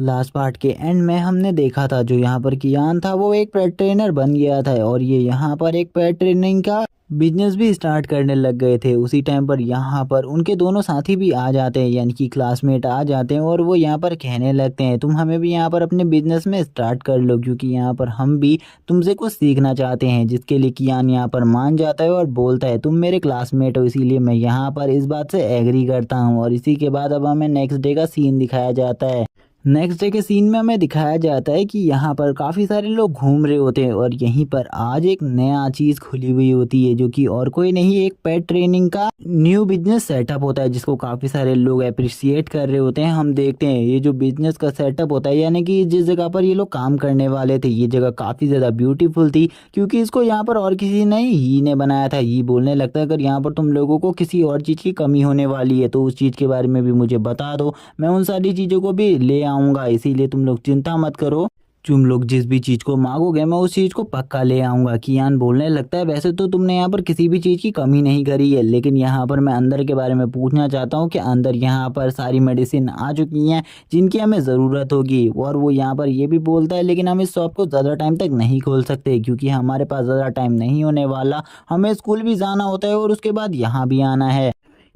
Last part के and में हमने देखा था जो यहाँ पर कियान था वो एक पेट ट्रेनर बन गया था और ये यहाँ पर एक पेट ट्रेनिंग का बिजनेस भी स्टार्ट करने लग गए थे। उसी टाइम पर यहाँ पर उनके दोनों साथी भी आ जाते हैं यानी कि क्लासमेट आ जाते हैं और वो यहाँ पर कहने लगते हैं तुम हमें भी यहाँ पर अपने बिजनेस में स्टार्ट कर लो क्योंकि यहाँ पर हम भी तुमसे कुछ सीखना चाहते हैं। जिसके लिए कियान यहाँ पर मान जाता है और बोलता है तुम मेरे क्लासमेट हो इसीलिए मैं यहाँ पर इस बात से एग्री करता हूँ। और इसी के बाद अब हमें नेक्स्ट डे का सीन दिखाया जाता है। नेक्स्ट डे के सीन में हमें दिखाया जाता है कि यहाँ पर काफ़ी सारे लोग घूम रहे होते हैं और यहीं पर आज एक नया चीज़ खुली हुई होती है जो कि और कोई नहीं एक पेट ट्रेनिंग का न्यू बिजनेस सेटअप होता है जिसको काफ़ी सारे लोग अप्रिशिएट कर रहे होते हैं। हम देखते हैं ये जो बिजनेस का सेटअप होता है यानी कि जिस जगह पर ये लोग काम करने वाले थे ये जगह काफ़ी ज़्यादा ब्यूटीफुल थी क्योंकि इसको यहाँ पर और किसी ने ही ने बनाया था। ये बोलने लगता है अगर यहाँ पर तुम लोगों को किसी और चीज़ की कमी होने वाली है तो उस चीज़ के बारे में भी मुझे बता दो, मैं उन सारी चीज़ों को भी ले आऊँगा, इसीलिए तुम लोग चिंता मत करो। तुम लोग जिस भी चीज़ को मांगोगे मैं उस चीज़ को पक्का ले आऊँगा। कियान बोलने लगता है वैसे तो तुमने यहाँ पर किसी भी चीज़ की कमी नहीं करी है लेकिन यहाँ पर मैं अंदर के बारे में पूछना चाहता हूँ कि अंदर यहाँ पर सारी मेडिसिन आ चुकी हैं जिनकी हमें ज़रूरत होगी। और वो यहाँ पर ये भी बोलता है लेकिन हम इस शॉप को ज़्यादा टाइम तक नहीं खोल सकते क्योंकि हमारे पास ज़्यादा टाइम नहीं होने वाला, हमें स्कूल भी जाना होता है और उसके बाद यहाँ भी आना है।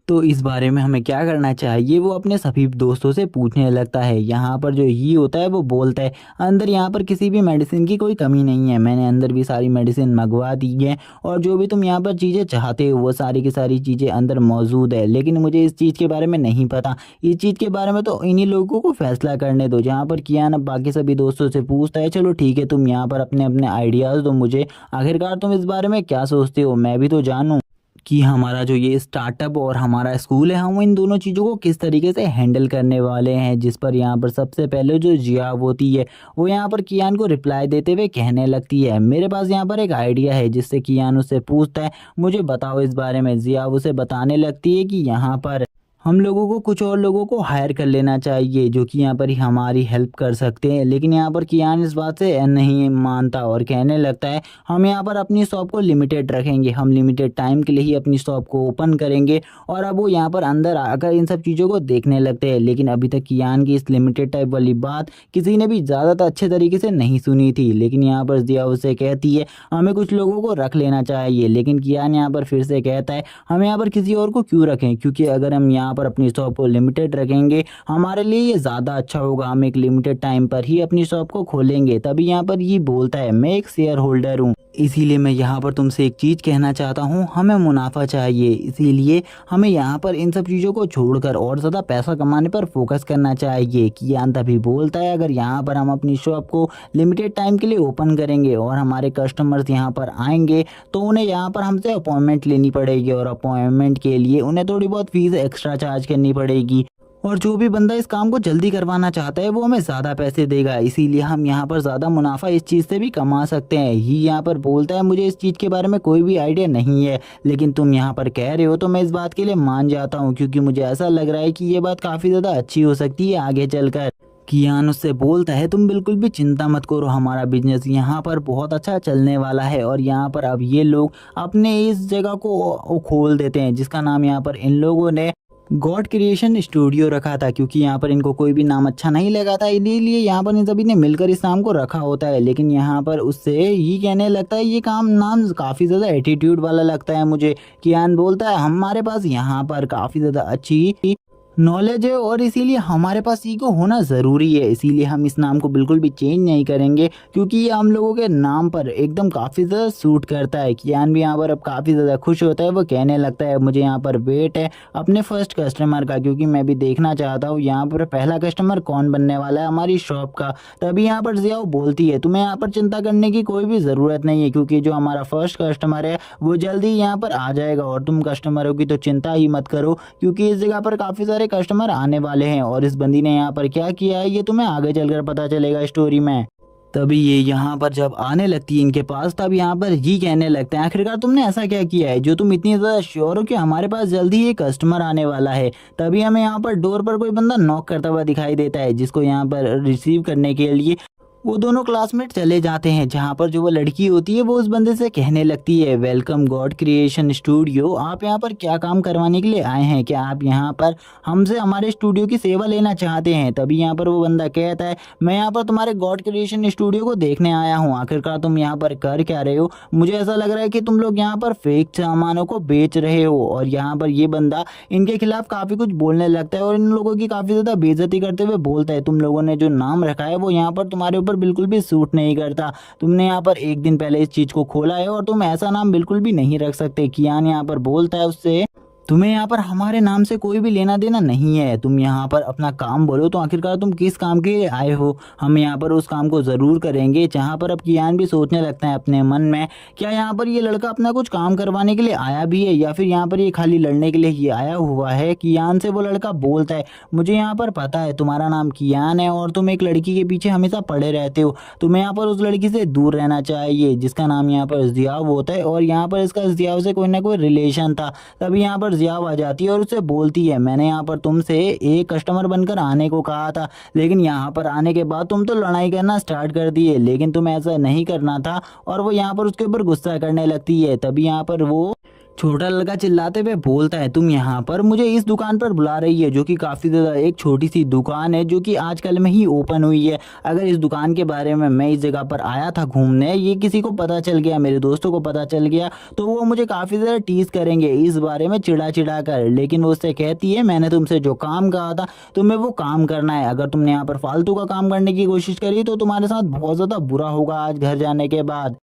तो इस बारे में हमें क्या करना चाहिए वो अपने सभी दोस्तों से पूछने लगता है। यहाँ पर जो ही होता है वो बोलता है अंदर यहाँ पर किसी भी मेडिसिन की कोई कमी नहीं है, मैंने अंदर भी सारी मेडिसिन मंगवा दी है और जो भी तुम यहाँ पर चीज़ें चाहते हो वो सारी की सारी चीज़ें अंदर मौजूद है। लेकिन मुझे इस चीज़ के बारे में नहीं पता, इस चीज़ के बारे में तो इन्हीं लोगों को फैसला करने दो। जहाँ पर कियान अब बाकी सभी दोस्तों से पूछता है चलो ठीक है तुम यहाँ पर अपने अपने आइडियाज़ दो मुझे, आखिरकार तुम इस बारे में क्या सोचते हो, मैं भी तो जानूँ कि हमारा जो ये स्टार्टअप और हमारा स्कूल है हम इन दोनों चीज़ों को किस तरीके से हैंडल करने वाले हैं। जिस पर यहाँ पर सबसे पहले जो जिया होती है वो यहाँ पर कियान को रिप्लाई देते हुए कहने लगती है मेरे पास यहाँ पर एक आइडिया है। जिससे कियान उससे पूछता है मुझे बताओ इस बारे में। जिया उसे बताने लगती है कि यहाँ पर हम लोगों को कुछ और लोगों को हायर कर लेना चाहिए जो कि यहाँ पर ही हमारी हेल्प कर सकते हैं। लेकिन यहाँ पर कियान इस बात से नहीं मानता और कहने लगता है हम यहाँ पर अपनी शॉप को लिमिटेड रखेंगे, हम लिमिटेड टाइम के लिए ही अपनी शॉप को ओपन करेंगे। और अब वो यहाँ पर अंदर आकर इन सब चीज़ों को देखने लगते हैं। लेकिन अभी तक कियान की इस लिमिटेड टाइप वाली बात किसी ने भी ज़्यादा अच्छे तरीके से नहीं सुनी थी। लेकिन यहाँ पर जिया उसे कहती है हमें कुछ लोगों को रख लेना चाहिए। लेकिन कियान यहाँ पर फिर से कहता है हम यहाँ पर किसी और को क्यों रखें, क्योंकि अगर हम यहाँ पर अपनी शॉप को लिमिटेड रखेंगे हमारे लिए ये ज़्यादा अच्छा होगा, हम एक लिमिटेड टाइम पर ही अपनी शॉप को खोलेंगे। तभी यहाँ पर ये बोलता है मैं एक शेयर होल्डर हूँ इसीलिए मैं यहाँ पर तुमसे एक चीज़ कहना चाहता हूँ, हमें मुनाफा चाहिए, इसीलिए हमें यहाँ पर इन सब चीज़ों को छोड़कर और ज़्यादा पैसा कमाने पर फोकस करना चाहिए। कियान तभी बोलता है अगर यहाँ पर हम अपनी शॉप को लिमिटेड टाइम के लिए ओपन करेंगे और हमारे कस्टमर्स यहाँ पर आएंगे तो उन्हें यहाँ पर हमसे अपॉइंटमेंट लेनी पड़ेगी और अपॉइंटमेंट के लिए उन्हें थोड़ी बहुत फीस एक्स्ट्रा चार्ज करनी पड़ेगी और जो भी बंदा इस काम को जल्दी करवाना चाहता है वो हमें ज़्यादा पैसे देगा, इसीलिए हम यहाँ पर ज़्यादा मुनाफा इस चीज़ से भी कमा सकते हैं। ही यहाँ पर बोलता है मुझे इस चीज़ के बारे में कोई भी आइडिया नहीं है लेकिन तुम यहाँ पर कह रहे हो तो मैं इस बात के लिए मान जाता हूँ क्योंकि मुझे ऐसा लग रहा है कि ये बात काफ़ी ज़्यादा अच्छी हो सकती है आगे चलकर। कियान उससे बोलता है तुम बिल्कुल भी चिंता मत करो, हमारा बिजनेस यहाँ पर बहुत अच्छा चलने वाला है। और यहाँ पर अब ये लोग अपने इस जगह को खोल देते हैं जिसका नाम यहाँ पर इन लोगों ने गॉड क्रिएशन स्टूडियो रखा था क्योंकि यहाँ पर इनको कोई भी नाम अच्छा नहीं लगा था, इसीलिए यहाँ पर इन सभी ने मिलकर इस नाम को रखा होता है। लेकिन यहाँ पर उससे ये कहने लगता है ये नाम काफ़ी ज़्यादा एटीट्यूड वाला लगता है मुझे। कियान बोलता है हमारे पास यहाँ पर काफ़ी ज़्यादा अच्छी नॉलेज है और इसीलिए हमारे पास ईगो होना ज़रूरी है, इसीलिए हम इस नाम को बिल्कुल भी चेंज नहीं करेंगे क्योंकि ये हम लोगों के नाम पर एकदम काफ़ी ज़्यादा सूट करता है। कियान भी यहाँ पर अब काफ़ी ज़्यादा खुश होता है, वो कहने लगता है मुझे यहाँ पर वेट है अपने फर्स्ट कस्टमर का क्योंकि मैं भी देखना चाहता हूँ यहाँ पर पहला कस्टमर कौन बनने वाला है हमारी शॉप का। तभी यहाँ पर जिया बोलती है तुम्हें यहाँ पर चिंता करने की कोई भी ज़रूरत नहीं है क्योंकि जो हमारा फर्स्ट कस्टमर है वो जल्दी यहाँ पर आ जाएगा और तुम कस्टमरों की तो चिंता ही मत करो क्योंकि इस जगह पर काफ़ी सारे कस्टमर आने वाले हैं। और इस बंदी ने यहाँ पर क्या किया है ये तुम्हें आगे चलकर पता चलेगा स्टोरी में। तभी ये यहाँ पर जब आने लगती है इनके पास तब यहाँ पर ये कहने लगते हैं आखिरकार तुमने ऐसा क्या किया है जो तुम इतनी ज़्यादा श्योर हो कि हमारे पास जल्दी ही कस्टमर आने वाला है। तभी हमें यहाँ पर डोर पर कोई बंदा नॉक करता हुआ दिखाई देता है जिसको यहाँ पर रिसीव करने के लिए वो दोनों क्लासमेट चले जाते हैं, जहाँ पर जो वो लड़की होती है वो उस बंदे से कहने लगती है, वेलकम गॉड क्रिएशन स्टूडियो, आप यहाँ पर क्या काम करवाने के लिए आए हैं? क्या आप यहाँ पर हमसे हमारे स्टूडियो की सेवा लेना चाहते हैं? तभी यहाँ पर वो बंदा कहता है, मैं यहाँ पर तुम्हारे गॉड क्रिएशन स्टूडियो को देखने आया हूँ, आखिरकार तुम यहाँ पर कर क्या रहे हो? मुझे ऐसा लग रहा है कि तुम लोग यहाँ पर फेक सामानों को बेच रहे हो। और यहाँ पर ये बंदा इनके खिलाफ काफ़ी कुछ बोलने लगता है और इन लोगों की काफ़ी ज़्यादा बेइज्जती करते हुए बोलता है, तुम लोगों ने जो नाम रखा है वो यहाँ पर तुम्हारे ऊपर बिल्कुल भी सूट नहीं करता। तुमने यहाँ पर एक दिन पहले इस चीज़ को खोला है और तुम ऐसा नाम बिल्कुल भी नहीं रख सकते। कियान यहाँ पर बोलता है उससे, तुम्हें यहाँ पर हमारे नाम से कोई भी लेना देना नहीं है, तुम यहाँ पर अपना काम बोलो तो आखिरकार तुम किस काम के लिए आए हो? हम यहाँ पर उस काम को ज़रूर करेंगे। जहाँ पर अब कियान भी सोचने लगता है अपने मन में, क्या यहाँ पर ये लड़का अपना कुछ काम करवाने के लिए आया भी है या फिर यहाँ पर ये खाली लड़ने के लिए ही आया हुआ है? कियान से वो लड़का बोलता है, मुझे यहाँ पर पता है तुम्हारा नाम कियान है और तुम एक लड़की के पीछे हमेशा पड़े रहते हो, तुम्हें यहाँ पर उस लड़की से दूर रहना चाहिए जिसका नाम यहाँ पर ज़ियाव होता है और यहाँ पर इसका ज़ियाव से कोई ना कोई रिलेशन था। तभी यहाँ पर ज़ियाव आ जाती है और उससे बोलती है, मैंने यहाँ पर तुमसे एक कस्टमर बनकर आने को कहा था, लेकिन यहाँ पर आने के बाद तुम तो लड़ाई करना स्टार्ट कर दिए, लेकिन तुम्हें ऐसा नहीं करना था। और वो यहाँ पर उसके ऊपर गुस्सा करने लगती है। तभी यहाँ पर वो छोटा लड़का चिल्लाते हुए बोलता है, तुम यहाँ पर मुझे इस दुकान पर बुला रही है जो कि काफ़ी ज़्यादा एक छोटी सी दुकान है जो कि आजकल में ही ओपन हुई है। अगर इस दुकान के बारे में मैं इस जगह पर आया था घूमने, ये किसी को पता चल गया, मेरे दोस्तों को पता चल गया, तो वो मुझे काफ़ी ज़्यादा टीज़ करेंगे इस बारे में चिढ़ा चिढ़ा कर। लेकिन वो उससे कहती है, मैंने तुमसे जो काम कहा था तुम्हें वो काम करना है, अगर तुमने यहाँ पर फालतू का काम करने की कोशिश करी तो तुम्हारे साथ बहुत ज़्यादा बुरा होगा आज घर जाने के बाद।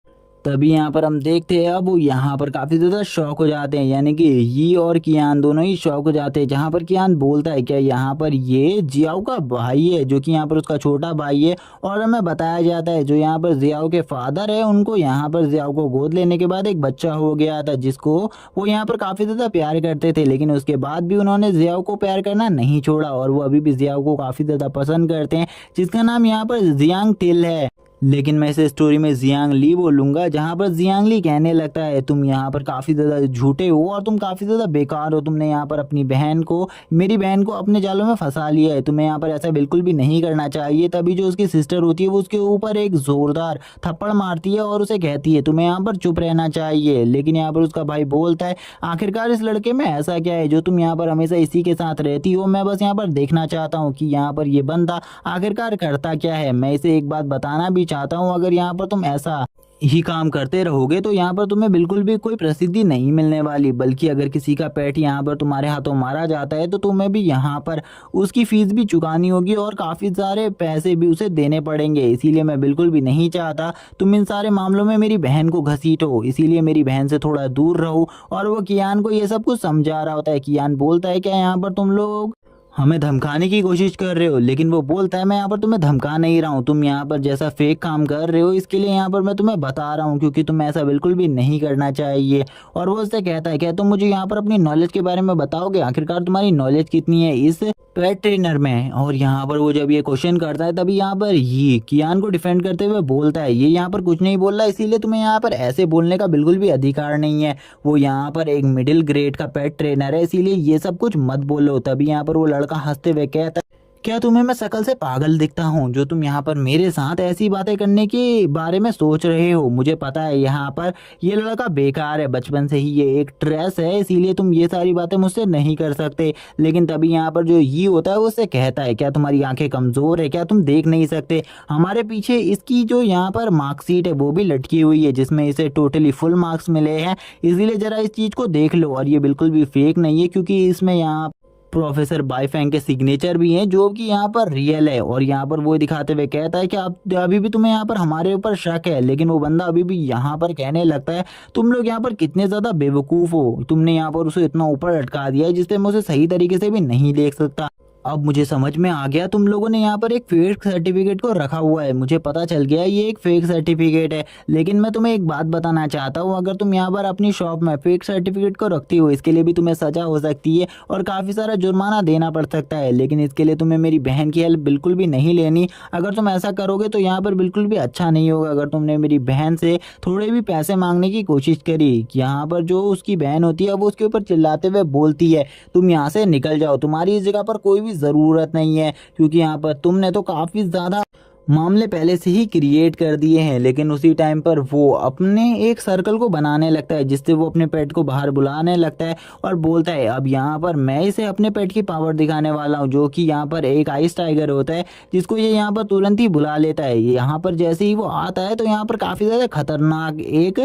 तभी यहाँ पर हम देखते हैं अब वो यहाँ पर काफ़ी ज़्यादा शौक हो जाते हैं, यानी कि ये और कियान दोनों ही शौक हो जाते हैं। जहाँ पर कियान बोलता है, क्या यहाँ पर ये जियाओ का भाई है, जो कि यहाँ पर उसका छोटा भाई है। और हमें बताया जाता है जो यहाँ पर जियाओ के फादर है उनको यहाँ पर जियाओ को गोद लेने के बाद एक बच्चा हो गया था जिसको वो यहाँ पर काफ़ी ज़्यादा प्यार करते थे, लेकिन उसके बाद भी उन्होंने जियाओ को प्यार करना नहीं छोड़ा और वो अभी भी जियाओ को काफ़ी ज़्यादा पसंद करते हैं, जिसका नाम यहाँ पर जियांग तिल है। लेकिन मैं इसे स्टोरी में जियांग ली बोलूँगा, जहाँ पर जियांग ली कहने लगता है, तुम यहाँ पर काफ़ी ज़्यादा झूठे हो और तुम काफ़ी ज़्यादा बेकार हो, तुमने यहाँ पर अपनी बहन को, मेरी बहन को अपने जालों में फंसा लिया है, तुम्हें यहाँ पर ऐसा बिल्कुल भी नहीं करना चाहिए। तभी जो उसकी सिस्टर होती है वो उसके ऊपर एक ज़ोरदार थप्पड़ मारती है और उसे कहती है, तुम्हें यहाँ पर चुप रहना चाहिए। लेकिन यहाँ पर उसका भाई बोलता है, आखिरकार इस लड़के में ऐसा क्या है जो तुम यहाँ पर हमेशा इसी के साथ रहती हो? मैं बस यहाँ पर देखना चाहता हूँ कि यहाँ पर ये बंदा आखिरकार करता क्या है। मैं इसे एक बात बताना भी चाहता हूँ, अगर यहाँ पर तुम ऐसा ही काम करते रहोगे तो यहाँ पर तुम्हें बिल्कुल भी कोई प्रसिद्धि नहीं मिलने वाली, बल्कि अगर किसी का पेट यहाँ पर तुम्हारे हाथों मारा जाता है तो तुम्हें भी यहाँ पर उसकी फीस भी चुकानी होगी और काफ़ी सारे पैसे भी उसे देने पड़ेंगे। इसीलिए मैं बिल्कुल भी नहीं चाहता तुम इन सारे मामलों में मेरी बहन को घसीटो, इसीलिए मेरी बहन से थोड़ा दूर रहो। और वो कियान को ये सब कुछ समझा रहा होता है। कियान बोलता है, क्या यहाँ पर तुम लोग हमें धमकाने की कोशिश कर रहे हो? लेकिन वो बोलता है, मैं यहाँ पर तुम्हें धमका नहीं रहा हूँ, तुम यहाँ पर जैसा फेक काम कर रहे हो इसके लिए यहाँ पर मैं तुम्हें बता रहा हूँ, क्योंकि तुम्हें ऐसा बिल्कुल भी नहीं करना चाहिए। और वो उससे कहता है, क्या तुम मुझे यहाँ पर अपनी नॉलेज के बारे में बताओगे? आखिरकार तुम्हारी नॉलेज कितनी है इस पेट ट्रेनर में? और यहाँ पर वो जब ये क्वेश्चन करता है तभी यहाँ पर ये कियान को डिफेंड करते हुए बोलता है, ये यहाँ पर कुछ नहीं बोल रहा, इसीलिए तुम्हें यहाँ पर ऐसे बोलने का बिल्कुल भी अधिकार नहीं है। वो यहाँ पर एक मिडिल ग्रेड का पेट ट्रेनर है, इसीलिए ये सब कुछ मत बोलो। तभी यहाँ पर वो लड़का हंसते हुए कहता है, क्या तुम्हें मैं शकल से पागल दिखता हूँ जो तुम यहाँ पर मेरे साथ ऐसी बातें करने के बारे में सोच रहे हो? मुझे पता है यहाँ पर ये लड़का बेकार है, बचपन से ही ये एक ट्रेस है, इसीलिए तुम ये सारी बातें मुझसे नहीं कर सकते। लेकिन तभी यहाँ पर जो ये होता है वो उससे कहता है, क्या तुम्हारी आंखें कमज़ोर है, क्या तुम देख नहीं सकते? हमारे पीछे इसकी जो यहाँ पर मार्कशीट है वो भी लटकी हुई है जिसमें इसे टोटली फुल मार्क्स मिले हैं, इसीलिए ज़रा इस चीज़ को देख लो। और ये बिल्कुल भी फेक नहीं है, क्योंकि इसमें यहाँ प्रोफेसर बाईफेंग के सिग्नेचर भी हैं जो कि यहाँ पर रियल है। और यहाँ पर वो दिखाते हुए कहता है कि आप अभी भी तुम्हें यहाँ पर हमारे ऊपर शक है। लेकिन वो बंदा अभी भी यहाँ पर कहने लगता है, तुम लोग यहाँ पर कितने ज़्यादा बेवकूफ़ हो, तुमने यहाँ पर उसे इतना ऊपर लटका दिया है जिससे मैं उसे सही तरीके से भी नहीं देख सकता। अब मुझे समझ में आ गया, तुम लोगों ने यहाँ पर एक फेक सर्टिफिकेट को रखा हुआ है, मुझे पता चल गया ये एक फेक सर्टिफिकेट है। लेकिन मैं तुम्हें एक बात बताना चाहता हूँ, अगर तुम यहाँ पर अपनी शॉप में फेक सर्टिफिकेट को रखती हो इसके लिए भी तुम्हें सज़ा हो सकती है और काफ़ी सारा जुर्माना देना पड़ सकता है। लेकिन इसके लिए तुम्हें मेरी बहन की हेल्प बिल्कुल भी नहीं लेनी। अगर तुम ऐसा करोगे तो यहाँ पर बिल्कुल भी अच्छा नहीं होगा। अगर तुमने मेरी बहन से थोड़े भी पैसे मांगने की कोशिश करी, यहाँ पर जो उसकी बहन होती है वो उसके ऊपर चिल्लाते हुए बोलती है, तुम यहाँ से निकल जाओ, तुम्हारी इस जगह पर कोई भी ज़रूरत नहीं है, क्योंकि यहाँ पर तुमने तो काफ़ी ज़्यादा मामले पहले से ही क्रिएट कर दिए हैं, लेकिन उसी टाइम पर वो अपने एक सर्कल को बनाने लगता है जिससे वो अपने पेट को बाहर बुलाने लगता है और बोलता है अब यहाँ पर मैं इसे अपने पेट की पावर दिखाने वाला हूँ, जो कि यहाँ पर एक आइस टाइगर होता है जिसको ये यहाँ पर तुरंत ही बुला लेता है। यहाँ पर जैसे ही वो आता है तो यहाँ पर काफ़ी ज़्यादा खतरनाक एक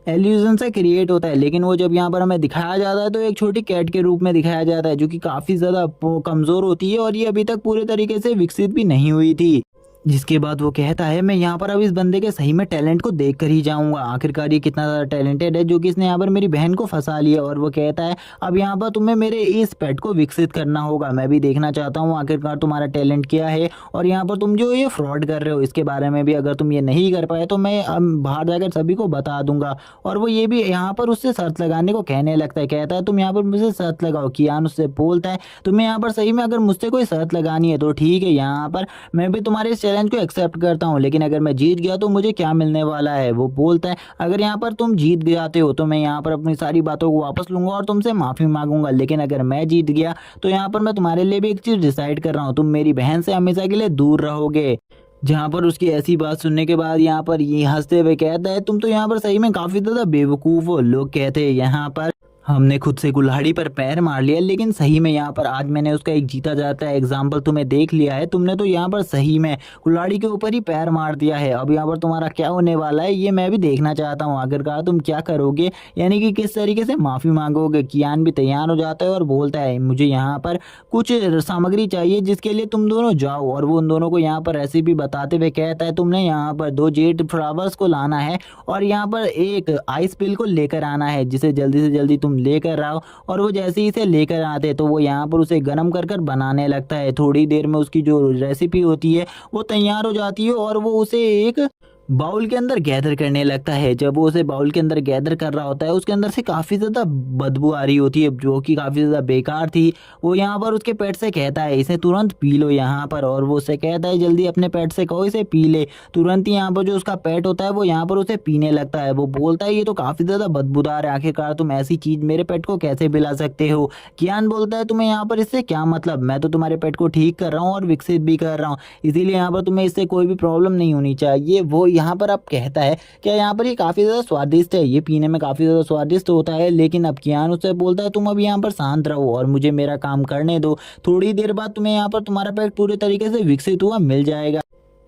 एल्यूजन से क्रिएट होता है, लेकिन वो जब यहाँ पर हमें दिखाया जाता है तो एक छोटी कैट के रूप में दिखाया जाता है जो कि काफ़ी ज़्यादा कमज़ोर होती है और ये अभी तक पूरे तरीके से विकसित भी नहीं हुई थी। जिसके बाद वो कहता है मैं यहाँ पर अब इस बंदे के सही में टैलेंट को देख कर ही जाऊंगा, आखिरकार ये कितना ज़्यादा टैलेंटेड है जो कि इसने यहाँ पर मेरी बहन को फंसा लिया। और वो कहता है अब यहाँ पर तुम्हें मेरे इस पेट को विकसित करना होगा, मैं भी देखना चाहता हूँ आखिरकार तुम्हारा टैलेंट क्या है और यहाँ पर तुम जो ये फ्रॉड कर रहे हो इसके बारे में भी अगर तुम ये नहीं कर पाए तो मैं बाहर जाकर सभी को बता दूंगा। और वो ये भी यहाँ पर उससे शर्त लगाने को कहने लगता है, कहता है तुम यहाँ पर मुझसे शर्त लगाओ। कियान उससे बोलता है तुम्हें यहाँ पर सही में अगर मुझसे कोई शर्त लगानी है तो ठीक है, यहाँ पर मैं भी तुम्हारे इस चैलेंज को एक्सेप्ट करता हूँ, लेकिन अगर मैं जीत गया तो मुझे क्या मिलने वाला है। वो बोलता है अगर यहाँ पर तुम जीत जाते हो तो मैं यहाँ पर अपनी सारी बातों को वापस लूंगा और तुमसे माफ़ी मांगूंगा, लेकिन अगर मैं जीत गया तो यहाँ पर मैं तुम्हारे लिए भी एक चीज़ डिसाइड कर रहा हूँ, तुम मेरी बहन से हमेशा के लिए दूर रहोगे। जहाँ पर उसकी ऐसी बात सुनने के बाद यहाँ पर ये हंसते हुए कहता है तुम तो यहाँ पर सही में काफ़ी ज़्यादा बेवकूफ़ हो। लोग कहते हैं यहाँ पर हमने खुद से कुल्हाड़ी पर पैर मार लिया, लेकिन सही में यहाँ पर आज मैंने उसका एक जीता जाता है एग्जाम्पल तुम्हें देख लिया है। तुमने तो यहाँ पर सही में कुल्हाड़ी के ऊपर ही पैर मार दिया है। अब यहाँ पर तुम्हारा क्या होने वाला है ये मैं भी देखना चाहता हूँ, आखिरकार तुम क्या करोगे, यानी कि किस तरीके से माफ़ी मांगोगे। कियान भी तैयार हो जाता है और बोलता है मुझे यहाँ पर कुछ सामग्री चाहिए जिसके लिए तुम दोनों जाओ। और वो उन दोनों को यहाँ पर रेसिपी बताते हुए कहता है तुमने यहाँ पर 2 जेट फ्लावर्स को लाना है और यहाँ पर एक आइस पिल को लेकर आना है जिसे जल्दी से जल्दी तुम लेकर आओ। और वो जैसे ही इसे लेकर आते तो वो यहाँ पर उसे गर्म कर कर बनाने लगता है। थोड़ी देर में उसकी जो रेसिपी होती है वो तैयार हो जाती है और वो उसे एक बाउल के अंदर गैदर करने लगता है। जब वो उसे बाउल के अंदर गैदर कर रहा होता है उसके अंदर से काफ़ी ज़्यादा बदबू आ रही होती है जो कि काफ़ी ज़्यादा बेकार थी। वो यहाँ पर उसके पेट से कहता है इसे तुरंत पी लो यहाँ पर, और वो उससे कहता है जल्दी अपने पेट से कहो इसे पी ले। तुरंत ही यहाँ पर जो उसका पेट होता है वो यहाँ पर उसे पीने लगता है। वो बोलता है ये तो काफ़ी ज़्यादा बदबूदार है, आखिरकार तुम ऐसी चीज़ मेरे पेट को कैसे पिला सकते हो। कियान बोलता है तुम्हें यहाँ पर इससे क्या मतलब, मैं तो तुम्हारे पेट को ठीक कर रहा हूँ और विकसित भी कर रहा हूँ, इसीलिए यहाँ पर तुम्हें इससे कोई भी प्रॉब्लम नहीं होनी चाहिए। वो यहाँ पर अब कहता है क्या यहाँ पर ये काफ़ी ज़्यादा स्वादिष्ट है, ये पीने में काफ़ी ज़्यादा स्वादिष्ट होता है। लेकिन अब कियान उससे बोलता है तुम अब यहाँ पर शांत रहो और मुझे मेरा काम करने दो, थोड़ी देर बाद तुम्हें यहाँ पर तुम्हारा पेट पूरे तरीके से विकसित हुआ मिल जाएगा।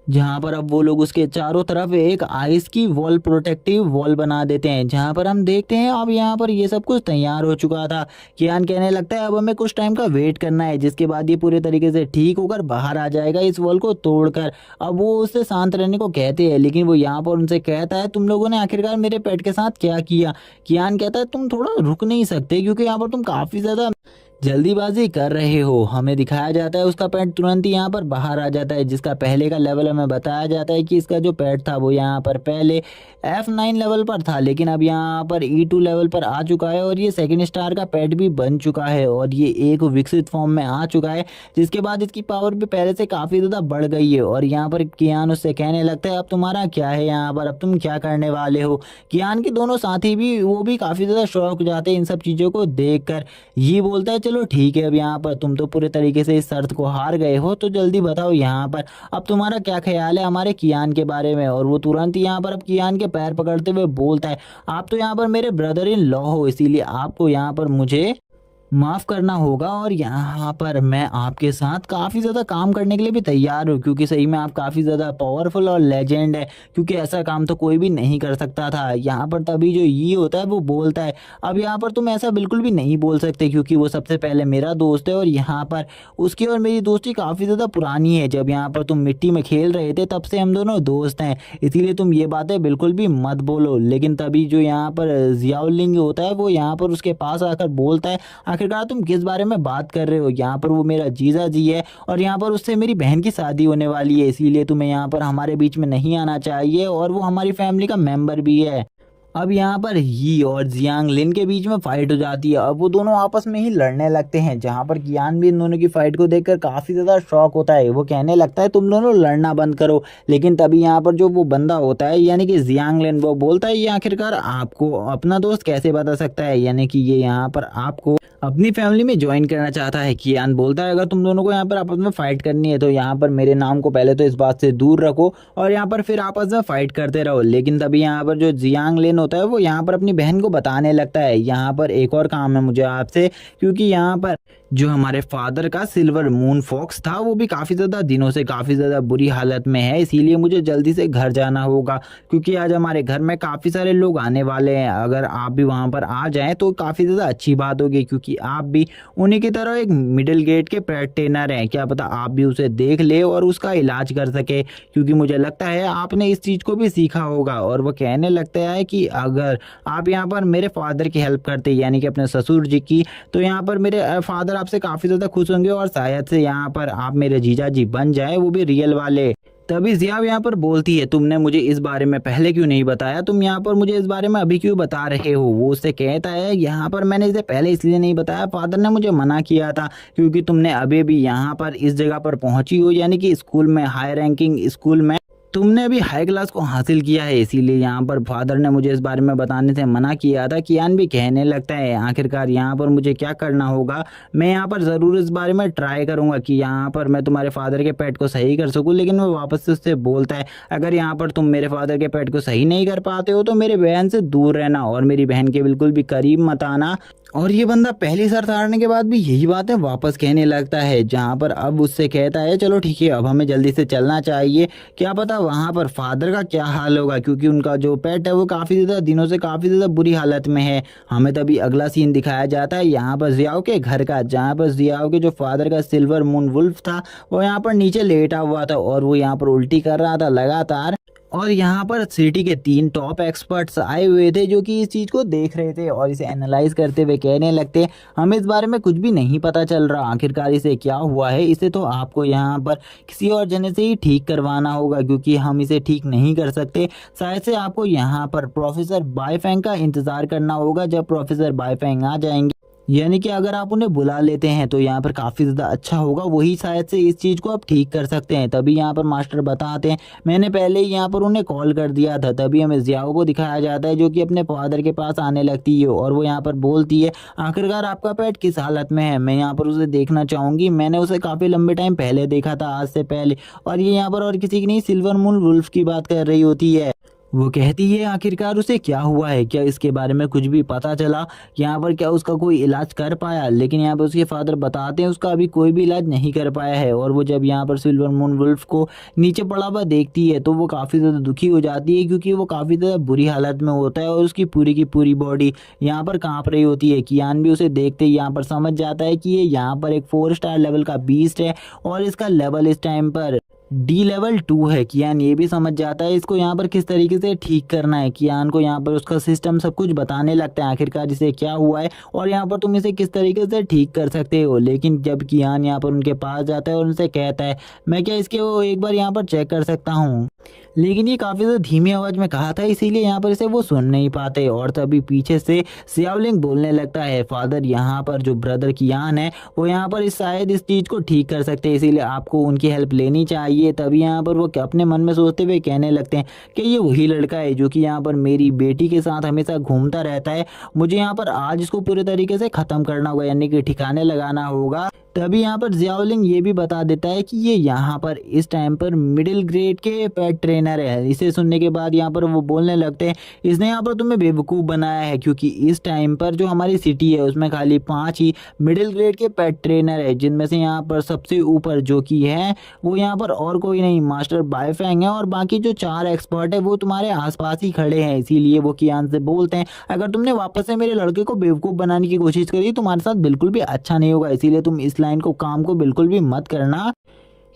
जहाँ पर अब वो लोग उसके चारों तरफ एक आइस की वॉल, प्रोटेक्टिव वॉल बना देते हैं। जहाँ पर हम देखते हैं अब यहाँ पर ये सब कुछ तैयार हो चुका था। कियान कहने लगता है अब हमें कुछ टाइम का वेट करना है जिसके बाद ये पूरे तरीके से ठीक होकर बाहर आ जाएगा इस वॉल को तोड़कर। अब वो उससे शांत रहने को कहते हैं, लेकिन वो यहाँ पर उनसे कहता है तुम लोगों ने आखिरकार मेरे पेट के साथ क्या किया। कियान कहता है तुम थोड़ा रुक नहीं सकते क्योंकि यहाँ पर तुम काफ़ी ज़्यादा जल्दीबाजी कर रहे हो। हमें दिखाया जाता है उसका पेट तुरंत ही यहाँ पर बाहर आ जाता है, जिसका पहले का लेवल हमें बताया जाता है कि इसका जो पेट था वो यहाँ पर पहले F9 लेवल पर था, लेकिन अब यहाँ पर E2 लेवल पर आ चुका है और ये सेकंड स्टार का पेट भी बन चुका है और ये एक विकसित फॉर्म में आ चुका है। जिसके बाद इसकी पावर भी पहले से काफ़ी ज़्यादा बढ़ गई है। और यहाँ पर कियान उससे कहने लगता है अब तुम्हारा क्या है यहाँ पर, अब तुम क्या करने वाले हो। कियान के दोनों साथी भी वो भी काफ़ी ज़्यादा शौक हो जाते हैं इन सब चीज़ों को देख कर। ये बोलता है चलो ठीक है, अब यहाँ पर तुम तो पूरे तरीके से इस शर्त को हार गए हो तो जल्दी बताओ यहाँ पर अब तुम्हारा क्या ख्याल है हमारे कियान के बारे में। और वो तुरंत ही यहाँ पर अब कियान के पैर पकड़ते हुए बोलता है आप तो यहाँ पर मेरे ब्रदर इन लॉ हो, इसीलिए आपको यहाँ पर मुझे माफ़ करना होगा और यहाँ पर मैं आपके साथ काफ़ी ज़्यादा काम करने के लिए भी तैयार हूँ, क्योंकि सही में आप काफ़ी ज़्यादा पावरफुल और लेजेंड है, क्योंकि ऐसा काम तो कोई भी नहीं कर सकता था। यहाँ पर तभी जो ये होता है वो बोलता है अब यहाँ पर तुम ऐसा बिल्कुल भी नहीं बोल सकते क्योंकि वो सबसे पहले मेरा दोस्त है और यहाँ पर उसकी और मेरी दोस्ती काफ़ी ज़्यादा पुरानी है। जब यहाँ पर तुम मिट्टी में खेल रहे थे तब से हम दोनों दोस्त हैं, इसीलिए तुम ये बातें बिल्कुल भी मत बोलो। लेकिन तभी जो यहाँ पर जियाओलिंग होता है वो यहाँ पर उसके पास आकर बोलता है आखिरकार तुम किस बारे में बात कर रहे हो, यहाँ पर वो मेरा जीजा जी है और यहाँ पर उससे मेरी बहन की शादी होने वाली है, इसीलिए तुम्हें यहाँ पर हमारे बीच में नहीं आना चाहिए और वो हमारी फैमिली का मेंबर भी है। अब यहाँ पर ही और जियांग लिन के बीच में फाइट हो जाती है। अब वो दोनों आपस में ही लड़ने लगते हैं, जहाँ पर कियान भी इन दोनों की फाइट को देखकर काफी ज्यादा शॉक होता है। वो कहने लगता है तुम दोनों लड़ना बंद करो। लेकिन तभी यहाँ पर जो वो बंदा होता है यानी कि जियांग लिन, वो बोलता है ये आखिरकार आपको अपना दोस्त कैसे बता सकता है, यानी कि ये यहाँ पर आपको अपनी फैमिली में ज्वाइन करना चाहता है। कियान बोलता है अगर तुम दोनों को यहाँ पर आपस में फाइट करनी है तो यहाँ पर मेरे नाम को पहले तो इस बात से दूर रखो और यहाँ पर फिर आपस में फाइट करते रहो। लेकिन तभी यहाँ पर जो जियांग लिन होता है वो यहाँ पर अपनी बहन को बताने लगता है यहाँ पर एक और काम है मुझे आपसे, क्योंकि यहाँ पर जो हमारे फादर का सिल्वर मून फॉक्स था वो भी काफ़ी ज़्यादा दिनों से काफ़ी ज़्यादा बुरी हालत में है, इसीलिए मुझे जल्दी से घर जाना होगा क्योंकि आज हमारे घर में काफ़ी सारे लोग आने वाले हैं। अगर आप भी वहाँ पर आ जाएं तो काफ़ी ज़्यादा अच्छी बात होगी क्योंकि आप भी उन्हीं की तरह एक मिडिल गेट के पेट ट्रेनर हैं। क्या पता आप भी उसे देख ले और उसका इलाज कर सके, क्योंकि मुझे लगता है आपने इस चीज़ को भी सीखा होगा। और वो कहने लगता है कि अगर आप यहाँ पर मेरे फादर की हेल्प करते यानी कि अपने ससुर जी की, तो यहाँ पर मेरे फादर आपसे काफ़ी ज़्यादा खुश होंगे और शायद से यहाँ पर आप मेरे जीजा जी बन जाए, वो भी रियल वाले। तभी जिया यहाँ पर बोलती है तुमने मुझे इस बारे में पहले क्यों नहीं बताया, तुम यहाँ पर मुझे इस बारे में अभी क्यों बता रहे हो। वो उससे कहता है यहाँ पर मैंने इसे पहले इसलिए नहीं बताया, फादर ने मुझे मना किया था क्योंकि तुमने अभी भी यहाँ पर इस जगह पर पहुंची हो यानी कि स्कूल में, हाई रैंकिंग स्कूल में तुमने अभी हाई क्लास को हासिल किया है, इसीलिए यहाँ पर फादर ने मुझे इस बारे में बताने से मना किया था। कियान भी कहने लगता है आखिरकार यहाँ पर मुझे क्या करना होगा, मैं यहाँ पर ज़रूर इस बारे में ट्राई करूँगा कि यहाँ पर मैं तुम्हारे फादर के पेट को सही कर सकूँ। लेकिन वो वापस से उससे बोलता है अगर यहाँ पर तुम मेरे फादर के पेट को सही नहीं कर पाते हो तो मेरे बहन से दूर रहना और मेरी बहन के बिल्कुल भी करीब मत आना। और ये बंदा पहली शर्त हारने के बाद भी यही बातें वापस कहने लगता है, जहाँ पर अब उससे कहता है चलो ठीक है अब हमें जल्दी से चलना चाहिए, क्या पता वहाँ पर फादर का क्या हाल होगा क्योंकि उनका जो पेट है वो काफ़ी ज़्यादा दिनों से काफ़ी ज़्यादा बुरी हालत में है। हमें तभी अगला सीन दिखाया जाता है यहाँ पर जियाओ के घर का, जहाँ पर जियाओ के जो फादर का सिल्वर मून वुल्फ था वो यहाँ पर नीचे लेटा हुआ था और वो यहाँ पर उल्टी कर रहा था लगातार। और यहाँ पर सिटी के 3 टॉप एक्सपर्ट्स आए हुए थे जो कि इस चीज़ को देख रहे थे और इसे एनालाइज करते हुए कहने लगते हमें इस बारे में कुछ भी नहीं पता चल रहा, आखिरकार इसे क्या हुआ है, इसे तो आपको यहाँ पर किसी और जने से ही ठीक करवाना होगा क्योंकि हम इसे ठीक नहीं कर सकते। शायद से आपको यहाँ पर प्रोफेसर बाइफेंग का इंतज़ार करना होगा, जब प्रोफेसर बाइफेंग आ जाएंगे यानी कि अगर आप उन्हें बुला लेते हैं तो यहाँ पर काफ़ी ज़्यादा अच्छा होगा, वही शायद से इस चीज़ को आप ठीक कर सकते हैं। तभी यहाँ पर मास्टर बताते हैं मैंने पहले ही यहाँ पर उन्हें कॉल कर दिया था। तभी हमें जियाओ को दिखाया जाता है जो कि अपने फादर के पास आने लगती है और वो यहाँ पर बोलती है आखिरकार आपका पेट किस हालत में है, मैं यहाँ पर उसे देखना चाहूँगी, मैंने उसे काफ़ी लंबे टाइम पहले देखा था, आज से पहले। और ये यहाँ पर और किसी की नहीं सिल्वर मून वुल्फ की बात कर रही होती है। वो कहती है आखिरकार उसे क्या हुआ है, क्या इसके बारे में कुछ भी पता चला, यहाँ पर क्या उसका कोई इलाज कर पाया। लेकिन यहाँ पर उसके फादर बताते हैं उसका अभी कोई भी इलाज नहीं कर पाया है। और वो जब यहाँ पर सिल्वर मून वुल्फ को नीचे पड़ा हुआ देखती है तो वो काफ़ी ज़्यादा दुखी हो जाती है क्योंकि वो काफ़ी ज़्यादा बुरी हालत में होता है और उसकी पूरी की पूरी बॉडी यहाँ पर काँप रही होती है। कियान भी उसे देखते ही यहाँ पर समझ जाता है कि ये यहाँ पर एक 4 स्टार लेवल का बीस्ट है और इसका लेवल इस टाइम पर डी लेवल 2 है। कियान ये भी समझ जाता है इसको यहाँ पर किस तरीके से ठीक करना है। कियान को यहाँ पर उसका सिस्टम सब कुछ बताने लगता है आखिरकार इसे क्या हुआ है और यहाँ पर तुम इसे किस तरीके से ठीक कर सकते हो। लेकिन जब कियान यहाँ पर उनके पास जाता है और उनसे कहता है मैं क्या इसके वो एक बार यहाँ पर चेक कर सकता हूँ, लेकिन ये काफ़ी ज़्यादा धीमी आवाज़ में कहा था इसीलिए यहाँ पर इसे वो सुन नहीं पाते। और तभी पीछे से सियाओलिंग बोलने लगता है फादर यहाँ पर जो ब्रदर कियान है वो यहाँ पर शायद इस चीज़ को ठीक कर सकते हैं, इसीलिए आपको उनकी हेल्प लेनी चाहिए। तभी यहाँ पर वो अपने मन में सोचते हुए कहने लगते हैं कि ये वही लड़का है जो कि यहाँ पर मेरी बेटी के साथ हमेशा घूमता रहता है, मुझे यहाँ पर आज इसको पूरे तरीके से ख़त्म करना होगा यानी कि ठिकाने लगाना होगा। तभी यहाँ पर जियाओलिंग ये भी बता देता है कि ये यहाँ पर इस टाइम पर मिडिल ग्रेड के पेट ट्रेनर है। इसे सुनने के बाद यहाँ पर वो बोलने लगते हैं इसने यहाँ पर तुम्हें बेवकूफ़ बनाया है क्योंकि इस टाइम पर जो हमारी सिटी है उसमें खाली 5 ही मिडिल ग्रेड के पेट ट्रेनर है, जिनमें से यहाँ पर सबसे ऊपर जो कि है वो यहाँ पर और कोई नहीं मास्टर बाइफेंग है और बाकी जो 4 एक्सपर्ट है वो तुम्हारे आसपास ही खड़े हैं। इसीलिए वो कियान से बोलते हैं अगर तुमने वापस से मेरे लड़के को बेवकूफ़ बनाने की कोशिश करी तुम्हारे साथ बिल्कुल भी अच्छा नहीं होगा, इसीलिए तुम इस लाइन को काम को बिल्कुल भी मत करना।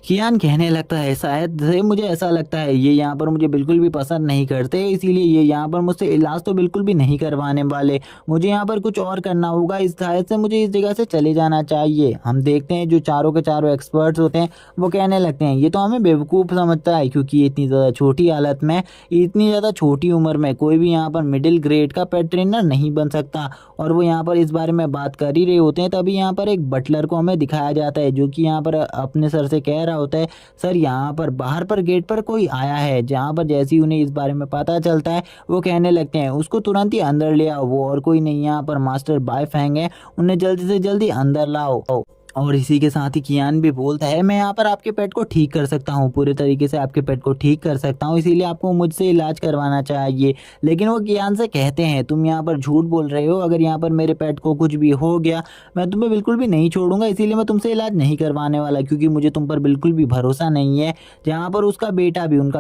कियान कहने लगता है शायद से मुझे ऐसा लगता है ये यहाँ पर मुझे बिल्कुल भी पसंद नहीं करते, इसीलिए ये यहाँ पर मुझसे इलाज तो बिल्कुल भी नहीं करवाने वाले। मुझे यहाँ पर कुछ और करना होगा, इस शायद से मुझे इस जगह से चले जाना चाहिए। हम देखते हैं जो चारों के चारों एक्सपर्ट्स होते हैं वो कहने लगते हैं ये तो हमें बेवकूफ़ समझता है, क्योंकि इतनी ज़्यादा छोटी हालत में, इतनी ज़्यादा छोटी उम्र में कोई भी यहाँ पर मिडिल ग्रेड का पेट ट्रेनर नहीं बन सकता। और वो यहाँ पर इस बारे में बात कर ही रहे होते हैं, तभी यहाँ पर एक बटलर को हमें दिखाया जाता है जो कि यहाँ पर अपने सर से कह रहा होता है सर यहाँ पर बाहर पर गेट पर कोई आया है। जहाँ पर जैसे ही उन्हें इस बारे में पता चलता है वो कहने लगते हैं उसको तुरंत ही अंदर ले आओ, वो और कोई नहीं यहाँ पर मास्टर बायफैंग है, उन्हें जल्दी से जल्दी अंदर लाओ। और इसी के साथ ही कियान भी बोलता है मैं यहाँ पर आपके पेट को ठीक कर सकता हूँ, पूरे तरीके से आपके पेट को ठीक कर सकता हूँ, इसीलिए आपको मुझसे इलाज करवाना चाहिए। लेकिन वो कियान से कहते हैं तुम यहाँ पर झूठ बोल रहे हो, अगर यहाँ पर मेरे पेट को कुछ भी हो गया मैं तुम्हें बिल्कुल भी नहीं छोड़ूंगा, इसीलिए मैं तुमसे इलाज नहीं करवाने वाला, क्योंकि मुझे तुम पर बिल्कुल भी भरोसा नहीं है। जहाँ पर उनका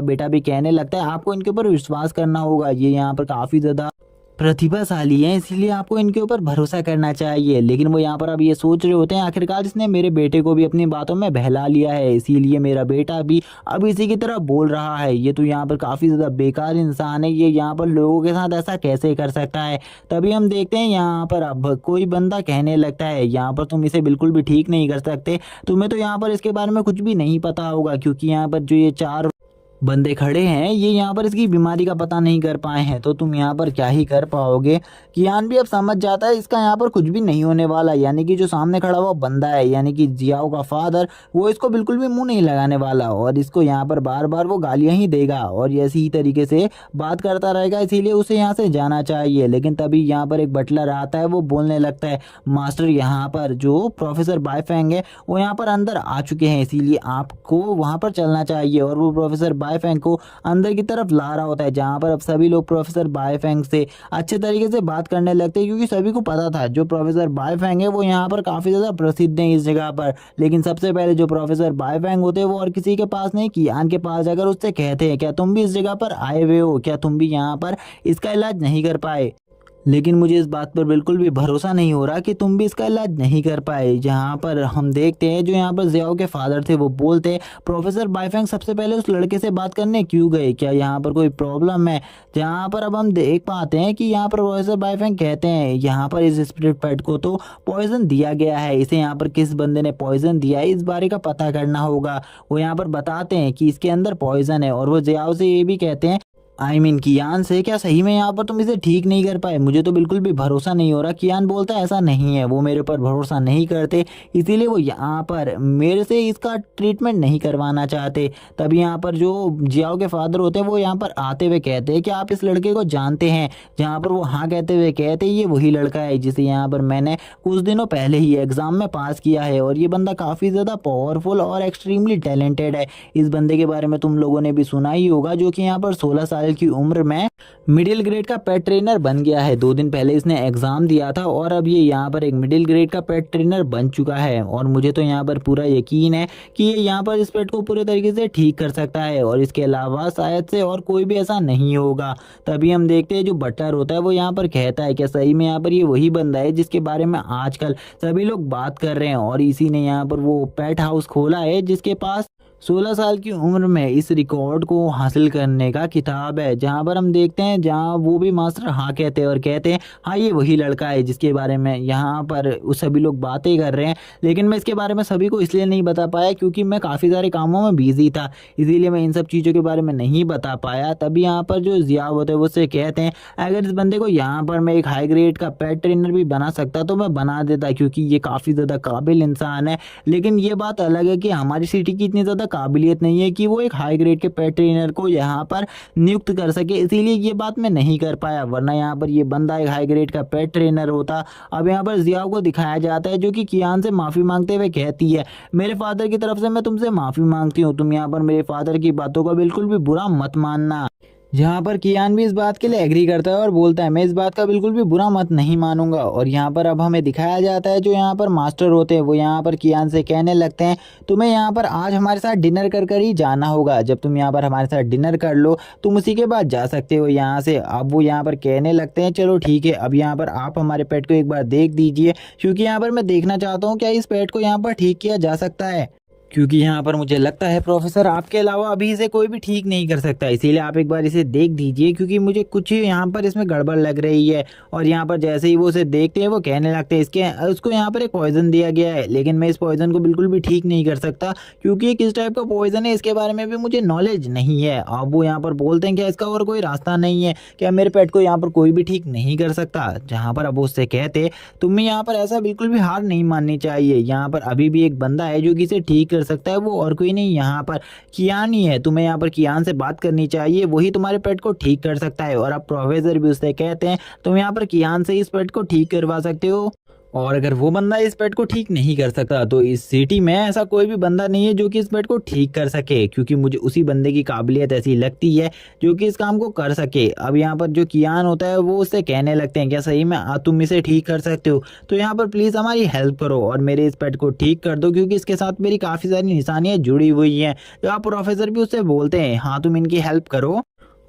बेटा भी कहने लगता है आपको इनके ऊपर विश्वास करना होगा, ये यहाँ पर काफ़ी ज़्यादा प्रतिभाशाली हैं, इसीलिए आपको इनके ऊपर भरोसा करना चाहिए। लेकिन वो यहाँ पर अब ये सोच रहे होते हैं आखिरकार इसने मेरे बेटे को भी अपनी बातों में बहला लिया है, इसीलिए मेरा बेटा भी अब इसी की तरह बोल रहा है। ये तो यहाँ पर काफ़ी ज़्यादा बेकार इंसान है, ये यहाँ पर लोगों के साथ ऐसा कैसे कर सकता है। तभी हम देखते हैं यहाँ पर अब कोई बंदा कहने लगता है यहाँ पर तुम इसे बिल्कुल भी ठीक नहीं कर सकते, तुम्हें तो यहाँ पर इसके बारे में कुछ भी नहीं पता होगा, क्योंकि यहाँ पर जो ये चार बंदे खड़े हैं ये यहाँ पर इसकी बीमारी का पता नहीं कर पाए हैं, तो तुम यहाँ पर क्या ही कर पाओगे। कियान भी अब समझ जाता है इसका यहाँ पर कुछ भी नहीं होने वाला, यानी कि जो सामने खड़ा हुआ बंदा है यानी कि जियाओ का फादर, वो इसको बिल्कुल भी मुंह नहीं लगाने वाला और इसको यहाँ पर बार बार वो गालियाँ ही देगा और ऐसी ही तरीके से बात करता रहेगा, इसीलिए उसे यहाँ से जाना चाहिए। लेकिन तभी यहाँ पर एक बटलर आता है, वो बोलने लगता है मास्टर यहाँ पर जो प्रोफेसर बायफेंग है वो यहाँ पर अंदर आ चुके हैं, इसीलिए आपको वहाँ पर चलना चाहिए। और वो प्रोफेसर बायफेंग को अंदर की तरफ ला रहा होता है, जहाँ पर अब सभी लोग प्रोफेसर बायफेंग से अच्छे तरीके से बात करने लगते हैं, क्योंकि सभी को पता था जो प्रोफेसर बायफेंग है वो यहाँ पर काफ़ी ज़्यादा प्रसिद्ध हैं इस जगह पर। लेकिन सबसे पहले जो प्रोफेसर बायफेंग होते हैं वो और किसी के पास नहीं, कियान के पास जाकर उससे कहते हैं क्या तुम भी इस जगह पर आए हुए हो, क्या तुम भी यहाँ पर इसका इलाज नहीं कर पाए। लेकिन मुझे इस बात पर बिल्कुल भी भरोसा नहीं हो रहा कि तुम भी इसका इलाज नहीं कर पाए। जहाँ पर हम देखते हैं जो यहाँ पर जियाओ के फादर थे वो बोलते हैं प्रोफेसर बायफेंग सबसे पहले उस लड़के से बात करने क्यों गए, क्या यहाँ पर कोई प्रॉब्लम है। जहाँ पर अब हम देख पाते हैं कि यहाँ पर प्रोफेसर बायफेंग कहते हैं यहाँ पर इस स्पिरिट पेट को तो पॉइजन दिया गया है, इसे यहाँ पर किस बंदे ने पॉइजन दिया है इस बारे का पता करना होगा। वो यहाँ पर बताते हैं कि इसके अंदर पॉइजन है और वो जियाओ से ये भी कहते हैं कियान से क्या सही में यहाँ पर तुम इसे ठीक नहीं कर पाए, मुझे तो बिल्कुल भी भरोसा नहीं हो रहा। कियान बोलता है ऐसा नहीं है, वो मेरे पर भरोसा नहीं करते, इसीलिए वो यहाँ पर मेरे से इसका ट्रीटमेंट नहीं करवाना चाहते। तभी यहाँ पर जो जियाओ के फादर होते हैं वो यहाँ पर आते हुए कहते हैं कि आप इस लड़के को जानते हैं। जहाँ पर वो हाँ कहते हुए कहते हैं ये वही लड़का है जिसे यहाँ पर मैंने कुछ दिनों पहले ही एग्ज़ाम में पास किया है और ये बंदा काफ़ी ज़्यादा पावरफुल और एक्सट्रीमली टैलेंटेड है। इस बंदे के बारे में तुम लोगों ने भी सुना ही होगा, जो कि यहाँ पर 16 साल की उम्र में मिडिल ग्रेड का पेट ट्रेनर बन गया है। 2 दिन पहले इसने एग्जाम दिया था और अब ये यहाँ पर एक मिडिल ग्रेड का पेट ट्रेनर बन चुका है और मुझे तो यहाँ पर पूरा यकीन है कि ये यहाँ पर इस पेट को पूरे तरीके से ठीक कर सकता है और इसके अलावा शायद से और कोई भी ऐसा नहीं होगा। तभी हम देखते हैं जो बटलर होता है वो यहाँ पर कहता है क्या सही में यहाँ पर ये वही बंदा है जिसके बारे में आजकल सभी लोग बात कर रहे हैं और इसी ने यहाँ पर वो पेट हाउस खोला है जिसके पास 16 साल की उम्र में इस रिकॉर्ड को हासिल करने का किताब है। जहाँ पर हम देखते हैं जहाँ वो भी मास्टर हाँ कहते हैं और कहते हैं हाँ ये वही लड़का है जिसके बारे में यहाँ पर सभी लोग बातें कर रहे हैं। लेकिन मैं इसके बारे में सभी को इसलिए नहीं बता पाया क्योंकि मैं काफ़ी सारे कामों में बिजी था, इसीलिए मैं इन सब चीज़ों के बारे में नहीं बता पाया। तभी यहाँ पर जो जिया होते हैं वो उससे कहते हैं अगर इस बंदे को यहाँ पर मैं एक हाई ग्रेड का पेट ट्रेनर भी बना सकता तो मैं बना देता, क्योंकि ये काफ़ी ज़्यादा काबिल इंसान है। लेकिन ये बात अलग है कि हमारी सिटी की इतनी ज़्यादा काबिलियत नहीं है कि वो एक हाई ग्रेड के पेट ट्रेनर को यहाँ पर नियुक्त कर सके, इसीलिए ये बात मैं नहीं कर पाया, वरना यहाँ पर ये बंदा एक हाई ग्रेड का पेट ट्रेनर होता। अब यहाँ पर जियाओ को दिखाया जाता है जो कि कियान से माफ़ी मांगते हुए कहती है मेरे फादर की तरफ से मैं तुमसे माफ़ी मांगती हूँ, तुम यहाँ पर मेरे फादर की बातों का बिल्कुल भी बुरा मत मानना। जहाँ पर कियान भी इस बात के लिए एग्री करता है और बोलता है मैं इस बात का बिल्कुल भी बुरा मत नहीं मानूंगा। और यहाँ पर अब हमें दिखाया जाता है जो यहाँ पर मास्टर होते हैं वो यहाँ पर कियान से कहने लगते हैं तुम्हें यहाँ पर आज हमारे साथ डिनर कर कर ही जाना होगा, जब तुम यहाँ पर हमारे साथ डिनर कर लो तुम उसी के बाद जा सकते हो यहाँ से। अब वो यहाँ पर कहने लगते हैं चलो ठीक है, अब यहाँ पर आप हमारे पेट को एक बार देख दीजिए, क्योंकि यहाँ पर मैं देखना चाहता हूँ क्या इस पेट को यहाँ पर ठीक किया जा सकता है। क्योंकि यहाँ पर मुझे लगता है प्रोफेसर आपके अलावा अभी इसे कोई भी ठीक नहीं कर सकता, इसीलिए आप एक बार इसे देख दीजिए, क्योंकि मुझे कुछ ही यहाँ पर इसमें गड़बड़ लग रही है। और यहाँ पर जैसे ही वो उसे देखते हैं वो कहने लगते हैं इसके उसको यहाँ पर एक पॉइजन दिया गया है, लेकिन मैं इस पॉइजन को बिल्कुल भी ठीक नहीं कर सकता, क्योंकि ये किस टाइप का पॉइजन है इसके बारे में भी मुझे नॉलेज नहीं है। अब वो यहाँ पर बोलते हैं क्या इसका और कोई रास्ता नहीं है, क्या मेरे पेट को यहाँ पर कोई भी ठीक नहीं कर सकता। जहाँ पर अब वो उससे कहते तुम्हें यहाँ पर ऐसा बिल्कुल भी हार नहीं माननी चाहिए, यहाँ पर अभी भी एक बंदा है जो कि इसे ठीक कर सकता है, वो और कोई नहीं यहाँ पर कियान ही है। तुम्हें यहाँ पर कियान से बात करनी चाहिए, वही तुम्हारे पेट को ठीक कर सकता है। और अब प्रोफेसर भी उससे कहते हैं तुम यहाँ पर कियान से इस पेट को ठीक करवा सकते हो, और अगर वो बंदा इस पेट को ठीक नहीं कर सकता तो इस सिटी में ऐसा कोई भी बंदा नहीं है जो कि इस पेट को ठीक कर सके, क्योंकि मुझे उसी बंदे की काबिलियत ऐसी लगती है जो कि इस काम को कर सके। अब यहाँ पर जो कियान होता है वो उससे कहने लगते हैं क्या सही में तुम इसे ठीक कर सकते हो, तो यहाँ पर प्लीज़ हमारी हेल्प करो और मेरे इस पेट को ठीक कर दो, क्योंकि इसके साथ मेरी काफ़ी सारी निशानियाँ जुड़ी हुई हैं। तो आप प्रोफेसर भी उससे बोलते हैं हाँ तुम इनकी हेल्प करो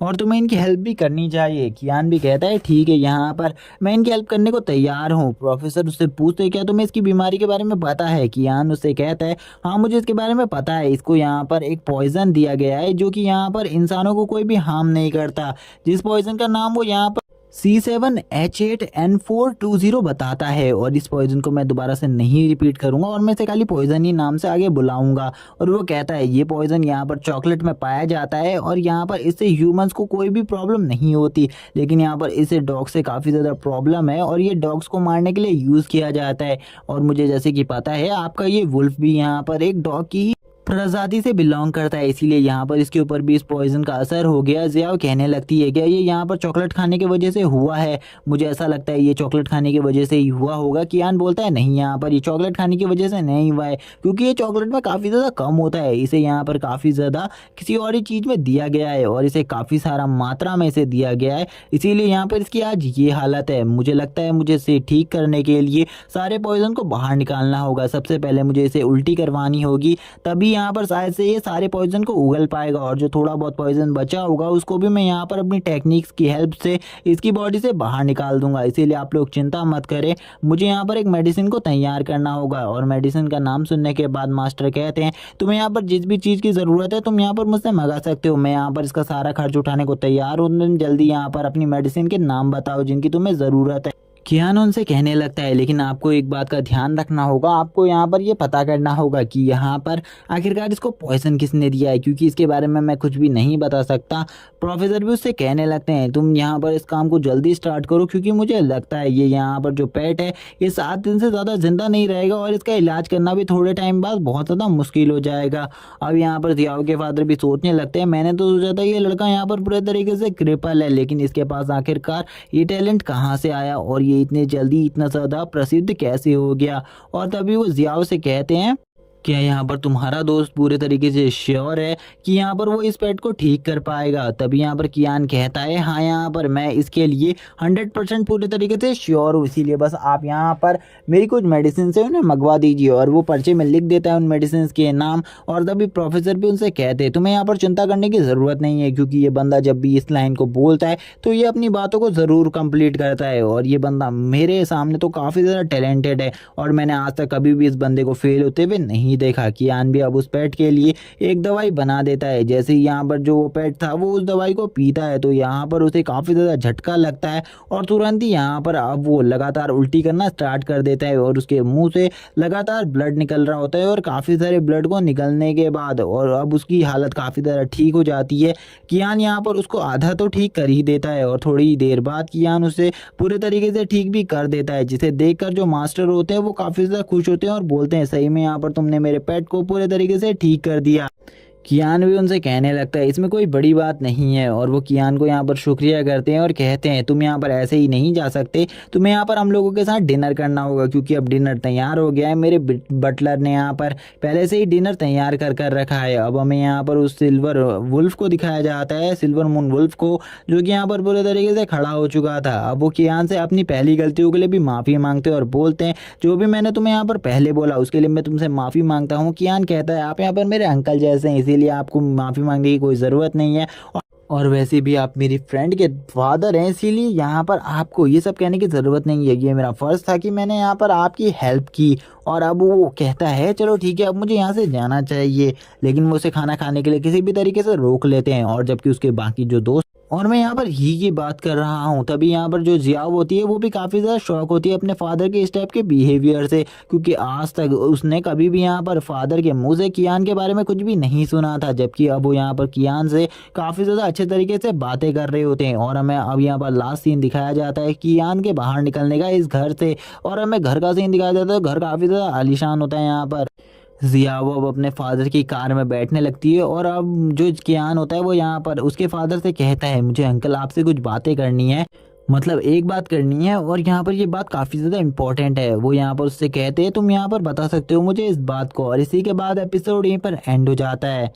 और तुम्हें इनकी हेल्प भी करनी चाहिए। कियान भी कहता है ठीक है यहाँ पर मैं इनकी हेल्प करने को तैयार हूँ। प्रोफेसर उससे पूछते हैं क्या तुम्हें इसकी बीमारी के बारे में पता है। कियान उससे कहता है हाँ मुझे इसके बारे में पता है, इसको यहाँ पर एक पॉइजन दिया गया है जो कि यहाँ पर इंसानों को कोई भी हार्म नहीं करता, जिस पॉइजन का नाम वो यहाँ पर C7H8N420 बताता है। और इस पॉइजन को मैं दोबारा से नहीं रिपीट करूंगा और मैं इसे खाली पॉइजन ही नाम से आगे बुलाऊंगा। और वो कहता है ये पॉइजन यहाँ पर चॉकलेट में पाया जाता है और यहाँ पर इससे ह्यूमंस को कोई भी प्रॉब्लम नहीं होती, लेकिन यहाँ पर इसे डॉग से काफ़ी ज़्यादा प्रॉब्लम है और ये डॉग्स को मारने के लिए यूज़ किया जाता है। और मुझे जैसे कि पता है आपका ये वुल्फ भी यहाँ पर एक डॉग की प्रजाति से बिलोंग करता है, इसीलिए यहाँ पर इसके ऊपर भी इस पॉइजन का असर हो गया। जियाओ कहने लगती है क्या ये यहाँ पर चॉकलेट खाने की वजह से हुआ है, मुझे ऐसा लगता है ये चॉकलेट खाने की वजह से ही हुआ होगा। कियान बोलता है नहीं यहाँ पर ये चॉकलेट खाने की वजह से नहीं हुआ है, क्योंकि ये चॉकलेट में काफ़ी ज़्यादा कम होता है, इसे यहाँ पर काफ़ी ज़्यादा किसी और ही चीज़ में दिया गया है और इसे काफ़ी सारा मात्रा में इसे दिया गया है, इसीलिए यहाँ पर इसकी आज ये हालत है। मुझे लगता है मुझे इसे ठीक करने के लिए सारे पॉइजन को बाहर निकालना होगा। सबसे पहले मुझे इसे उल्टी करवानी होगी, तभी यहाँ पर शायद से सारे पॉइजन को उगल पाएगा और जो थोड़ा बहुत पॉइजन बचा होगा उसको भी मैं यहाँ पर अपनी टेक्निक्स की हेल्प से इसकी बॉडी से बाहर निकाल दूंगा। इसीलिए आप लोग चिंता मत करें, मुझे यहाँ पर एक मेडिसिन को तैयार करना होगा। और मेडिसिन का नाम सुनने के बाद मास्टर कहते हैं तुम्हें यहाँ पर जिस भी चीज़ की ज़रूरत है तुम यहाँ पर मुझसे मंगा सकते हो, मैं यहाँ पर इसका सारा खर्च उठाने को तैयार हूँ। जल्दी यहाँ पर अपनी मेडिसिन के नाम बताओ जिनकी तुम्हें ज़रूरत है। कियान उनसे कहने लगता है लेकिन आपको एक बात का ध्यान रखना होगा, आपको यहाँ पर ये पता करना होगा कि यहाँ पर आखिरकार इसको पॉइजन किसने दिया है, क्योंकि इसके बारे में मैं कुछ भी नहीं बता सकता। प्रोफेसर भी उससे कहने लगते हैं तुम यहाँ पर इस काम को जल्दी स्टार्ट करो, क्योंकि मुझे लगता है ये यहाँ पर जो पेट है ये 7 दिन से ज़्यादा जिंदा नहीं रहेगा और इसका इलाज करना भी थोड़े टाइम बाद बहुत ज़्यादा मुश्किल हो जाएगा। अब यहाँ पर जियाओ के फादर भी सोचने लगते हैं मैंने तो सोचा था ये लड़का यहाँ पर पूरे तरीके से क्रिपल है, लेकिन इसके पास आखिरकार ये टैलेंट कहाँ से आया और ये इतने जल्दी इतना ज़्यादा प्रसिद्ध कैसे हो गया। और तभी वो जियाओ से कहते हैं क्या यहाँ पर तुम्हारा दोस्त पूरे तरीके से श्योर है कि यहाँ पर वो इस पेट को ठीक कर पाएगा। तभी यहाँ पर कियान कहता है हाँ यहाँ पर मैं इसके लिए 100% पूरे तरीके से श्योर हूँ, इसीलिए बस आप यहाँ पर मेरी कुछ मेडिसिन से उन्हें मंगवा दीजिए। और वो पर्चे में लिख देता है उन मेडिसिन के नाम। और तभी प्रोफेसर भी उनसे कहते हैं तुम्हें यहाँ पर चिंता करने की ज़रूरत नहीं है, क्योंकि ये बंदा जब भी इस लाइन को बोलता है तो ये अपनी बातों को ज़रूर कंप्लीट करता है और ये बंदा मेरे सामने तो काफ़ी ज़्यादा टैलेंटेड है और मैंने आज तक कभी भी इस बंदे को फेल होते हुए नहीं देखा। कियान भी अब उस पेट के लिए एक दवाई बना देता है। जैसे ही यहाँ पर जो वो पेट था वो उस दवाई को पीता है तो यहाँ पर उसे काफ़ी ज़्यादा झटका लगता है और तुरंत ही यहाँ पर अब वो लगातार उल्टी करना स्टार्ट कर देता है और उसके मुंह से लगातार ब्लड निकल रहा होता है। और काफ़ी सारे ब्लड को निकलने के बाद और अब उसकी हालत काफ़ी ज़्यादा ठीक हो जाती है। कियान यहाँ पर उसको आधा तो ठीक कर ही देता है और थोड़ी देर बाद कियान उसे पूरे तरीके से ठीक भी कर देता है, जिसे देखकर जो मास्टर होते हैं वो काफ़ी ज़्यादा खुश होते हैं और बोलते हैं सही में यहाँ पर तुमने मेरे पेट को पूरे तरीके से ठीक कर दिया। कियान भी उनसे कहने लगता है इसमें कोई बड़ी बात नहीं है और वो कियान को यहाँ पर शुक्रिया करते हैं और कहते हैं तुम यहाँ पर ऐसे ही नहीं जा सकते, तुम्हें यहाँ पर हम लोगों के साथ डिनर करना होगा, क्योंकि अब डिनर तैयार हो गया है। मेरे बटलर ने यहाँ पर पहले से ही डिनर तैयार कर रखा है। अब हमें यहाँ पर उस सिल्वर वुल्फ को दिखाया जाता है, सिल्वर मून वुल्फ को, जो कि यहाँ पर पूरे तरीके से खड़ा हो चुका था। अब वो कियान से अपनी पहली गलतियों के लिए भी माफ़ी मांगते हैं और बोलते हैं जो भी मैंने तुम्हें यहाँ पर पहले बोला उसके लिए मैं तुमसे माफ़ी मांगता हूँ। कियान कहता है आप यहाँ पर मेरे अंकल जैसे हैं, इसीलिए आपको माफ़ी मांगने की कोई ज़रूरत नहीं है। और वैसे भी आप मेरी फ्रेंड के फादर हैं, इसीलिए यहाँ पर आपको ये सब कहने की ज़रूरत नहीं है। ये मेरा फ़र्ज़ था कि मैंने यहाँ पर आपकी हेल्प की। और अब वो कहता है चलो ठीक है, अब मुझे यहाँ से जाना चाहिए, लेकिन वो उसे खाना खाने के लिए किसी भी तरीके से रोक लेते हैं। और जबकि उसके बाकी जो दोस्त, और मैं यहाँ पर ही की बात कर रहा हूँ, तभी यहाँ पर जो ज़ियाओ होती है वो भी काफ़ी ज़्यादा शॉक होती है अपने फादर के इस टाइप के बिहेवियर से, क्योंकि आज तक उसने कभी भी यहाँ पर फादर के मुंह से कियान के बारे में कुछ भी नहीं सुना था। जबकि अब वो यहाँ पर कियान से काफ़ी ज़्यादा अच्छे तरीके से बातें कर रहे होते हैं। और हमें अब यहाँ पर लास्ट सीन दिखाया जाता है कियान के बाहर निकलने का इस घर से, और हमें घर का सीन दिखाया जाता है। घर काफ़ी ज़्यादा आलीशान होता है। यहाँ पर जियाओ अब अपने फादर की कार में बैठने लगती है, और अब जो कियान होता है वो यहाँ पर उसके फादर से कहता है मुझे अंकल आपसे कुछ बातें करनी है, मतलब एक बात करनी है, और यहाँ पर ये बात काफ़ी ज़्यादा इंपॉर्टेंट है। वो यहाँ पर उससे कहते हैं तुम यहाँ पर बता सकते हो मुझे इस बात को। और इसी के बाद एपिसोड यहीं पर एंड हो जाता है।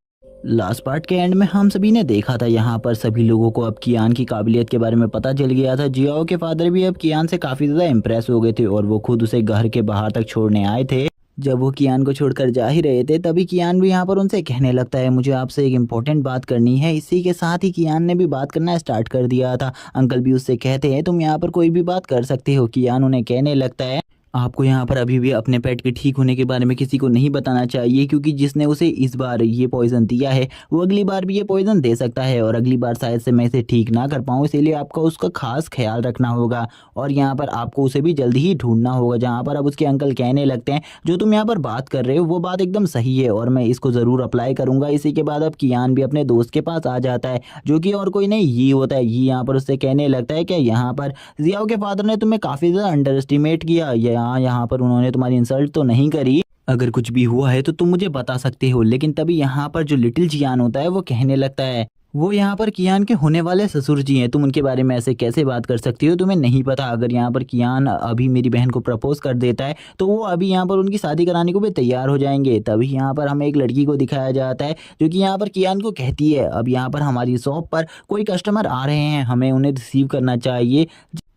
लास्ट पार्ट के एंड में हम सभी ने देखा था यहाँ पर सभी लोगों को अब कियान की काबिलियत के बारे में पता चल गया था। जियाओ के फादर भी अब कियान से काफ़ी ज़्यादा इम्प्रेस हो गए थे, और वो खुद उसे घर के बाहर तक छोड़ने आए थे। जब वो कियान को छोड़कर जा ही रहे थे, तभी कियान भी यहाँ पर उनसे कहने लगता है मुझे आपसे एक इम्पोर्टेंट बात करनी है। इसी के साथ ही कियान ने भी बात करना स्टार्ट कर दिया था। अंकल भी उससे कहते हैं तुम यहाँ पर कोई भी बात कर सकते हो। कियान उन्हें कहने लगता है आपको यहाँ पर अभी भी अपने पेट के ठीक होने के बारे में किसी को नहीं बताना चाहिए, क्योंकि जिसने उसे इस बार ये पॉइज़न दिया है वो अगली बार भी ये पॉइज़न दे सकता है, और अगली बार शायद से मैं इसे ठीक ना कर पाऊँ, इसीलिए आपको उसका खास ख्याल रखना होगा। और यहाँ पर आपको उसे भी जल्दी ही ढूंढना होगा। जहाँ पर अब उसके अंकल कहने लगते हैं जो तुम यहाँ पर बात कर रहे हो वो बात एकदम सही है, और मैं इसको ज़रूर अप्लाई करूँगा। इसी के बाद अब कियान भी अपने दोस्त के पास आ जाता है, जो कि और कोई नहीं ये होता है। ये यहाँ पर उससे कहने लगता है कि यहाँ पर जियाओ के फादर ने तुम्हें काफ़ी ज़्यादा अंडर एस्टिमेट किया, यहाँ पर उन्होंने तुम्हारी इंसल्ट तो नहीं करी। अगर कुछ भी हुआ है तो तुम मुझे बता सकते हो। लेकिन तभी यहाँ पर जो लिटिल जियान होता है वो कहने लगता है वो यहाँ पर कियान के होने वाले ससुर जी हैं, तुम उनके बारे में ऐसे कैसे बात कर सकती हो, तुम्हें नहीं पता अगर यहाँ पर कियान अभी मेरी बहन को प्रपोज कर देता है तो वो अभी यहाँ पर उनकी शादी कराने को भी तैयार हो जाएंगे। तभी यहाँ पर हमें एक लड़की को दिखाया जाता है जो कि यहाँ पर कियान को कहती है अब यहाँ पर हमारी शॉप पर कोई कस्टमर आ रहे हैं, हमें उन्हें रिसीव करना चाहिए।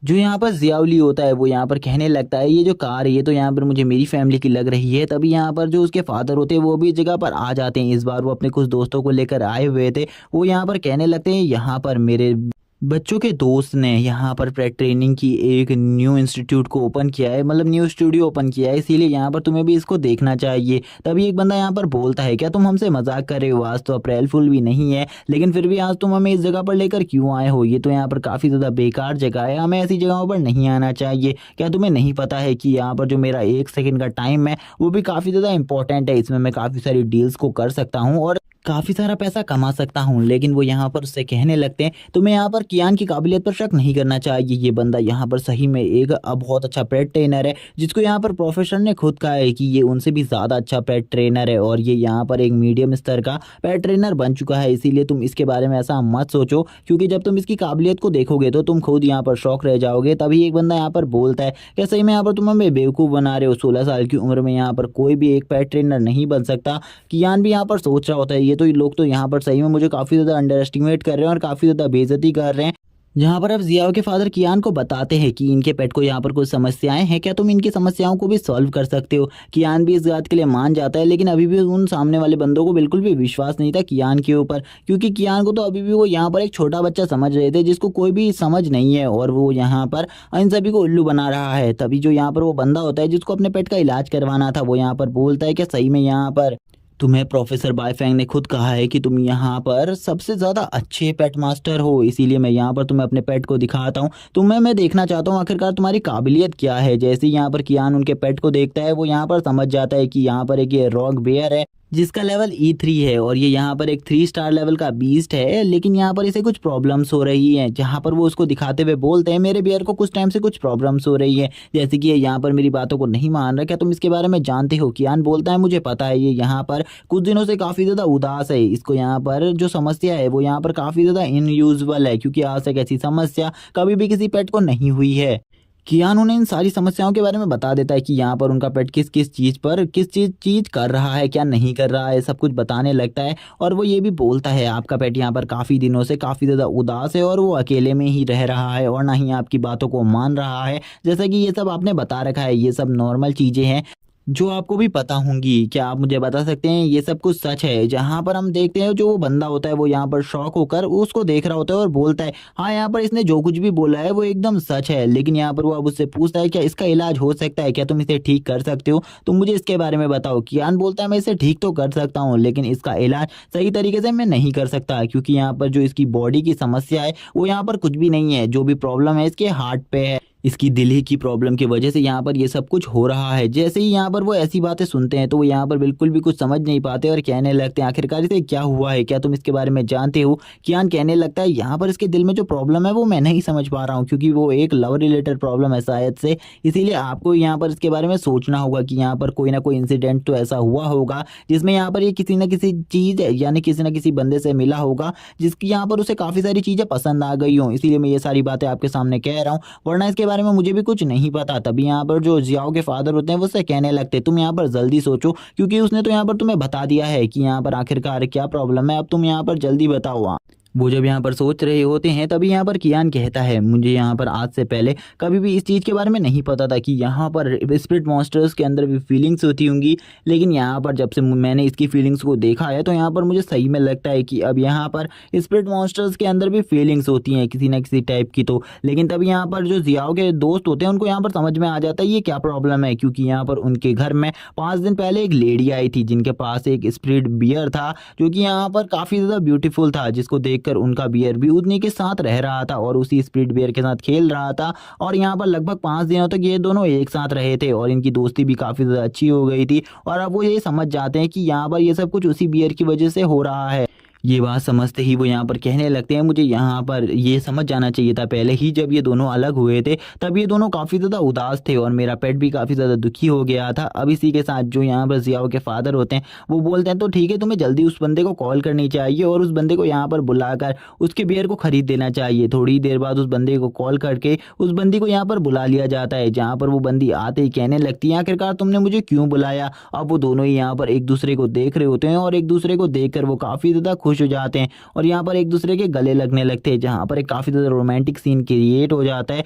जो यहाँ पर जियाउली होता है वो यहाँ पर कहने लगता है ये जो कार है ये तो यहाँ पर मुझे मेरी फैमिली की लग रही है। तभी यहाँ पर जो उसके फादर होते हैं वो भी इस जगह पर आ जाते हैं। इस बार वो अपने कुछ दोस्तों को लेकर आए हुए थे। वो यहाँ पर कहने लगते हैं यहाँ पर मेरे बच्चों के दोस्त ने यहाँ पर पेट ट्रेनिंग की एक न्यू इंस्टीट्यूट को ओपन किया है, मतलब न्यू स्टूडियो ओपन किया है, इसीलिए यहाँ पर तुम्हें भी इसको देखना चाहिए। तभी एक बंदा यहाँ पर बोलता है क्या तुम हमसे मजाक कर रहे हो, आज तो अप्रैल फुल भी नहीं है, लेकिन फिर भी आज तुम हमें इस जगह पर लेकर क्यों आए हो, ये तो यहाँ पर काफ़ी ज़्यादा बेकार जगह है, हमें ऐसी जगहों पर नहीं आना चाहिए। क्या तुम्हें नहीं पता है कि यहाँ पर जो मेरा 1 सेकंड का टाइम है वो भी काफ़ी ज़्यादा इंपॉर्टेंट है, इसमें मैं काफ़ी सारी डील्स को कर सकता हूँ और काफ़ी सारा पैसा कमा सकता हूँ। लेकिन वो यहाँ पर उससे कहने लगते हैं तुम्हें यहाँ पर कियान की काबिलियत पर शक नहीं करना चाहिए, ये बंदा यहाँ पर सही में एक बहुत अच्छा पेट ट्रेनर है, जिसको यहाँ पर प्रोफेसर ने खुद कहा है कि ये उनसे भी ज़्यादा अच्छा पेट ट्रेनर है, और ये यहाँ पर एक मीडियम स्तर का पेट ट्रेनर बन चुका है। इसीलिए तुम इसके बारे में ऐसा मत सोचो, क्योंकि जब तुम इसकी काबिलियत को देखोगे तो तुम खुद यहाँ पर शौक रह जाओगे। तभी एक बंदा यहाँ पर बोलता है क्या सही में यहाँ पर तुम हमें बेवकूफ़ बना रहे हो, 16 साल की उम्र में यहाँ पर कोई भी एक पेट ट्रेनर नहीं बन सकता। कियान भी यहाँ पर सोच रहा होता है ये तो लोग तो यहाँ पर सही में मुझे काफ़ी ज़्यादा अंडर एस्टिमेट कर रहे हैं और काफ़ी ज़्यादा बेइज्जती कर रहे हैं। जहाँ पर अब जियाओ के फादर कियान को बताते हैं कि इनके पेट को यहाँ पर कुछ समस्याएं हैं, क्या तुम इनकी समस्याओं को भी सॉल्व कर सकते हो। कियान भी इस बात के लिए मान जाता है, लेकिन अभी भी उन सामने वाले बंदों को बिल्कुल भी विश्वास नहीं था कियान के ऊपर, क्योंकि कियान को तो अभी भी वो यहाँ पर एक छोटा बच्चा समझ रहे थे जिसको कोई भी समझ नहीं है, और वो यहाँ पर इन सभी को उल्लू बना रहा है। तभी जो यहाँ पर वो बंदा होता है जिसको अपने पेट का इलाज करवाना था वो यहाँ पर बोलता है कि सही में यहाँ पर तुम्हें प्रोफेसर बायफेंग ने खुद कहा है कि तुम यहाँ पर सबसे ज़्यादा अच्छे पेट मास्टर हो, इसीलिए मैं यहाँ पर तुम्हें अपने पेट को दिखाता हूँ, तुम्हें मैं देखना चाहता हूँ आखिरकार तुम्हारी काबिलियत क्या है। जैसे ही यहाँ पर कियान उनके पेट को देखता है वो यहाँ पर समझ जाता है कि यहाँ पर एक ये रॉक बेयर है जिसका लेवल E3 है, और ये यहाँ पर एक 3 स्टार लेवल का बीस्ट है, लेकिन यहाँ पर इसे कुछ प्रॉब्लम्स हो रही हैं। जहाँ पर वो उसको दिखाते हुए बोलते हैं मेरे बियर को कुछ टाइम से कुछ प्रॉब्लम्स हो रही है, जैसे कि ये यहाँ पर मेरी बातों को नहीं मान रहा, क्या तुम इसके बारे में जानते हो। कियान बोलता है मुझे पता है, ये यहाँ पर कुछ दिनों से काफ़ी ज़्यादा उदास है, इसको यहाँ पर जो समस्या है वो यहाँ पर काफ़ी ज़्यादा इनयूजुअल है, क्योंकि आज तक ऐसी समस्या कभी भी किसी पेट को नहीं हुई है। कियान उन्हें इन सारी समस्याओं के बारे में बता देता है कि यहाँ पर उनका पेट किस किस चीज़ पर किस चीज़ कर रहा है, क्या नहीं कर रहा है, सब कुछ बताने लगता है। और वो ये भी बोलता है आपका पेट यहाँ पर काफ़ी दिनों से काफ़ी ज़्यादा उदास है और वो अकेले में ही रह रहा है और ना ही आपकी बातों को मान रहा है। जैसा कि ये सब आपने बता रखा है, ये सब नॉर्मल चीज़ें हैं। जो आपको भी पता होंगी। क्या आप मुझे बता सकते हैं ये सब कुछ सच है? जहाँ पर हम देखते हैं जो वो बंदा होता है वो यहाँ पर शॉक होकर उसको देख रहा होता है और बोलता है हाँ यहाँ पर इसने जो कुछ भी बोला है वो एकदम सच है। लेकिन यहाँ पर वो अब उससे पूछता है क्या इसका इलाज हो सकता है, क्या तुम इसे ठीक कर सकते हो, तुम मुझे इसके बारे में बताओ। कियान बोलता है मैं इसे ठीक तो कर सकता हूँ लेकिन इसका इलाज सही तरीके से मैं नहीं कर सकता, क्योंकि यहाँ पर जो इसकी बॉडी की समस्या है वो यहाँ पर कुछ भी नहीं है। जो भी प्रॉब्लम है इसके हार्ट पे है, इसकी दिल ही की प्रॉब्लम की वजह से यहाँ पर ये सब कुछ हो रहा है। जैसे ही यहाँ पर वो ऐसी बातें सुनते हैं तो वो यहाँ पर बिल्कुल भी कुछ समझ नहीं पाते और कहने लगते हैं आखिरकार इसे क्या हुआ है, क्या तुम इसके बारे में जानते हो। कियान कहने लगता है यहाँ पर इसके दिल में जो प्रॉब्लम है वो मैं नहीं समझ पा रहा हूँ, क्योंकि वो एक लव रिलेटेड प्रॉब्लम है शायद से, इसीलिए आपको यहाँ पर इसके बारे में सोचना होगा कि यहाँ पर कोई ना कोई इंसिडेंट तो ऐसा हुआ होगा जिसमें यहाँ पर ये किसी ना किसी चीज़ यानी किसी ना किसी बंदे से मिला होगा जिसकी यहाँ पर उसे काफ़ी सारी चीज़ें पसंद आ गई हों, इसीलिए मैं ये सारी बातें आपके सामने कह रहा हूँ, वरना इसके बारे में मुझे भी कुछ नहीं पता। तभी यहाँ पर जो जियाओ के फादर होते हैं वो उससे कहने लगते तुम यहाँ पर जल्दी सोचो, क्योंकि उसने तो यहाँ पर तुम्हें बता दिया है कि यहाँ पर आखिरकार क्या प्रॉब्लम है, अब तुम यहाँ पर जल्दी बताओ। वो जब यहाँ पर सोच रहे होते हैं तभी यहाँ पर कियान कहता है मुझे यहाँ पर आज से पहले कभी भी इस चीज़ के बारे में नहीं पता था कि यहाँ पर स्पिरिट मॉन्स्टर्स के अंदर भी फीलिंग्स होती होंगी, लेकिन यहाँ पर जब से मैंने इसकी फीलिंग्स को देखा है तो यहाँ पर मुझे सही में लगता है कि अब यहाँ पर स्पिरिट मॉन्स्टर्स के अंदर भी फीलिंग्स होती हैं किसी ना किसी टाइप की। तो लेकिन तभी यहाँ पर जो जियाओ के दोस्त होते हैं उनको यहाँ पर समझ में आ जाता है ये क्या प्रॉब्लम है, क्योंकि यहाँ पर उनके घर में 5 दिन पहले एक लेडी आई थी जिनके पास एक स्पिरिट बियर था जो कि यहाँ पर काफ़ी ज़्यादा ब्यूटीफुल था, जिसको देखकर उनका बियर भी उन्हीं के साथ रह रहा था और उसी स्प्लिट बियर के साथ खेल रहा था। और यहाँ पर लगभग 5 दिनों तक ये दोनों एक साथ रहे थे और इनकी दोस्ती भी काफ़ी ज़्यादा अच्छी हो गई थी। और अब वो ये समझ जाते हैं कि यहाँ पर ये सब कुछ उसी बियर की वजह से हो रहा है। ये बात समझते ही वो यहाँ पर कहने लगते हैं मुझे यहाँ पर ये समझ जाना चाहिए था पहले ही, जब ये दोनों अलग हुए थे तब ये दोनों काफ़ी ज़्यादा उदास थे और मेरा पेट भी काफ़ी ज़्यादा दुखी हो गया था। अब इसी के साथ जो यहाँ पर जियाओ के फादर होते हैं वो बोलते हैं तो ठीक है तुम्हें जल्दी उस बंदे को कॉल करनी चाहिए और उस बंदे को यहाँ पर बुलाकर उसके बियर को खरीद देना चाहिए। थोड़ी देर बाद उस बंदे को कॉल करके उस बंदी को यहाँ पर बुला लिया जाता है, जहाँ पर वो बंदी आते ही कहने लगती है आखिरकार तुमने मुझे क्यों बुलाया। अब वो दोनों ही यहाँ पर एक दूसरे को देख रहे होते हैं और एक दूसरे को देखकर वो काफ़ी ज़्यादा खुश हो जाते हैं और यहाँ पर एक दूसरे के गले लगने लगते हैं, जहाँ पर एक काफ़ी ज़्यादा रोमांटिक सीन क्रिएट हो जाता है।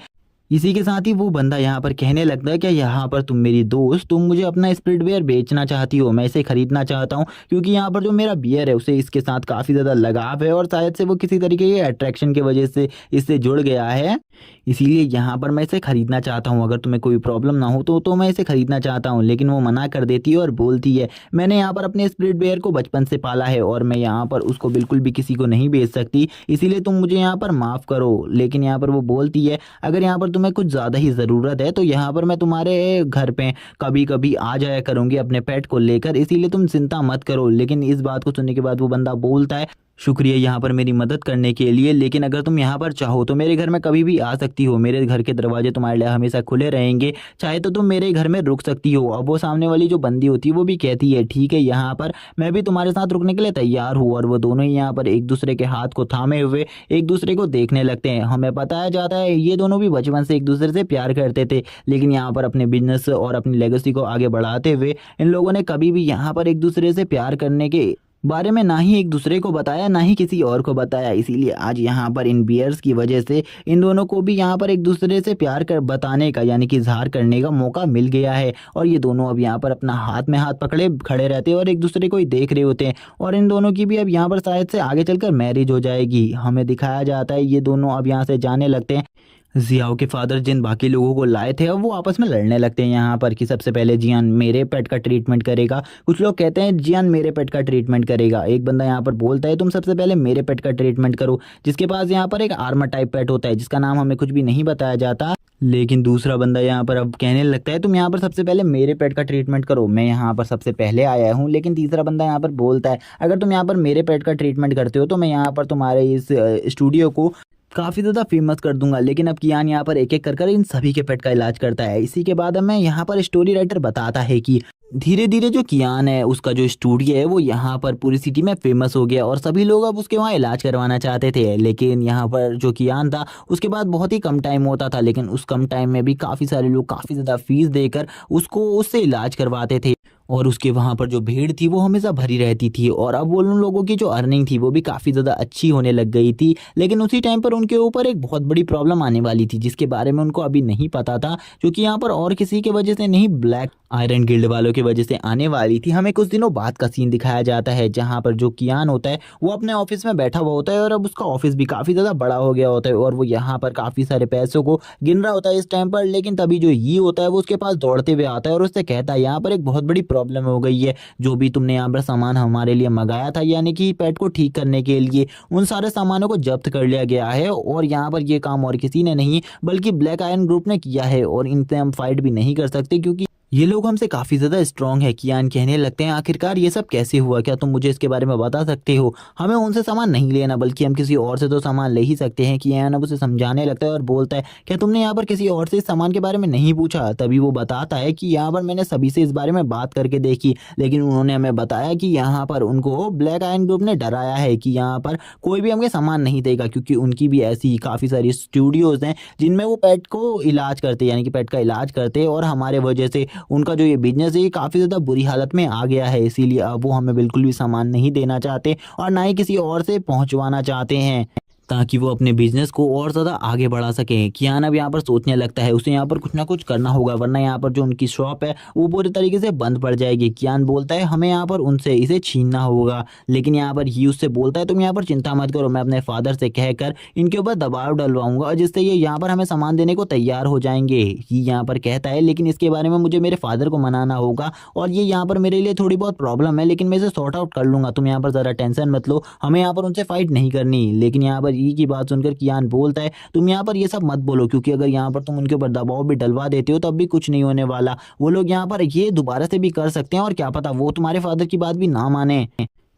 इसी के साथ ही वो बंदा यहाँ पर कहने लगता है कि यहाँ पर तुम मेरी दोस्त, तुम मुझे अपना स्प्लिट बियर बेचना चाहती हो, मैं इसे खरीदना चाहता हूँ क्योंकि यहाँ पर जो मेरा बियर है उसे इसके साथ काफ़ी ज़्यादा लगाव है और शायद से वो किसी तरीके के अट्रैक्शन की वजह से इससे जुड़ गया है, इसीलिए यहाँ पर मैं इसे खरीदना चाहता हूँ। अगर तुम्हें कोई प्रॉब्लम ना हो तो मैं इसे खरीदना चाहता हूँ। लेकिन वो मना कर देती है और बोलती है मैंने यहाँ पर अपने स्प्लिट बियर को बचपन से पाला है और मैं यहाँ पर उसको बिल्कुल भी किसी को नहीं बेच सकती, इसीलिए तुम मुझे यहाँ पर माफ़ करो। लेकिन यहाँ पर वो बोलती है अगर यहाँ पर तुम्हें कुछ ज़्यादा ही ज़रूरत है तो यहाँ पर मैं तुम्हारे घर पे कभी कभी आ जाया करूँगी अपने पेट को लेकर, इसीलिए तुम चिंता मत करो। लेकिन इस बात को सुनने के बाद वो बंदा बोलता है शुक्रिया यहाँ पर मेरी मदद करने के लिए, लेकिन अगर तुम यहाँ पर चाहो तो मेरे घर में कभी भी आ सकती हो, मेरे घर के दरवाजे तुम्हारे लिए हमेशा खुले रहेंगे, चाहे तो तुम मेरे घर में रुक सकती हो। अब वो सामने वाली जो बंदी होती है वो भी कहती है ठीक है यहाँ पर मैं भी तुम्हारे साथ रुकने के लिए तैयार हूँ। और वो दोनों ही यहाँ पर एक दूसरे के हाथ को थामे हुए एक दूसरे को देखने लगते हैं। हमें बताया जाता है ये दोनों भी बचपन से एक दूसरे से प्यार करते थे, लेकिन यहाँ पर अपने बिजनेस और अपनी लेगेसी को आगे बढ़ाते हुए इन लोगों ने कभी भी यहाँ पर एक दूसरे से प्यार करने के बारे में ना ही एक दूसरे को बताया ना ही किसी और को बताया। इसीलिए आज यहाँ पर इन बियर्स की वजह से इन दोनों को भी यहाँ पर एक दूसरे से प्यार कर बताने का यानी कि इजहार करने का मौका मिल गया है। और ये दोनों अब यहाँ पर अपना हाथ में हाथ पकड़े खड़े रहते हैं और एक दूसरे को ही देख रहे होते हैं और इन दोनों की भी अब यहाँ पर शायद से आगे चलकर मैरिज हो जाएगी। हमें दिखाया जाता है ये दोनों अब यहाँ से जाने लगते हैं। जियाओ के फादर जिन बाकी लोगों को लाए थे अब वो आपस में लड़ने लगते हैं यहाँ पर कि सबसे पहले जियान मेरे पेट का ट्रीटमेंट करेगा, कुछ लोग कहते हैं जियान मेरे पेट का ट्रीटमेंट करेगा। एक बंदा यहाँ पर बोलता है तुम सबसे पहले मेरे पेट का ट्रीटमेंट करो, जिसके पास यहाँ पर एक आर्मर टाइप पेट होता है जिसका नाम हमें कुछ भी नहीं बताया जाता। लेकिन दूसरा बंदा यहाँ पर अब कहने लगता है तुम यहाँ पर सबसे पहले मेरे पेट का ट्रीटमेंट करो, मैं यहाँ पर सबसे पहले आया हूँ। लेकिन तीसरा बंदा यहाँ पर बोलता है अगर तुम यहाँ पर मेरे पेट का ट्रीटमेंट करते हो तो मैं यहाँ पर तुम्हारे इस स्टूडियो को काफ़ी ज़्यादा फेमस कर दूंगा। लेकिन अब कियान यहाँ पर एक एक कर इन सभी के पेट का इलाज करता है। इसी के बाद हमें यहाँ पर स्टोरी राइटर बताता है कि धीरे धीरे जो कियान है उसका जो स्टूडियो है वो यहाँ पर पूरी सिटी में फेमस हो गया और सभी लोग अब उसके वहाँ इलाज करवाना चाहते थे। लेकिन यहाँ पर जो कियान था उसके बाद बहुत ही कम टाइम होता था, लेकिन उस कम टाइम में भी काफ़ी सारे लोग काफ़ी ज़्यादा फीस देकर उससे इलाज करवाते थे। और उसके वहाँ पर जो भीड़ थी वो हमेशा भरी रहती थी और अब वो उन लोगों की जो अर्निंग थी वो भी काफ़ी ज़्यादा अच्छी होने लग गई थी। लेकिन उसी टाइम पर उनके ऊपर एक बहुत बड़ी प्रॉब्लम आने वाली थी जिसके बारे में उनको अभी नहीं पता था, क्योंकि यहाँ पर और किसी की वजह से नहीं, ब्लैक आयरन गिल्ड वालों की वजह से आने वाली थी। हमें कुछ दिनों बाद का सीन दिखाया जाता है जहाँ पर जो कियान होता है वो अपने ऑफिस में बैठा हुआ होता है और अब उसका ऑफिस भी काफ़ी ज़्यादा बड़ा हो गया होता है और वो यहाँ पर काफ़ी सारे पैसों को गिन रहा होता है इस टाइम पर। लेकिन तभी जो ये होता है वो उसके पास दौड़ते हुए आता है और उससे कहता है यहाँ पर एक बहुत बड़ी प्रॉब्लम हो गई है। जो भी तुमने यहाँ पर सामान हमारे लिए मंगाया था यानी कि पेट को ठीक करने के लिए, उन सारे सामानों को जब्त कर लिया गया है और यहाँ पर ये काम और किसी ने नहीं बल्कि ब्लैक आयरन ग्रुप ने किया है और इनसे हम फाइट भी नहीं कर सकते क्योंकि ये लोग हमसे काफ़ी ज़्यादा स्ट्रांग है। कियान कहने लगते हैं आखिरकार ये सब कैसे हुआ, क्या तुम मुझे इसके बारे में बता सकते हो? हमें उनसे सामान नहीं लेना बल्कि हम किसी और से तो सामान ले ही सकते हैं। कियान अब उसे समझाने लगता है और बोलता है क्या तुमने यहाँ पर किसी और से इस सामान के बारे में नहीं पूछा? तभी वो बताता है कि यहाँ पर मैंने सभी से इस बारे में बात करके देखी लेकिन उन्होंने हमें बताया कि यहाँ पर उनको ब्लैक आयरन ग्रुप ने डराया है कि यहाँ पर कोई भी हमें सामान नहीं देगा क्योंकि उनकी भी ऐसी काफ़ी सारी स्टूडियोज़ हैं जिनमें वो पेट को इलाज करते यानी कि पेट का इलाज करते और हमारे वजह से उनका जो ये बिजनेस है ये काफ़ी ज़्यादा बुरी हालत में आ गया है। इसीलिए अब वो हमें बिल्कुल भी सामान नहीं देना चाहते और ना ही किसी और से पहुंचवाना चाहते हैं ताकि वो अपने बिजनेस को और ज़्यादा आगे बढ़ा सकें। कियान अब यहाँ पर सोचने लगता है उसे यहाँ पर कुछ ना कुछ करना होगा वरना यहाँ पर जो उनकी शॉप है वो पूरी तरीके से बंद पड़ जाएगी। कियान बोलता है हमें यहाँ पर उनसे इसे छीनना होगा, लेकिन यहाँ पर ही उससे बोलता है तुम यहाँ पर चिंता मत करो, मैं अपने फादर से कहकर इनके ऊपर दबाव डलवाऊंगा जिससे ये यहाँ पर हमें सामान देने को तैयार हो जाएंगे। ही यहाँ पर कहता है लेकिन इसके बारे में मुझे मेरे फादर को मनाना होगा और ये यहाँ पर मेरे लिए थोड़ी बहुत प्रॉब्लम है लेकिन मैं इसे सॉर्ट आउट कर लूँगा, तुम यहाँ पर ज़रा टेंशन मत लो, हमें यहाँ पर उनसे फाइट नहीं करनी। लेकिन यहाँ पर ई की बात सुनकर कियान बोलता है तुम यहाँ पर ये सब मत बोलो क्योंकि अगर यहाँ पर तुम उनके ऊपर दबाव भी डलवा देते हो तब भी कुछ नहीं होने वाला, वो लोग यहाँ पर ये दोबारा से भी कर सकते हैं और क्या पता वो तुम्हारे फादर की बात भी ना माने।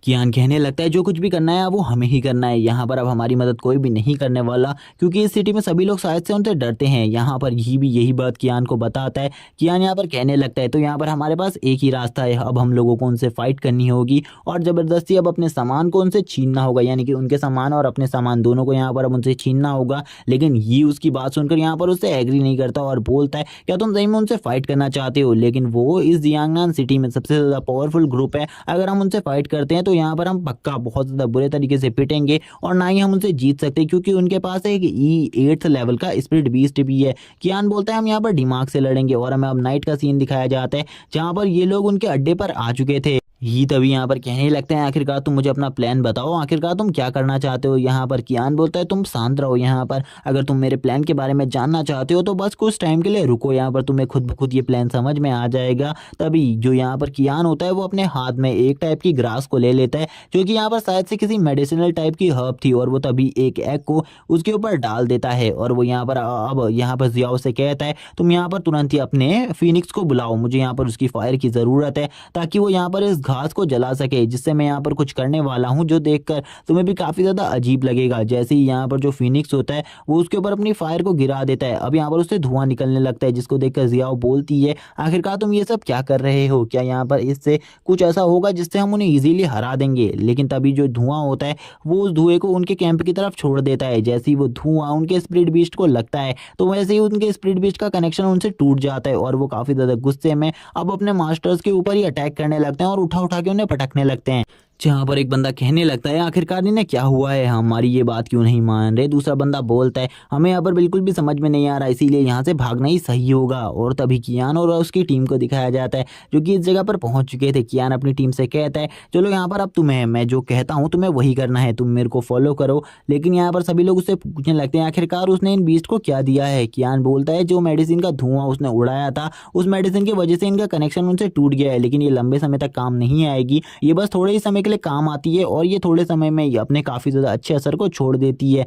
कियान कहने लगता है जो कुछ भी करना है वो हमें ही करना है, यहाँ पर अब हमारी मदद कोई भी नहीं करने वाला क्योंकि इस सिटी में सभी लोग शायद से उनसे डरते हैं। यहाँ पर ये भी यही बात कियान को बताता है। कियान यहाँ पर कहने लगता है तो यहाँ पर हमारे पास एक ही रास्ता है, अब हम लोगों को उनसे फाइट करनी होगी और ज़बरदस्ती अब अपने सामान को उनसे छीनना होगा यानी कि उनके सामान और अपने सामान दोनों को यहाँ पर अब उनसे छीनना होगा। लेकिन ये उसकी बात सुनकर यहाँ पर उससे एग्री नहीं करता और बोलता है क्या तुम सही में उनसे फाइट करना चाहते हो? लेकिन वो इस जियांगनान सिटी में सबसे ज़्यादा पावरफुल ग्रुप है, अगर हम उनसे फाइट करते हैं तो यहाँ पर हम पक्का बहुत ज़्यादा बुरे तरीके से पिटेंगे और ना ही हम उनसे जीत सकते क्योंकि उनके पास एक E8 लेवल का स्पिरिट बीस्ट भी है। कियान बोलता है हम यहाँ पर दिमाग से लड़ेंगे और हमें अब नाइट का सीन दिखाया जाता है जहाँ पर ये लोग उनके अड्डे पर आ चुके थे। ही तभी यहाँ पर कहने लगते हैं आखिरकार तुम मुझे अपना प्लान बताओ, आखिरकार तुम क्या करना चाहते हो? यहाँ पर कियान बोलता है तुम शांत रहो, यहाँ पर अगर तुम मेरे प्लान के बारे में जानना चाहते हो तो बस कुछ टाइम के लिए रुको, यहाँ पर तुम्हें खुद ब खुद ये प्लान समझ में आ जाएगा। तभी जो यहाँ पर कियान होता है वो अपने हाथ में एक टाइप की ग्रास को ले लेता है जो कि यहाँ पर शायद से किसी मेडिसिनल टाइप की हर्ब थी और वो तभी एक एग को उसके ऊपर डाल देता है और वो यहाँ पर अब यहाँ पर जियाओ से कहता है तुम यहाँ पर तुरंत ही अपने फिनिक्स को बुलाओ, मुझे यहाँ पर उसकी फायर की ज़रूरत है ताकि वो यहाँ पर इस घास को जला सके, जिससे मैं यहाँ पर कुछ करने वाला हूँ जो देखकर तुम्हें भी काफ़ी ज़्यादा अजीब लगेगा। जैसे ही यहाँ पर जो फिनिक्स होता है वो उसके ऊपर अपनी फायर को गिरा देता है, अब यहाँ पर उससे धुआं निकलने लगता है जिसको देखकर जियाओ बोलती है आखिरकार तुम ये सब क्या कर रहे हो, क्या यहाँ पर इससे कुछ ऐसा होगा जिससे हम उन्हें ईजिली हरा देंगे? लेकिन तभी जो धुआं होता है वो उस धुएं को उनके कैंप की तरफ छोड़ देता है। जैसे ही वो धुआं उनके स्पिरिट बीस्ट को लगता है तो वैसे ही उनके स्पिरिट बीस्ट का कनेक्शन उनसे टूट जाता है और वो काफ़ी ज़्यादा गुस्से में अब अपने मास्टर्स के ऊपर ही अटैक करने लगते हैं और उठा उठा के उन्हें पटकने लगते हैं। जहाँ पर एक बंदा कहने लगता है आखिरकार इन्हें क्या हुआ है, हमारी ये बात क्यों नहीं मान रहे? दूसरा बंदा बोलता है हमें यहाँ पर बिल्कुल भी समझ में नहीं आ रहा, इसीलिए यहाँ से भागना ही सही होगा। और तभी कियान और उसकी टीम को दिखाया जाता है जो कि इस जगह पर पहुंच चुके थे। कियान अपनी टीम से कहता है चलो यहाँ पर अब तुम्हें मैं जो कहता हूँ तुम्हें वही करना है, तुम मेरे को फॉलो करो। लेकिन यहाँ पर सभी लोग उससे पूछने लगते हैं आखिरकार उसने इन बीस्ट को क्या दिया है? कियान बोलता है जो मेडिसिन का धुआं उसने उड़ाया था उस मेडिसिन की वजह से इनका कनेक्शन उनसे टूट गया है, लेकिन ये लंबे समय तक काम नहीं आएगी, ये बस थोड़े ही समय के लिए काम आती है और ये थोड़े समय में ही अपने काफ़ी ज़्यादा अच्छे असर को छोड़ देती है।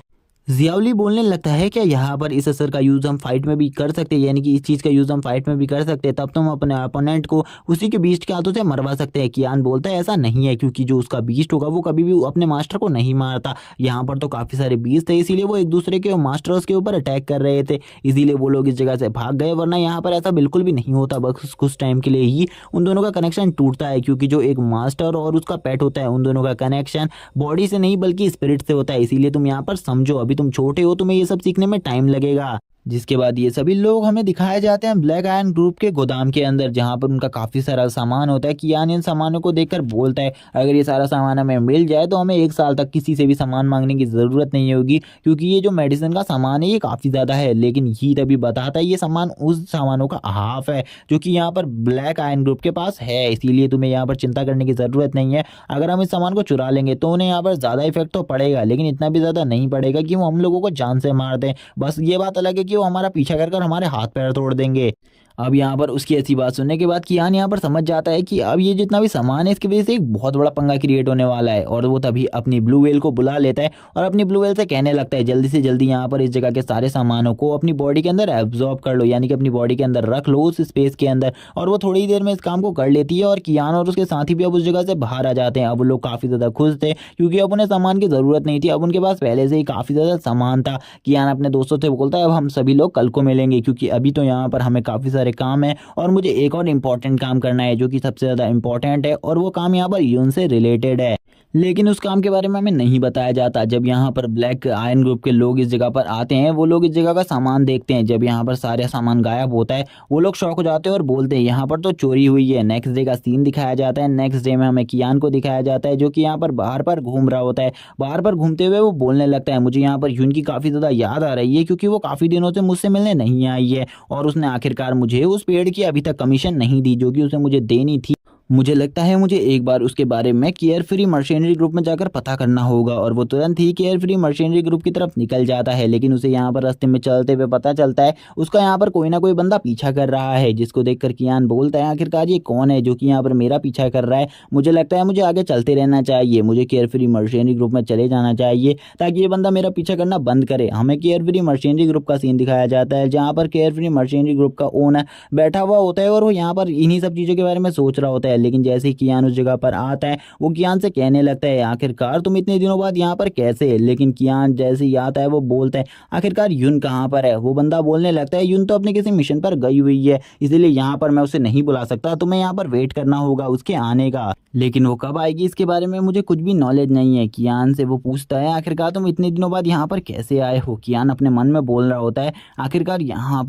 जियावली बोलने लगता है क्या यहाँ पर इस असर का यूज़ हम फाइट में भी कर सकते हैं, यानी कि इस चीज़ का यूज़ हम फाइट में भी कर सकते हैं, तब तुम अपने अपोनेंट को उसी के बीस्ट के हाथों से मरवा सकते हैं। कियान बोलता है ऐसा नहीं है क्योंकि जो उसका बीस्ट होगा वो कभी भी अपने मास्टर को नहीं मारता, यहाँ पर तो काफ़ी सारे बीस्ट थे इसीलिए वो एक दूसरे के मास्टर्स के ऊपर अटैक कर रहे थे, इसीलिए वो लोग इस जगह से भाग गए, वरना यहाँ पर ऐसा बिल्कुल भी नहीं होता। बस कुछ टाइम के लिए ही उन दोनों का कनेक्शन टूटता है क्योंकि जो एक मास्टर और उसका पेट होता है उन दोनों का कनेक्शन बॉडी से नहीं बल्कि स्पिरिट से होता है। इसीलिए तुम यहाँ पर समझो, अभी तुम छोटे हो, तुम्हें ये सब सीखने में टाइम लगेगा। जिसके बाद ये सभी लोग हमें दिखाए जाते हैं ब्लैक आयरन ग्रुप के गोदाम के अंदर, जहाँ पर उनका काफ़ी सारा सामान होता है। कियान इन सामानों को देखकर बोलता है अगर ये सारा सामान हमें मिल जाए तो हमें 1 साल तक किसी से भी सामान मांगने की ज़रूरत नहीं होगी, क्योंकि ये जो मेडिसिन का सामान है ये काफ़ी ज़्यादा है। लेकिन ही तभी बताता है ये सामान उस सामानों का हाफ है जो कि यहाँ पर ब्लैक आयरन ग्रुप के पास है, इसीलिए तुम्हें यहाँ पर चिंता करने की ज़रूरत नहीं है। अगर हम इस सामान को चुरा लेंगे तो उन्हें यहाँ पर ज़्यादा इफेक्ट तो पड़ेगा, लेकिन इतना भी ज़्यादा नहीं पड़ेगा कि वो हम लोगों को जान से मार दें। बस ये बात अलग है कि वो हमारा पीछा कर हमारे हाथ पैर तोड़ देंगे। अब यहाँ पर उसकी ऐसी बात सुनने के बाद कियान यहाँ पर समझ जाता है कि अब ये जितना भी सामान है इसकी वजह से एक बहुत बड़ा पंगा क्रिएट होने वाला है, और वो तभी अपनी ब्लू व्हेल को बुला लेता है और अपनी ब्लू व्हेल से कहने लगता है जल्दी से जल्दी यहाँ पर इस जगह के सारे सामानों को अपनी बॉडी के अंदर एब्जॉर्ब कर लो, यानी कि अपनी बॉडी के अंदर रख लो उस स्पेस के अंदर। और वो थोड़ी देर में इस काम को कर लेती है और कियान और उसके साथी भी अब उस जगह से बाहर आ जाते हैं। अब वो लोग काफ़ी ज़्यादा खुश थे क्योंकि अब उन्हें सामान की ज़रूरत नहीं थी, अब उनके पास पहले से ही काफ़ी ज़्यादा सामान था। कियान अपने दोस्तों से बोलता है अब हम सभी लोग कल को मिलेंगे, क्योंकि अभी तो यहाँ पर हमें काफ़ी सारे काम है और मुझे एक और इम्पॉर्टेंट काम करना है जो कि सबसे ज़्यादा इम्पॉर्टेंट है, और वो काम यहाँ पर यून से रिलेटेड है। लेकिन उस काम के बारे में हमें नहीं बताया जाता। जब यहाँ पर ब्लैक आयरन ग्रुप के लोग इस जगह पर आते हैं, वो लोग इस जगह का सामान देखते हैं। जब यहाँ पर सारे सामान गायब होता है वो लोग शॉक हो जाते हैं और बोलते हैं यहाँ पर तो चोरी हुई है। नेक्स्ट डे का सीन दिखाया जाता है। नेक्स्ट डे में हमें कियान को दिखाया जाता है जो कि यहाँ पर बाहर पर घूम रहा होता है। बाहर पर घूमते हुए वो बोलने लगता है मुझे यहाँ पर यून की काफ़ी ज़्यादा याद आ रही है, क्योंकि वो काफ़ी दिनों से मुझसे मिलने नहीं आई है और उसने आखिरकार मुझे उस पेड़ की अभी तक कमीशन नहीं दी जो कि उसे मुझे देनी थी। मुझे लगता है मुझे एक बार उसके बारे में केयर फ्री मर्चेंडरी ग्रुप में जाकर पता करना होगा। और वो तुरंत ही केयर फ्री मर्चेंडरी ग्रुप की तरफ निकल जाता है, लेकिन उसे यहाँ पर रास्ते में चलते हुए पता चलता है उसका यहाँ पर कोई ना कोई बंदा पीछा कर रहा है, जिसको देखकर कियान बोलता है आखिरकार ये कौन है जो कि यहाँ पर मेरा पीछा कर रहा है। मुझे लगता है मुझे आगे चलते रहना चाहिए, मुझे केयर फ्री मर्चेंडरी ग्रुप में चले जाना चाहिए ताकि ये बंदा मेरा पीछा करना बंद करे। हमें केयर फ्री मर्चेंडरी ग्रुप का सीन दिखाया जाता है जहाँ पर केयर फ्री मर्चेंडरी ग्रुप का ओनर बैठा हुआ होता है और वो यहाँ पर इन्हीं सब चीज़ों के बारे में सोच रहा होता है। लेकिन जैसे ही कियान उस जगह पर आता है वो कियान से कहने लगता है आखिरकार तुम इतने दिनों बाद यहाँ पर कैसे। लेकिन कियान जैसे ही आता है वो बोलता है आखिरकार यून कहाँ पर है। वो बंदा बोलने लगता है यून तो अपने किसी मिशन पर गई हुई है, इसीलिए यहाँ पर मैं उसे नहीं बुला सकता, तुम्हें यहाँ पर वेट करना होगा उसके आने का। लेकिन वो कब आएगी इसके बारे में मुझे कुछ भी नॉलेज नहीं है। कियान से वो पूछता है आखिरकार तुम इतने दिनों बाद यहाँ पर कैसे आए हो। कियान अपने मन में बोल रहा होता है आखिरकार यहाँ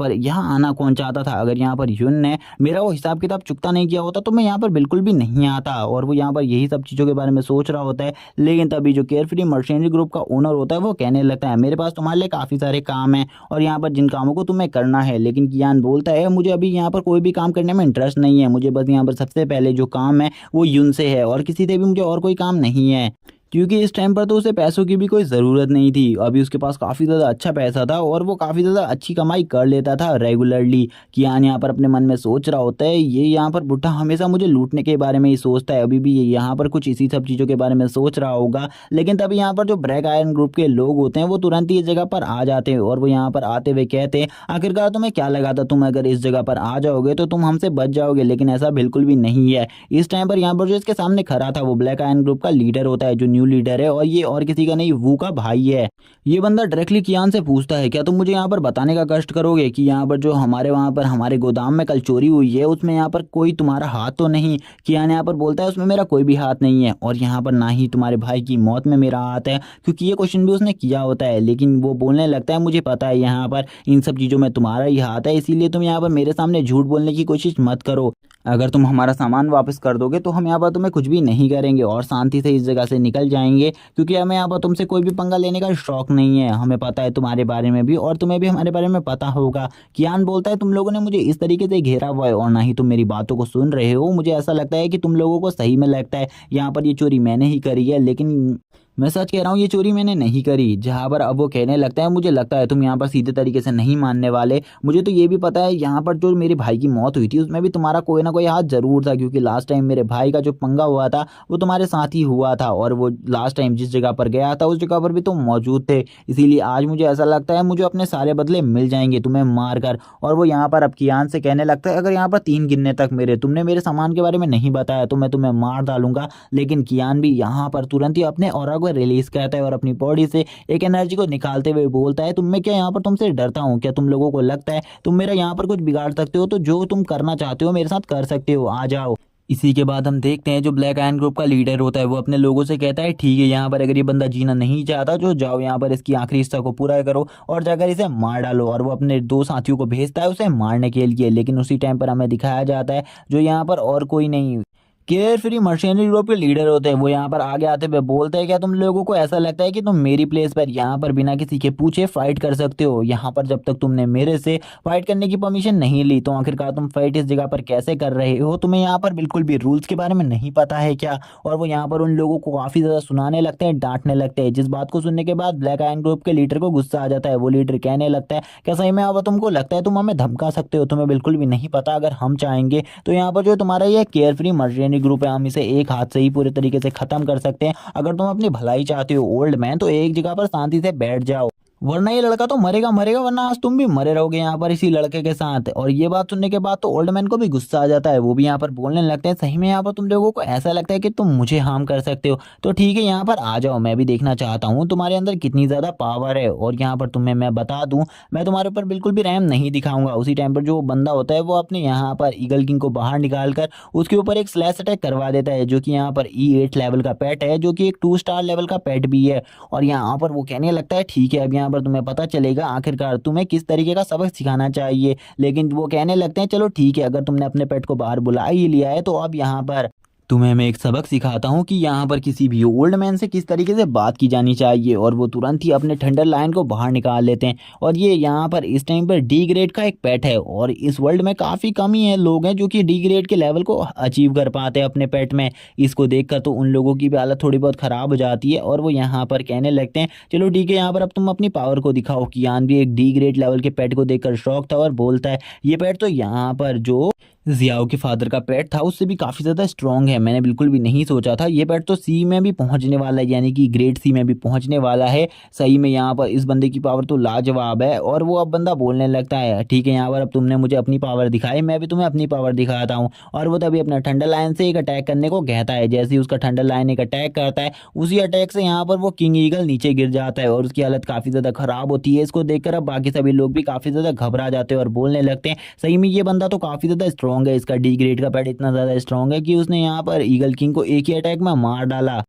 आना कौन चाहता था। अगर यहाँ पर यून ने मेरा वो हिसाब किताब चुकता नहीं किया होता तो मैं यहाँ पर बिल्कुल भी नहीं आता। और वो यहाँ पर यही सब चीज़ों के बारे में सोच रहा होता है। लेकिन तभी जो केयर फ्री मर्चेंडरी ग्रुप का ओनर होता है वो कहने लगता है मेरे पास तुम्हारे लिए काफ़ी सारे काम हैं और यहाँ पर जिन कामों को तुम्हें करना है। लेकिन कियान बोलता है मुझे अभी यहाँ पर कोई भी काम करने में इंटरेस्ट नहीं है, मुझे बस यहाँ पर सबसे पहले जो काम है वो यून से है और किसी से भी मुझे और कोई काम नहीं है, क्योंकि इस टाइम पर तो उसे पैसों की भी कोई ज़रूरत नहीं थी। अभी उसके पास काफ़ी ज़्यादा अच्छा पैसा था और वो काफ़ी ज़्यादा अच्छी कमाई कर लेता था रेगुलरली। कियान यहाँ पर अपने मन में सोच रहा होता है ये यहाँ पर बुढ़ा हमेशा मुझे लूटने के बारे में ही सोचता है, अभी भी ये यहाँ पर कुछ इसी सब चीज़ों के बारे में सोच रहा होगा। लेकिन तभी यहाँ पर जो ब्लैक आयरन ग्रुप के लोग होते हैं वो तुरंत ही इस जगह पर आ जाते हैं और वो यहाँ पर आते हुए कहते हैं आखिरकार तुम्हें क्या लगा था तुम अगर इस जगह पर आ जाओगे तो तुम हमसे बच जाओगे, लेकिन ऐसा बिल्कुल भी नहीं है। इस टाइम पर यहाँ पर जो इसके सामने खड़ा था वो ब्लैक आयरन ग्रुप का लीडर होता है, जो न्यू लीडर है, और ये और किसी का नहीं वू का भाई है। ये बंदा डायरेक्टली कियान से पूछता है क्या तुम मुझे यहाँ पर बताने का कष्ट करोगे कि यहाँ पर जो हमारे वहाँ पर हमारे गोदाम में कल चोरी हुई है उसमें यहाँ पर कोई तुम्हारा हाथ तो नहीं। कियान यहाँ पर बोलता है उसमें मेरा कोई भी हाथ नहीं है और यहाँ पर ना ही तुम्हारे भाई की मौत में मेरा हाथ है, क्योंकि ये क्वेश्चन भी उसने किया होता है। लेकिन वो बोलने लगता है मुझे पता है यहाँ पर इन सब चीज़ों में तुम्हारा ही हाथ है, इसीलिए तुम यहाँ पर मेरे सामने झूठ बोलने की कोशिश मत करो। अगर तुम हमारा सामान वापस कर दोगे तो हम यहाँ पर तुम्हें कुछ भी नहीं करेंगे और शांति से इस जगह से निकल जाएंगे, क्योंकि हमें यहाँ पर तुमसे कोई भी पंगा लेने का शौक नहीं है। हमें पता है तुम्हारे बारे में भी और तुम्हें भी हमारे बारे में पता होगा। कियान बोलता है तुम लोगों ने मुझे इस तरीके से घेरा हुआ है और ना ही तुम मेरी बातों को सुन रहे हो। मुझे ऐसा लगता है कि तुम लोगों को सही में लगता है यहाँ पर ये चोरी मैंने ही करी है, लेकिन मैं सच कह रहा हूँ ये चोरी मैंने नहीं करी। जहाँ पर अब वो कहने लगता है मुझे लगता है तुम यहाँ पर सीधे तरीके से नहीं मानने वाले। मुझे तो ये भी पता है यहाँ पर जो मेरे भाई की मौत हुई थी उसमें भी तुम्हारा कोई ना कोई हाथ जरूर था, क्योंकि लास्ट टाइम मेरे भाई का जो पंगा हुआ था वो तुम्हारे साथ ही हुआ था और वो लास्ट टाइम जिस जगह पर गया था उस जगह पर भी तुम मौजूद थे। इसीलिए आज मुझे ऐसा लगता है मुझे अपने सारे बदले मिल जाएंगे तुम्हें मार कर। और वो यहाँ पर अब कियान से कहने लगता है अगर यहाँ पर 3 गिनने तक तुमने मेरे सामान के बारे में नहीं बताया तो मैं तुम्हें मार डालूंगा। लेकिन कियान भी यहाँ पर तुरंत ही अपने ऑरा को रिलीज करता है और अपनी बॉडी से एक एनर्जी को निकालते हुए बोलता है मैं क्या यहाँ पर तुमसे डरता हूँ क्या? तुम लोगों को लगता है तुम मेरा यहाँ पर कुछ बिगाड़ सकते हो? तो जो तुम करना चाहते हो मेरे साथ कर सकते हो, आ जाओ। इसी के बाद हम देखते हैं जो ब्लैक आयन ग्रुप का लीडर होता है वो अपने लोगों से कहता है ठीक है यहाँ पर अगर ये बंदा जीना नहीं चाहता तो जाओ यहाँ पर इसकी आखिरी इच्छा को पूरा करो और जाकर इसे मार डालो। और वो अपने दो साथियों को भेजता है उसे मारने के लिए। लेकिन उसी टाइम पर हमें दिखाया जाता है जो यहाँ पर और कोई नहीं केयर फ्री मर्शेनरी ग्रुप के लीडर होते हैं वो यहाँ पर आगे आते हुए बोलते हैं क्या तुम लोगों को ऐसा लगता है कि तुम मेरी प्लेस पर यहाँ पर बिना किसी के पूछे फाइट कर सकते हो? यहाँ पर जब तक तुमने मेरे से फाइट करने की परमिशन नहीं ली तो आखिरकार तुम फाइट इस जगह पर कैसे कर रहे हो? तुम्हें यहाँ पर बिल्कुल भी रूल्स के बारे में नहीं पता है क्या? और वो यहाँ पर उन लोगों को काफी ज्यादा सुनाने लगते हैं, डांटने लगते हैं। जिस बात को सुनने के बाद ब्लैक आयन ग्रुप के लीडर को गुस्सा आ जाता है। वो लीडर कहने लगता है क्या सही में अब तुमको लगता है तुम हमें धमका सकते हो? तुम्हें बिल्कुल भी नहीं पता अगर हम चाहेंगे तो यहाँ पर जो तुम्हारा ये केयर फ्री मर्शेनरी ग्रुप है हम इसे एक हाथ से ही पूरे तरीके से खत्म कर सकते हैं। अगर तुम अपनी भलाई चाहते हो ओल्ड मैन तो एक जगह पर शांति से बैठ जाओ, वरना ये लड़का तो मरेगा मरेगा, वरना आज तुम भी मरे रहोगे यहाँ पर इसी लड़के के साथ। और ये बात सुनने के बाद तो ओल्ड मैन को भी गुस्सा आ जाता है। वो भी यहाँ पर बोलने लगते हैं सही में यहाँ पर तुम लोगों को ऐसा लगता है कि तुम मुझे हार्म कर सकते हो तो ठीक है यहाँ पर आ जाओ, मैं भी देखना चाहता हूँ तुम्हारे अंदर कितनी ज्यादा पावर है। और यहाँ पर तुम्हें मैं बता दूं मैं तुम्हारे ऊपर बिल्कुल भी रहम नहीं दिखाऊंगा। उसी टाइम पर जो बंदा होता है वो अपने यहाँ पर ईगल किंग को बाहर निकाल कर उसके ऊपर एक स्लैश अटैक करवा देता है जो कि यहाँ पर E8 लेवल का पेट है, जो कि एक 2 स्टार लेवल का पेट भी है। और यहाँ पर वो कहने लगता है ठीक है अब यहाँ पर तुम्हें पता चलेगा आखिरकार तुम्हें किस तरीके का सबक सिखाना चाहिए। लेकिन वो कहने लगते हैं चलो ठीक है अगर तुमने अपने पेट को बाहर बुला ही लिया है तो अब यहाँ पर तुम्हें मैं एक सबक सिखाता हूँ कि यहाँ पर किसी भी ओल्ड मैन से किस तरीके से बात की जानी चाहिए। और वो तुरंत ही अपने थंडर लायन को बाहर निकाल लेते हैं। और ये यहाँ पर इस टाइम पर डी ग्रेड का एक पेट है और इस वर्ल्ड में काफ़ी कम ही है लोग हैं जो कि डी ग्रेड के लेवल को अचीव कर पाते हैं अपने पेट में। इसको देखकर तो उन लोगों की भी हालत थोड़ी बहुत ख़राब हो जाती है और वो यहाँ पर कहने लगते हैं चलो ठीक है यहाँ पर अब तुम अपनी पावर को दिखाओ। कियान भी एक डी ग्रेड लेवल के पेट को देखकर शॉक था और बोलता है ये पेट तो यहाँ पर जो जियाओ के फादर का पेट था उससे भी काफ़ी ज़्यादा स्ट्रॉन्ग है। मैंने बिल्कुल भी नहीं सोचा था ये पेट तो सी में भी पहुंचने वाला है, यानी कि ग्रेड सी में भी पहुंचने वाला है। सही में यहाँ पर इस बंदे की पावर तो लाजवाब है। और वो अब बंदा बोलने लगता है ठीक है यहाँ पर अब तुमने मुझे अपनी पावर दिखाई, मैं भी तुम्हें अपनी पावर दिखाता हूँ। और वो तभी अपना थंडर लायन से एक अटैक करने को कहता है। जैसे ही उसका थंडर लायन एक अटैक करता है उसी अटैक से यहाँ पर वो किंग ईगल नीचे गिर जाता है और उसकी हालत काफ़ी ज़्यादा ख़राब होती है। इसको देखकर अब बाकी सभी लोग भी काफ़ी ज़्यादा घबरा जाते हैं और बोलने लगते हैं सही में ये बंदा तो काफ़ी ज़्यादा स्ट्रॉन्ग है, इसका डी ग्रेड का पेट इतना ज्यादा स्ट्रांग है कि उसने यहाँ पर ईगल किंग को एक ही अटैक में मार डाला।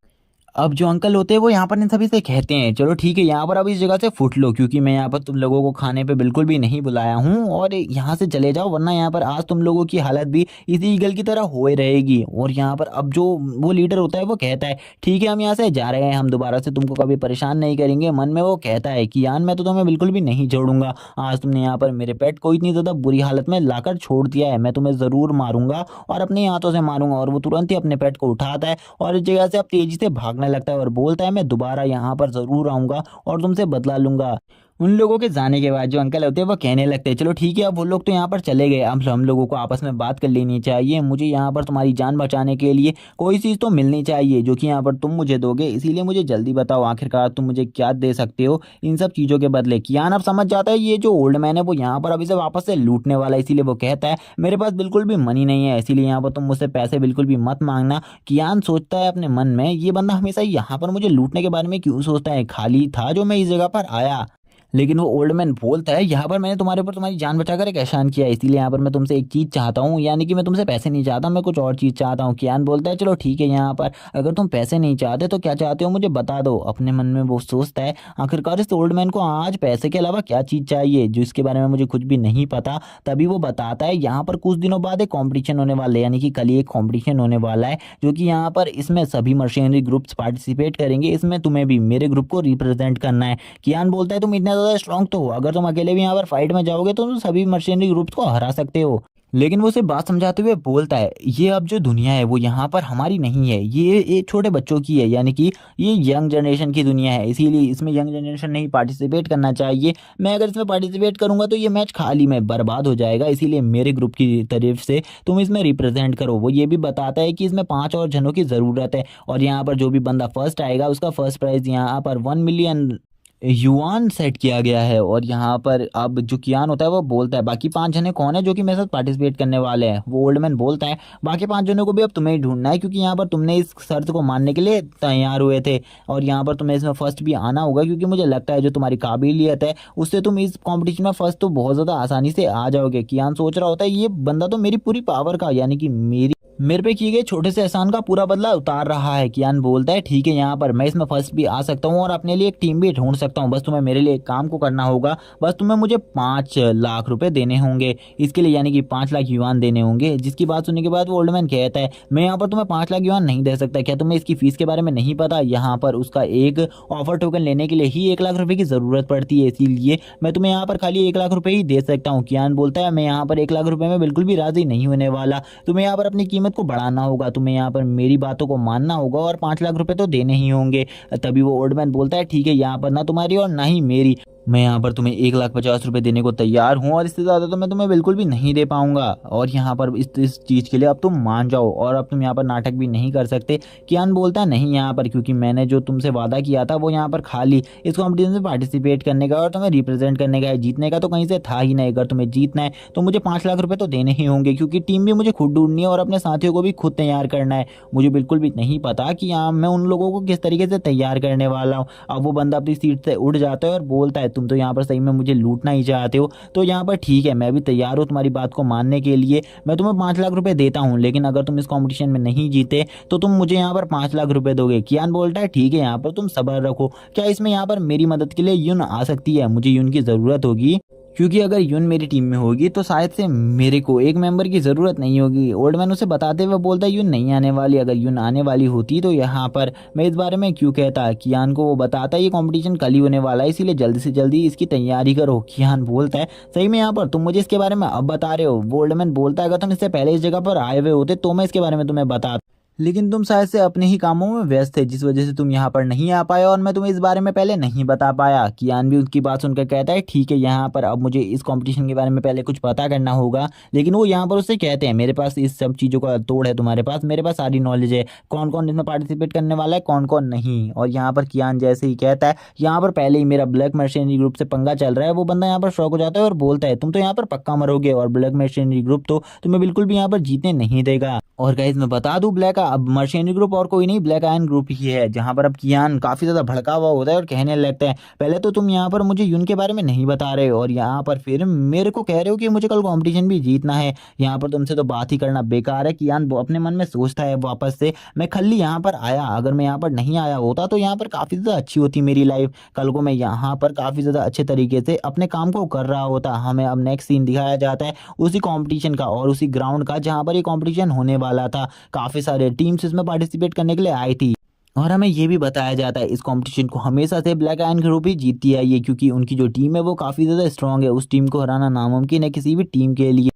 अब जो अंकल होते हैं वो यहाँ पर इन सभी से कहते हैं चलो ठीक है यहाँ पर अब इस जगह से फुट लो क्योंकि मैं यहाँ पर तुम लोगों को खाने पे बिल्कुल भी नहीं बुलाया हूँ और यहाँ से चले जाओ वरना यहाँ पर आज तुम लोगों की हालत भी इसी ईगल की तरह हो रहेगी। और यहाँ पर अब जो वो लीडर होता है वो कहता है ठीक है हम यहाँ से जा रहे हैं, हम दोबारा से तुमको कभी परेशान नहीं करेंगे। मन में वो कहता है कि यान मैं तो तुम्हें बिल्कुल भी नहीं छोड़ूंगा, आज तुमने यहाँ पर मेरे पेट को इतनी ज़्यादा बुरी हालत में लाकर छोड़ दिया है, मैं तुम्हें ज़रूर मारूंगा और अपने हाथों से मारूंगा। और वो तुरंत ही अपने पेट को उठाता है और इस जगह से अब तेजी से भागने लगता है और बोलता है मैं दोबारा यहाँ पर जरूर आऊंगा और तुमसे बदला लूंगा। उन लोगों के जाने के बाद जो अंकल होते हैं वो कहने लगते हैं चलो ठीक है अब वो लोग तो यहाँ पर चले गए, अब हम लोगों को आपस में बात कर लेनी चाहिए। मुझे यहाँ पर तुम्हारी जान बचाने के लिए कोई चीज़ तो मिलनी चाहिए जो कि यहाँ पर तुम मुझे दोगे, इसीलिए मुझे जल्दी बताओ आखिरकार तुम मुझे क्या दे सकते हो इन सब चीज़ों के बदले। कियान अब समझ जाता है ये जो ओल्ड मैन है वो यहाँ पर अभी से वापस से लूटने वाला है, इसीलिए वो कहता है मेरे पास बिल्कुल भी मनी नहीं है, इसीलिए यहाँ पर तुम मुझसे पैसे बिल्कुल भी मत मांगना। कियान सोचता है अपने मन में ये बंदा हमेशा यहाँ पर मुझे लूटने के बारे में क्यों सोचता है, खाली था जो मैं इस जगह पर आया। लेकिन वो ओल्ड मैन बोलता है यहाँ पर मैंने तुम्हारे ऊपर तुम्हारी जान बचाकर एक एहसान किया है, इसीलिए यहाँ पर मैं तुमसे एक चीज़ चाहता हूँ, यानी कि मैं तुमसे पैसे नहीं चाहता, मैं कुछ और चीज़ चाहता हूँ। कियान बोलता है चलो ठीक है यहाँ पर अगर तुम पैसे नहीं चाहते तो क्या चाहते हो मुझे बता दो। अपने मन में वो सोचता है आखिरकार इस ओल्ड मैन को आज पैसे के अलावा क्या चीज़ चाहिए जो इसके बारे में मुझे कुछ भी नहीं पता। तभी वो बताता है यहाँ पर कुछ दिनों बाद एक कॉम्पिटिशन होने वाला है, यानी कि कल ही एक कॉम्पिटिशन होने वाला है जो कि यहाँ पर इसमें सभी मशीनरी ग्रुप्स पार्टिसिपेट करेंगे, इसमें तुम्हें भी मेरे ग्रुप को रिप्रेजेंट करना है। कियान बोलता है तुम इतना ज़्यादा स्ट्रॉन्ग तो हो, अगर तुम अकेले भी यहाँ पर फाइट में जाओगे तो तुम सभी मर्चेंट्री ग्रुप्स को हरा सकते हो। लेकिन वो उसे बात समझाते हुए बोलता है ये अब जो दुनिया है वो यहाँ पर हमारी नहीं है, ये छोटे बच्चों की है, यानी कि ये यंग जनरेशन की दुनिया है, इसीलिए इसमें यंग जनरेशन नहीं पार्टिसिपेट करना चाहिए। मैं अगर इसमें पार्टिसिपेट करूंगा तो ये मैच खाली में बर्बाद हो जाएगा, इसीलिए मेरे ग्रुप की तरफ से तुम इसमें रिप्रेजेंट करो। वो ये भी बताता है कि इसमें 5 और जनों की ज़रूरत है और यहाँ पर जो भी बंदा फर्स्ट आएगा उसका फर्स्ट प्राइज़ यहाँ पर 1 मिलियन युआन सेट किया गया है। और यहाँ पर अब जो कियान होता है वो बोलता है बाकी 5 जने कौन है जो कि मेरे साथ पार्टिसिपेट करने वाले हैं। वो ओल्ड मैन बोलता है बाकी 5 जनों को भी अब तुम्हें ही ढूंढना है क्योंकि यहाँ पर तुमने इस शर्त को मानने के लिए तैयार हुए थे और यहाँ पर तुम्हें इसमें फर्स्ट भी आना होगा क्योंकि मुझे लगता है जो तुम्हारी काबिलियत है उससे तुम इस कॉम्पिटिशन में फर्स्ट तो बहुत ज़्यादा आसानी से आ जाओगे। कियान सोच रहा होता है ये बंदा तो मेरी पूरी पावर का, यानी कि मेरी मेरे पे किए गए छोटे से एहसान का पूरा बदला उतार रहा है। कियान बोलता है ठीक है, यहाँ पर मैं इसमें फर्स्ट भी आ सकता हूँ और अपने लिए एक टीम भी ढूंढ सकता हूँ। बस तुम्हें मेरे लिए एक काम को करना होगा, बस तुम्हें मुझे 5 लाख रुपए देने होंगे इसके लिए, यानी कि 5 लाख युआन देने होंगे। जिसकी बात सुनने के बाद वो ओल्ड मैन कहता है मैं यहाँ पर तुम्हें 5 लाख युआन नहीं दे सकता, क्या तुम्हें इसकी फीस के बारे में नहीं पता? यहाँ पर उसका एक ऑफर टोकन लेने के लिए ही 1 लाख रुपए की जरूरत पड़ती है, इसीलिए मैं तुम्हें यहाँ पर खाली 1 लाख रुपए ही दे सकता हूँ। कियान बोलता है मैं यहाँ पर 1 लाख रुपए में बिल्कुल भी राजी नहीं होने वाला, तुम्हें यहाँ पर अपनी कीमत को बढ़ाना होगा, तुम्हें यहाँ पर मेरी बातों को मानना होगा और 5 लाख रुपए तो देने ही होंगे। तभी वो ओल्ड मैन बोलता है ठीक है, यहाँ पर ना तुम्हारी और ना ही मेरी, मैं यहाँ पर तुम्हें 1,50,000 रुपए देने को तैयार हूँ और इससे ज़्यादा तो मैं तुम्हें बिल्कुल भी नहीं दे पाऊंगा। और यहाँ पर इस चीज़ के लिए अब तुम मान जाओ और अब तुम यहाँ पर नाटक भी नहीं कर सकते। कियान बोलता है नहीं यहाँ पर, क्योंकि मैंने जो तुमसे वादा किया था वो यहाँ पर खाली इस कॉम्पिटिशन में पार्टिसिपेट करने का और तुम्हें रिप्रेजेंट करने का है, जीतने का तो कहीं से था ही नहीं। अगर तुम्हें जीतना है तो मुझे 5 लाख रुपए तो देने ही होंगे, क्योंकि टीम भी मुझे खुद ढूंढनी है और अपने साथियों को भी खुद तैयार करना है। मुझे बिल्कुल भी नहीं पता कि यहाँ मैं उन लोगों को किस तरीके से तैयार करने वाला हूँ। अब वो बंदा अपनी सीट से उठ जाता है और बोलता है तुम तो यहाँ पर सही में मुझे लूटना ही चाहते हो, तो यहाँ पर ठीक है, मैं भी तैयार हूँ तुम्हारी बात को मानने के लिए, मैं तुम्हें 5 लाख रुपए देता हूँ, लेकिन अगर तुम इस कंपटीशन में नहीं जीते तो तुम मुझे यहाँ पर 5 लाख रुपए दोगे। कियान बोलता है ठीक है, यहाँ पर तुम सब्र रखो, क्या इसमें यहाँ पर मेरी मदद के लिए यून आ सकती है? मुझे यून की ज़रूरत होगी, क्योंकि अगर यून मेरी टीम में होगी तो शायद से मेरे को एक मेंबर की ज़रूरत नहीं होगी। ओल्ड मैन उसे बताते हुए बोलता है यून नहीं आने वाली, अगर यून आने वाली होती तो यहाँ पर मैं इस बारे में क्यों कहता। कियान को वो बताता है ये कंपटीशन कल ही होने वाला है, इसीलिए जल्दी से जल्दी इसकी तैयारी करो। कियान बोलता है सही में यहाँ पर तुम मुझे इसके बारे में अब बता रहे हो? वो ओल्ड मैन बोलता है अगर तुम इससे पहले इस जगह पर आए हुए होते तो मैं इसके बारे में तुम्हें बता, लेकिन तुम शायद से अपने ही कामों में व्यस्त थे, जिस वजह से तुम यहाँ पर नहीं आ पाए और मैं तुम्हें इस बारे में पहले नहीं बता पाया। कियान भी उनकी बात सुनकर कहता है ठीक है, यहाँ पर अब मुझे इस कंपटीशन के बारे में पहले कुछ पता करना होगा। लेकिन वो यहाँ पर उससे कहते हैं मेरे पास इस सब चीज़ों का तोड़ है तुम्हारे पास, मेरे पास सारी नॉलेज है, कौन कौन इसमें पार्टिसिपेट करने वाला है कौन कौन नहीं। और यहाँ पर कियान जैसे ही कहता है यहाँ पर पहले ही मेरा ब्लैक मर्चेंट्री ग्रुप से पंगा चल रहा है, वो बंदा यहाँ पर शौक हो जाता है और बोलता है तुम तो यहाँ पर पक्का मरोगे और ब्लैक मर्चेंट्री ग्रुप तो तुम्हें बिल्कुल भी यहाँ पर जीतने नहीं देगा। और गाइस मैं बता दूं ब्लैक अब मर्चेंट्री ग्रुप और कोई नहीं ब्लैक आयन ग्रुप ही है। जहां पर अब कियान काफी ज्यादा भड़का हुआ होता है और कहने लगता है पहले तो तुम यहाँ पर मुझे यून के बारे में नहीं बता रहे हो और यहाँ पर फिर मेरे को कह रहे हो कि मुझे कल कंपटीशन भी जीतना है। यहाँ पर तुमसे तो बात ही करना बेकार है। कियान अपने मन में सोचता है वापस से मैं खाली यहाँ पर आया, अगर मैं यहाँ पर नहीं आया होता तो यहाँ पर काफी ज्यादा अच्छी होती मेरी लाइफ, कल को मैं यहाँ पर काफी ज्यादा अच्छे तरीके से अपने काम को कर रहा होता। हमें अब नेक्स्ट सीन दिखाया जाता है उसी कंपटीशन का और उसी ग्राउंड का जहाँ पर ये कंपटीशन होने वाला था। काफी सारे टीम्स इसमें पार्टिसिपेट करने के लिए आई थी और हमें ये भी बताया जाता है इस कंपटीशन को हमेशा से ब्लैक आयन ग्रुप ही जीतती है ये, क्योंकि उनकी जो टीम है वो काफ़ी ज़्यादा स्ट्रांग है। उस टीम को हराना नामुमकिन है किसी भी टीम के लिए।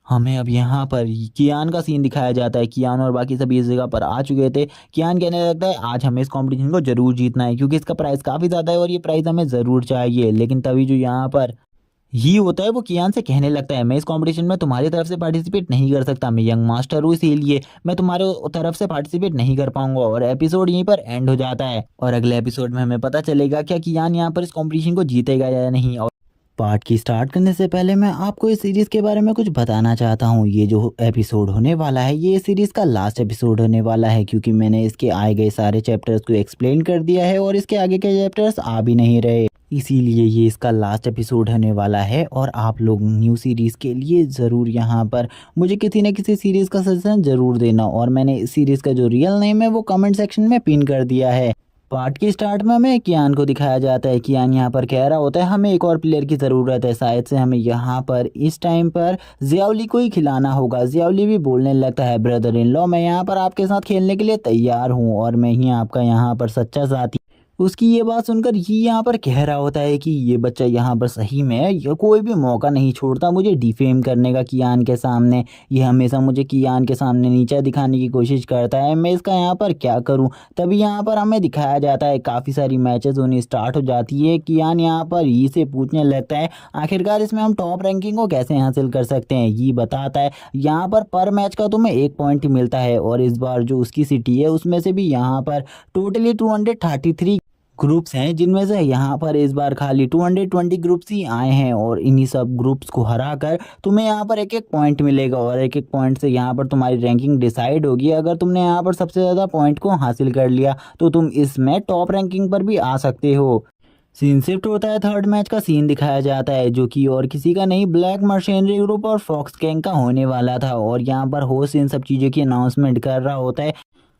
हमें अब यहाँ पर कियान का सीन दिखाया जाता है। कियान और बाकी सभी इस जगह पर आ चुके थे। कियान कहने लगता है आज हमें इस कंपटीशन को जरूर जीतना है, क्योंकि इसका प्राइस काफ़ी ज़्यादा है और ये प्राइस हमें ज़रूर चाहिए। लेकिन तभी जो यहाँ पर ही होता है वो कियान से कहने लगता है मैं इस कंपटीशन में तुम्हारी तरफ से पार्टिसिपेट नहीं कर सकता, मैं यंग मास्टर हूँ इसीलिए मैं तुम्हारे तरफ से पार्टिसिपेट नहीं कर पाऊंगा। और एपिसोड यहीं पर एंड हो जाता है और अगले एपिसोड में हमें पता चलेगा क्या कियान यहाँ पर इस कंपटीशन को जीतेगा या नहीं। और पार्ट की स्टार्ट करने से पहले मैं आपको इस सीरीज़ के बारे में कुछ बताना चाहता हूँ। ये जो एपिसोड होने वाला है ये सीरीज़ का लास्ट एपिसोड होने वाला है, क्योंकि मैंने इसके आए गए सारे चैप्टर्स को एक्सप्लेन कर दिया है और इसके आगे के चैप्टर्स आ भी नहीं रहे, इसीलिए ये इसका लास्ट एपिसोड होने वाला है। और आप लोग न्यू सीरीज़ के लिए ज़रूर यहाँ पर मुझे किसी न किसी सीरीज़ का सजेशन ज़रूर देना और मैंने इस सीरीज़ का जो रियल नेम है वो कमेंट सेक्शन में पिन कर दिया है। पार्ट के स्टार्ट में हमें कियान को दिखाया जाता है। कियान यहाँ पर कह रहा होता है हमें एक और प्लेयर की ज़रूरत है, शायद से हमें यहाँ पर इस टाइम पर जियाउली को ही खिलाना होगा। जियाउली भी बोलने लगता है ब्रदर इन लॉ मैं यहाँ पर आपके साथ खेलने के लिए तैयार हूँ और मैं ही आपका यहाँ पर सच्चा साथी। उसकी ये बात सुनकर ये यहाँ पर कह रहा होता है कि ये बच्चा यहाँ पर सही में ये कोई भी मौका नहीं छोड़ता मुझे डिफेम करने का कियान के सामने। ये हमेशा मुझे कियान के सामने नीचा दिखाने की कोशिश करता है, मैं इसका यहाँ पर क्या करूँ। तभी यहाँ पर हमें दिखाया जाता है काफ़ी सारी मैचेस होनी स्टार्ट हो जाती है। कियान यहाँ पर ये से पूछने लगता है आखिरकार इसमें हम टॉप रैंकिंग को कैसे हासिल कर सकते हैं। ये बताता है यहाँ पर मैच का तुम्हें 1 पॉइंट मिलता है और इस बार जो उसकी सिटी है उसमें से भी यहाँ पर टोटली 233 ग्रुप्स हैं, जिनमें से यहाँ पर इस बार खाली 220 ग्रुप्स ही आए हैं और इन्हीं सब ग्रुप्स को हरा कर तुम्हें यहाँ पर एक एक पॉइंट मिलेगा और एक एक पॉइंट से यहाँ पर तुम्हारी रैंकिंग डिसाइड होगी। अगर तुमने यहाँ पर सबसे ज़्यादा पॉइंट को हासिल कर लिया तो तुम इसमें टॉप रैंकिंग पर भी आ सकते हो। सीन शिफ्ट होता है, थर्ड मैच का सीन दिखाया जाता है जो कि और किसी का नहीं, ब्लैक मर्सेनरी ग्रुप और फॉक्स गैंग का होने वाला था। और यहाँ पर होस्ट इन सब चीज़ों की अनाउंसमेंट कर रहा होता है।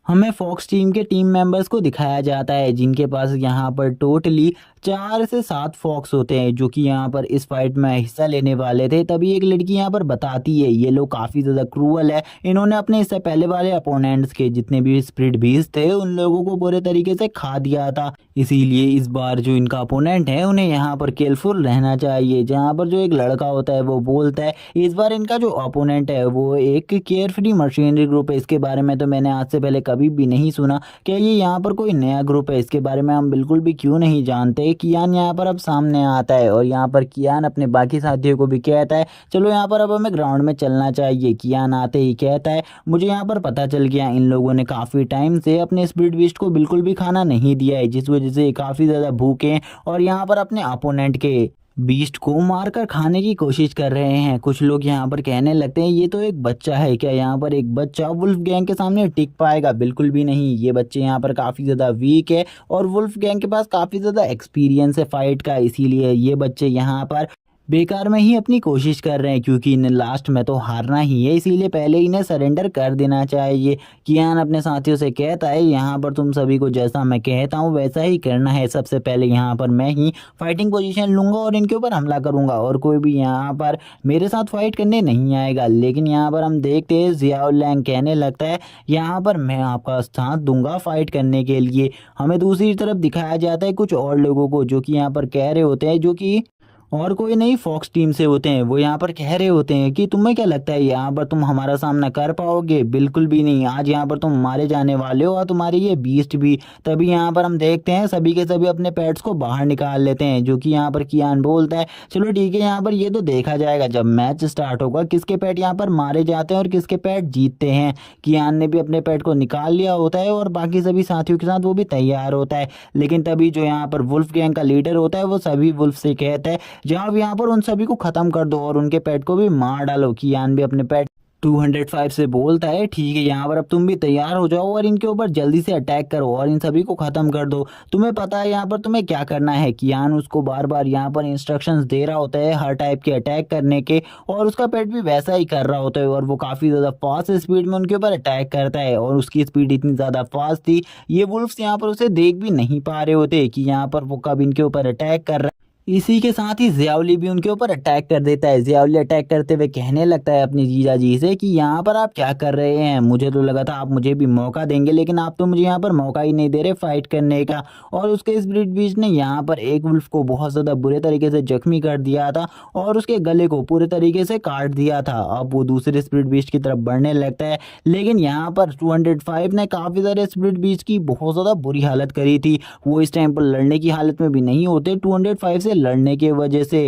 हमें फॉक्स टीम के टीम मेंबर्स को दिखाया जाता है जिनके पास यहाँ पर टोटली 4 से 7 फॉक्स होते हैं जो कि यहाँ पर इस फाइट में हिस्सा लेने वाले थे। तभी एक लड़की यहाँ पर बताती है ये लोग काफ़ी ज़्यादा क्रूअल है, इन्होंने अपने इससे पहले वाले अपोनेंट्स के जितने भी स्प्रिट बीस्ट थे उन लोगों को बुरे तरीके से खा दिया था, इसीलिए इस बार जो इनका अपोनेंट है उन्हें यहाँ पर केयरफुल रहना चाहिए। जहाँ पर जो एक लड़का होता है वो बोलता है इस बार इनका जो अपोनेंट है वो एक केयर फ्री मशीनरी ग्रुप है, इसके बारे में तो मैंने आज से पहले कभी भी नहीं सुना, क्या ये यहाँ पर कोई नया ग्रुप है, इसके बारे में हम बिल्कुल भी क्यों नहीं जानते। कियान यहाँ पर अब सामने आता है और यहाँ पर कियान अपने बाकी साथियों को भी कहता है चलो यहाँ पर अब हमें ग्राउंड में चलना चाहिए। कियान आते ही कहता है मुझे यहाँ पर पता चल गया इन लोगों ने काफ़ी टाइम से अपने स्प्लिट बीस्ट को बिल्कुल भी खाना नहीं दिया है, जिस वजह से काफ़ी ज़्यादा भूखे हैं और यहाँ पर अपने अपोनेंट के बीस्ट को मारकर खाने की कोशिश कर रहे हैं। कुछ लोग यहाँ पर कहने लगते हैं ये तो एक बच्चा है, क्या यहाँ पर एक बच्चा वुल्फ गैंग के सामने टिक पाएगा? बिल्कुल भी नहीं, ये बच्चे यहाँ पर काफ़ी ज़्यादा वीक है और वुल्फ गैंग के पास काफ़ी ज़्यादा एक्सपीरियंस है फाइट का, इसीलिए ये बच्चे यहाँ पर बेकार में ही अपनी कोशिश कर रहे हैं क्योंकि इन्हें लास्ट में तो हारना ही है, इसीलिए पहले इन्हें सरेंडर कर देना चाहिए। कियान अपने साथियों से कहता है यहाँ पर तुम सभी को जैसा मैं कहता हूँ वैसा ही करना है, सबसे पहले यहाँ पर मैं ही फाइटिंग पोजीशन लूँगा और इनके ऊपर हमला करूँगा और कोई भी यहाँ पर मेरे साथ फाइट करने नहीं आएगा। लेकिन यहाँ पर हम देखते हैं जियाओ लैंग कहने लगता है यहाँ पर मैं आपका साथ दूंगा फाइट करने के लिए। हमें दूसरी तरफ दिखाया जाता है कुछ और लोगों को जो कि यहाँ पर कह रहे होते हैं, जो कि और कोई नहीं फॉक्स टीम से होते हैं, वो यहाँ पर कह रहे होते हैं कि तुम्हें क्या लगता है यहाँ पर तुम हमारा सामना कर पाओगे? बिल्कुल भी नहीं, आज यहाँ पर तुम मारे जाने वाले हो और तुम्हारे ये बीस्ट भी। तभी यहाँ पर हम देखते हैं सभी के सभी अपने पेट्स को बाहर निकाल लेते हैं जो कि यहाँ पर कियान बोलता है चलो ठीक है यहाँ पर ये तो देखा जाएगा जब मैच स्टार्ट होगा किसके पेट यहाँ पर मारे जाते हैं और किसके पेट जीतते हैं। कियान ने भी अपने पेट को निकाल लिया होता है और बाकी सभी साथियों के साथ वो भी तैयार होता है। लेकिन तभी जो यहाँ पर वुल्फ गैंग का लीडर होता है वो सभी वुल्फ से कहता है जब यहाँ पर उन सभी को खत्म कर दो और उनके पेट को भी मार डालो। कियान भी अपने पेट 205 से बोलता है ठीक है यहाँ पर अब तुम भी तैयार हो जाओ और इनके ऊपर जल्दी से अटैक करो और इन सभी को खत्म कर दो, तुम्हें पता है यहाँ पर तुम्हें क्या करना है। कियान उसको बार बार यहाँ पर इंस्ट्रक्शंस दे रहा होता है हर टाइप के अटैक करने के और उसका पेट भी वैसा ही कर रहा होता है और वो काफ़ी ज़्यादा फास्ट स्पीड में उनके ऊपर अटैक करता है और उसकी स्पीड इतनी ज़्यादा फास्ट थी ये वुल्फ्स यहाँ पर उसे देख भी नहीं पा रहे होते कि यहाँ पर वो कब इनके ऊपर अटैक कर रहा है। इसी के साथ ही जियाओली भी उनके ऊपर अटैक कर देता है। जियाओली अटैक करते हुए कहने लगता है अपनी जीजा जी से कि यहाँ पर आप क्या कर रहे हैं, मुझे तो लगा था आप मुझे भी मौका देंगे लेकिन आप तो मुझे यहाँ पर मौका ही नहीं दे रहे फाइट करने का। और उसके स्प्लिट बीस्ट ने यहाँ पर एक वुल्फ को बहुत ज़्यादा बुरे तरीके से जख्मी कर दिया था और उसके गले को पूरे तरीके से काट दिया था। अब वो दूसरे स्प्लिट बीस्ट की तरफ बढ़ने लगता है लेकिन यहाँ पर 205 ने काफ़ी सारे स्प्लिट बीस्ट की बहुत ज़्यादा बुरी हालत करी थी, वो इस टाइम पर लड़ने की हालत में भी नहीं होते 205 से लड़ने के वजह से।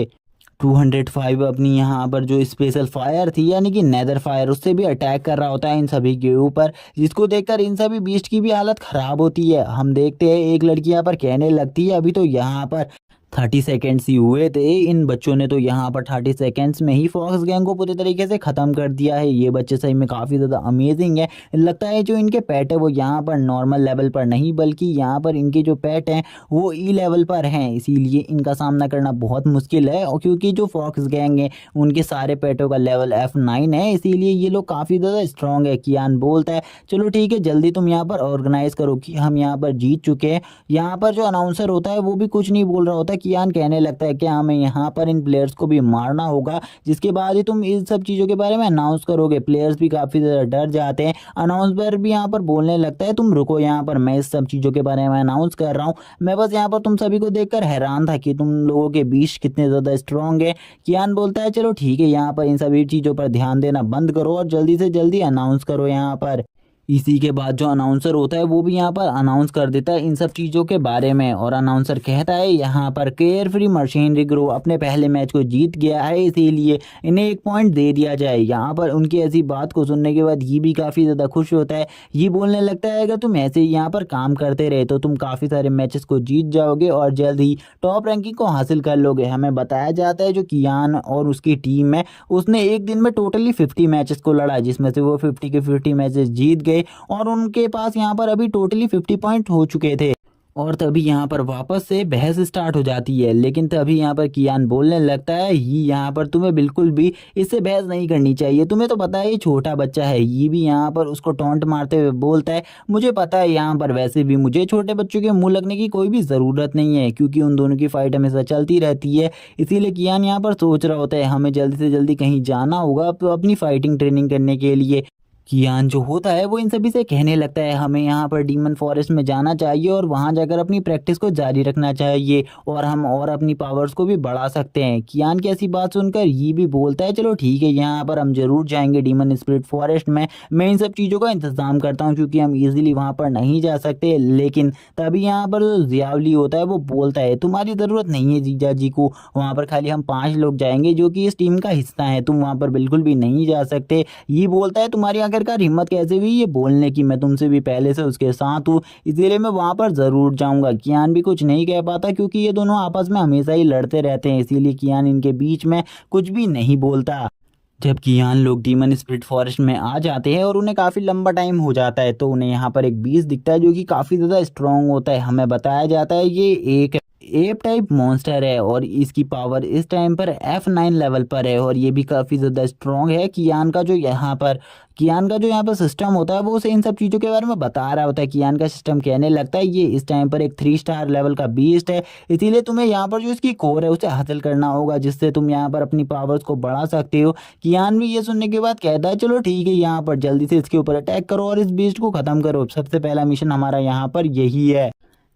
205 अपनी यहाँ पर जो स्पेशल फायर थी यानी कि नेदर फायर उससे भी अटैक कर रहा होता है इन सभी के ऊपर, जिसको देखकर इन सभी बीस्ट की भी हालत ख़राब होती है। हम देखते हैं एक लड़की यहाँ पर कहने लगती है अभी तो यहाँ पर 30 सेकेंड्स ही हुए थे, इन बच्चों ने तो यहाँ पर 30 सेकेंड्स में ही फॉक्स गैंग को पूरी तरीके से ख़त्म कर दिया है। ये बच्चे सही में काफ़ी ज़्यादा अमेजिंग है। लगता है जो इनके पेट है वो यहाँ पर नॉर्मल लेवल पर नहीं बल्कि यहाँ पर इनके जो पेट हैं वो ई लेवल पर हैं, इसीलिए इनका सामना करना बहुत मुश्किल है। और क्योंकि जो फॉक्स गैंग है उनके सारे पेटों का लेवल F9 है, इसीलिए ये लोग काफ़ी ज़्यादा स्ट्रॉन्ग है। कियान बोलता है चलो ठीक है जल्दी तुम यहाँ पर ऑर्गेनाइज करो कि हम यहाँ पर जीत चुके हैं। यहाँ पर जो अनाउंसर होता है वो भी कुछ नहीं बोल रहा होता। कियान कहने लगता है कि हमें यहाँ पर इन प्लेयर्स को भी मारना होगा, जिसके बाद ही तुम इन सब चीज़ों के बारे में अनाउंस करोगे। प्लेयर्स भी काफ़ी ज़्यादा डर जाते हैं। अनाउंसर भी यहाँ पर बोलने लगता है तुम रुको यहाँ पर, मैं इस सब चीज़ों के बारे में अनाउंस कर रहा हूँ। मैं बस यहाँ पर तुम सभी को देखकर हैरान था कि तुम लोगों के बीच कितने ज़्यादा स्ट्रॉन्ग है। कियान बोलता है चलो ठीक है यहाँ पर इन सभी चीज़ों पर ध्यान देना बंद करो और जल्दी से जल्दी अनाउंस करो यहाँ पर। इसी के बाद जो अनाउंसर होता है वो भी यहाँ पर अनाउंस कर देता है इन सब चीज़ों के बारे में और अनाउंसर कहता है यहाँ पर केयर फ्री मशीनरी ग्रुप अपने पहले मैच को जीत गया है, इसीलिए इन्हें 1 पॉइंट दे दिया जाए। यहाँ पर उनकी ऐसी बात को सुनने के बाद ये भी काफ़ी ज़्यादा खुश होता है। ये बोलने लगता है अगर तुम ऐसे ही यहाँ पर काम करते रहे तो तुम काफ़ी सारे मैचेस को जीत जाओगे और जल्द ही टॉप रैंकिंग को हासिल कर लोगे। हमें बताया जाता है जो कियान और उसकी टीम है उसने एक दिन में टोटली 50 मैचेस को लड़ा, जिसमें से वो 50 के 50 मैचेस जीत गए और उनके पास यहाँ पर अभी टोटली 50 पॉइंट हो चुके थे। और तभी यहाँ पर वापस से बहस स्टार्ट हो जाती है। लेकिन तभी यहाँ पर कियान बोलने लगता है, ये यहाँ पर तुम्हें बिल्कुल भी इससे बहस नहीं करनी चाहिए, तुम्हें तो पता है ये छोटा बच्चा है। ये भी यहाँ पर उसको टॉन्ट मारते हुए बोलता है, मुझे पता है यहाँ पर वैसे भी मुझे छोटे बच्चों के मुंह लगने की कोई भी ज़रूरत नहीं है, क्योंकि उन दोनों की फाइट हमेशा चलती रहती है। इसीलिए कियान यहाँ पर सोच रहा होता है हमें जल्दी से जल्दी कहीं जाना होगा अपनी फाइटिंग ट्रेनिंग करने के लिए। कियान जो होता है वो इन सभी से कहने लगता है, हमें यहाँ पर डीमन फॉरेस्ट में जाना चाहिए और वहाँ जाकर अपनी प्रैक्टिस को जारी रखना चाहिए, और हम और अपनी पावर्स को भी बढ़ा सकते हैं। कियान की ऐसी बात सुनकर ये भी बोलता है, चलो ठीक है, यहाँ पर हम जरूर जाएंगे डीमन स्पिरिट फॉरेस्ट में, मैं इन सब चीज़ों का इंतजाम करता हूँ, क्योंकि हम इजीली वहाँ पर नहीं जा सकते। लेकिन तभी यहाँ पर जो जियावली होता है वो बोलता है, तुम्हारी ज़रूरत नहीं है जीजा जी को, वहाँ पर खाली हम 5 लोग जाएंगे जो कि इस टीम का हिस्सा है, तुम वहाँ पर बिल्कुल भी नहीं जा सकते। ये बोलता है, तुम्हारी आखिरकार हिम्मत कैसे हुई ये बोलने की, मैं तुमसे भी पहले से उसके साथ हूँ, इसीलिए मैं वहां पर जरूर जाऊंगा। कियान भी कुछ नहीं कह पाता, क्योंकि ये दोनों आपस में हमेशा ही लड़ते रहते हैं, इसीलिए कियान इनके बीच में कुछ भी नहीं बोलता। जब कियान लोग डीमन स्पिरिट फॉरेस्ट में आ जाते हैं और उन्हें काफ़ी लंबा टाइम हो जाता है, तो उन्हें यहाँ पर एक बीस्ट दिखता है जो कि काफ़ी ज़्यादा स्ट्रांग होता है। हमें बताया जाता है ये एक एप टाइप मॉन्स्टर है और इसकी पावर इस टाइम पर F9 लेवल पर है, और ये भी काफ़ी ज़्यादा स्ट्रांग है। कियान का जो यहाँ पर सिस्टम होता है वो उसे इन सब चीज़ों के बारे में बता रहा होता है। कियान का सिस्टम कहने लगता है, ये इस टाइम पर एक 3 स्टार लेवल का बीस्ट है, इसीलिए तुम्हें यहाँ पर जो इसकी कोर है उसे हासिल करना होगा, जिससे तुम यहाँ पर अपनी पावर्स को बढ़ा सकते हो। कियान भी ये सुनने के बाद कहता है, चलो ठीक है, यहाँ पर जल्दी से इसके ऊपर अटैक करो और इस बीस्ट को ख़त्म करो, सबसे पहला मिशन हमारा यहाँ पर यही है।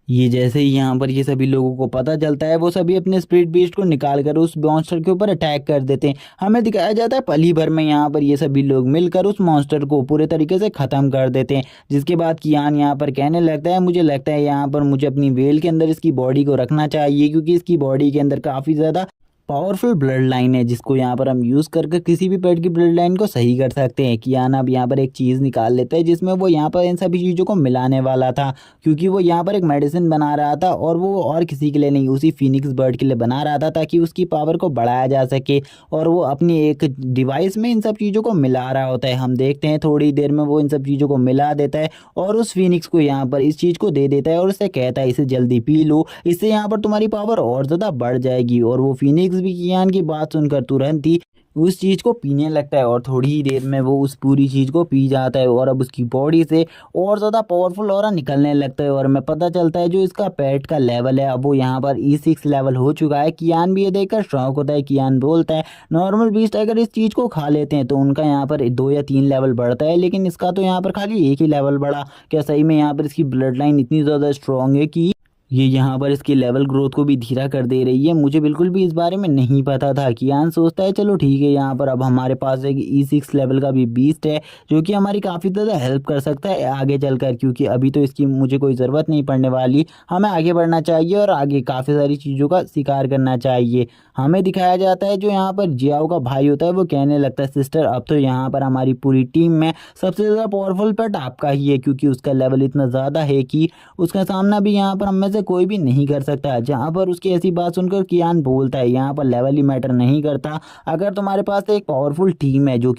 ये जैसे ही यहाँ पर ये सभी लोगों को पता चलता है, वो सभी अपने स्पिरिट बीस्ट को निकाल कर उस मॉन्स्टर के ऊपर अटैक कर देते हैं। हमें दिखाया जाता है पल ही भर में यहाँ पर ये सभी लोग मिलकर उस मॉन्स्टर को पूरे तरीके से ख़त्म कर देते हैं। जिसके बाद कियान यहाँ पर कहने लगता है, मुझे लगता है यहाँ पर मुझे अपनी वेल के अंदर इसकी बॉडी को रखना चाहिए, क्योंकि इसकी बॉडी के अंदर काफ़ी ज़्यादा पावरफुल ब्लड लाइन है, जिसको यहाँ पर हम यूज़ करके किसी भी पेट की ब्लड लाइन को सही कर सकते हैं। कियान अब यहाँ पर एक चीज़ निकाल लेता है, जिसमें वो यहाँ पर इन सभी चीज़ों को मिलाने वाला था, क्योंकि वो यहाँ पर एक मेडिसिन बना रहा था, और वो और किसी के लिए नहीं, उसी फिनिक्स बर्ड के लिए बना रहा था, ताकि उसकी पावर को बढ़ाया जा सके। और वो अपनी एक डिवाइस में इन सब चीज़ों को मिला रहा होता है। हम देखते हैं थोड़ी देर में वो इन सब चीज़ों को मिला देता है और उस फिनिक्स को यहाँ पर इस चीज़ को दे देता है, और उससे कहता है, इसे जल्दी पी लो, इससे यहाँ पर तुम्हारी पावर और ज़्यादा बढ़ जाएगी। और वो फिनिक्स भी कियान की बात सुनकर तुरंत ही उस चीज़ को पीने लगता है, और थोड़ी ही देर में वो उस पूरी चीज़ को पी जाता है, और अब उसकी बॉडी से और ज़्यादा पावरफुल ऑरा निकलने लगता है। और हमें पता चलता है जो इसका पेट का लेवल है अब वो यहाँ पर E6 लेवल हो चुका है। कियान भी ये देखकर शौक होता है। कियान बोलता है, नॉर्मल बीस्ट अगर इस चीज़ को खा लेते हैं तो उनका यहाँ पर 2 या 3 लेवल बढ़ता है, लेकिन इसका तो यहाँ पर खाली एक ही लेवल बढ़ा। क्या सही में यहाँ पर इसकी ब्लड लाइन इतनी ज़्यादा स्ट्रॉन्ग है कि ये यहाँ पर इसकी लेवल ग्रोथ को भी धीरा कर दे रही है? मुझे बिल्कुल भी इस बारे में नहीं पता था। कियान सोचता है, चलो ठीक है, यहाँ पर अब हमारे पास एक E6 लेवल का भी बीस्ट है, जो कि हमारी काफ़ी ज़्यादा हेल्प कर सकता है आगे चलकर, क्योंकि अभी तो इसकी मुझे कोई ज़रूरत नहीं पड़ने वाली। हमें आगे बढ़ना चाहिए और आगे काफ़ी सारी चीज़ों का शिकार करना चाहिए। हमें दिखाया जाता है जो यहाँ पर जियाओ का भाई होता है वो कहने लगता है, सिस्टर अब तो यहाँ पर हमारी पूरी टीम में सबसे ज़्यादा पावरफुल पेट आपका ही है, क्योंकि उसका लेवल इतना ज़्यादा है कि उसका सामना भी यहाँ पर हम में से कोई भी नहीं कर सकता। जहाँ पर उसकी ऐसी बात सुनकर कियान बोलता है, यहाँ पर लेवल ही मैटर नहीं करता, अगर तुम्हारे पास एक पावरफुल टीम है जो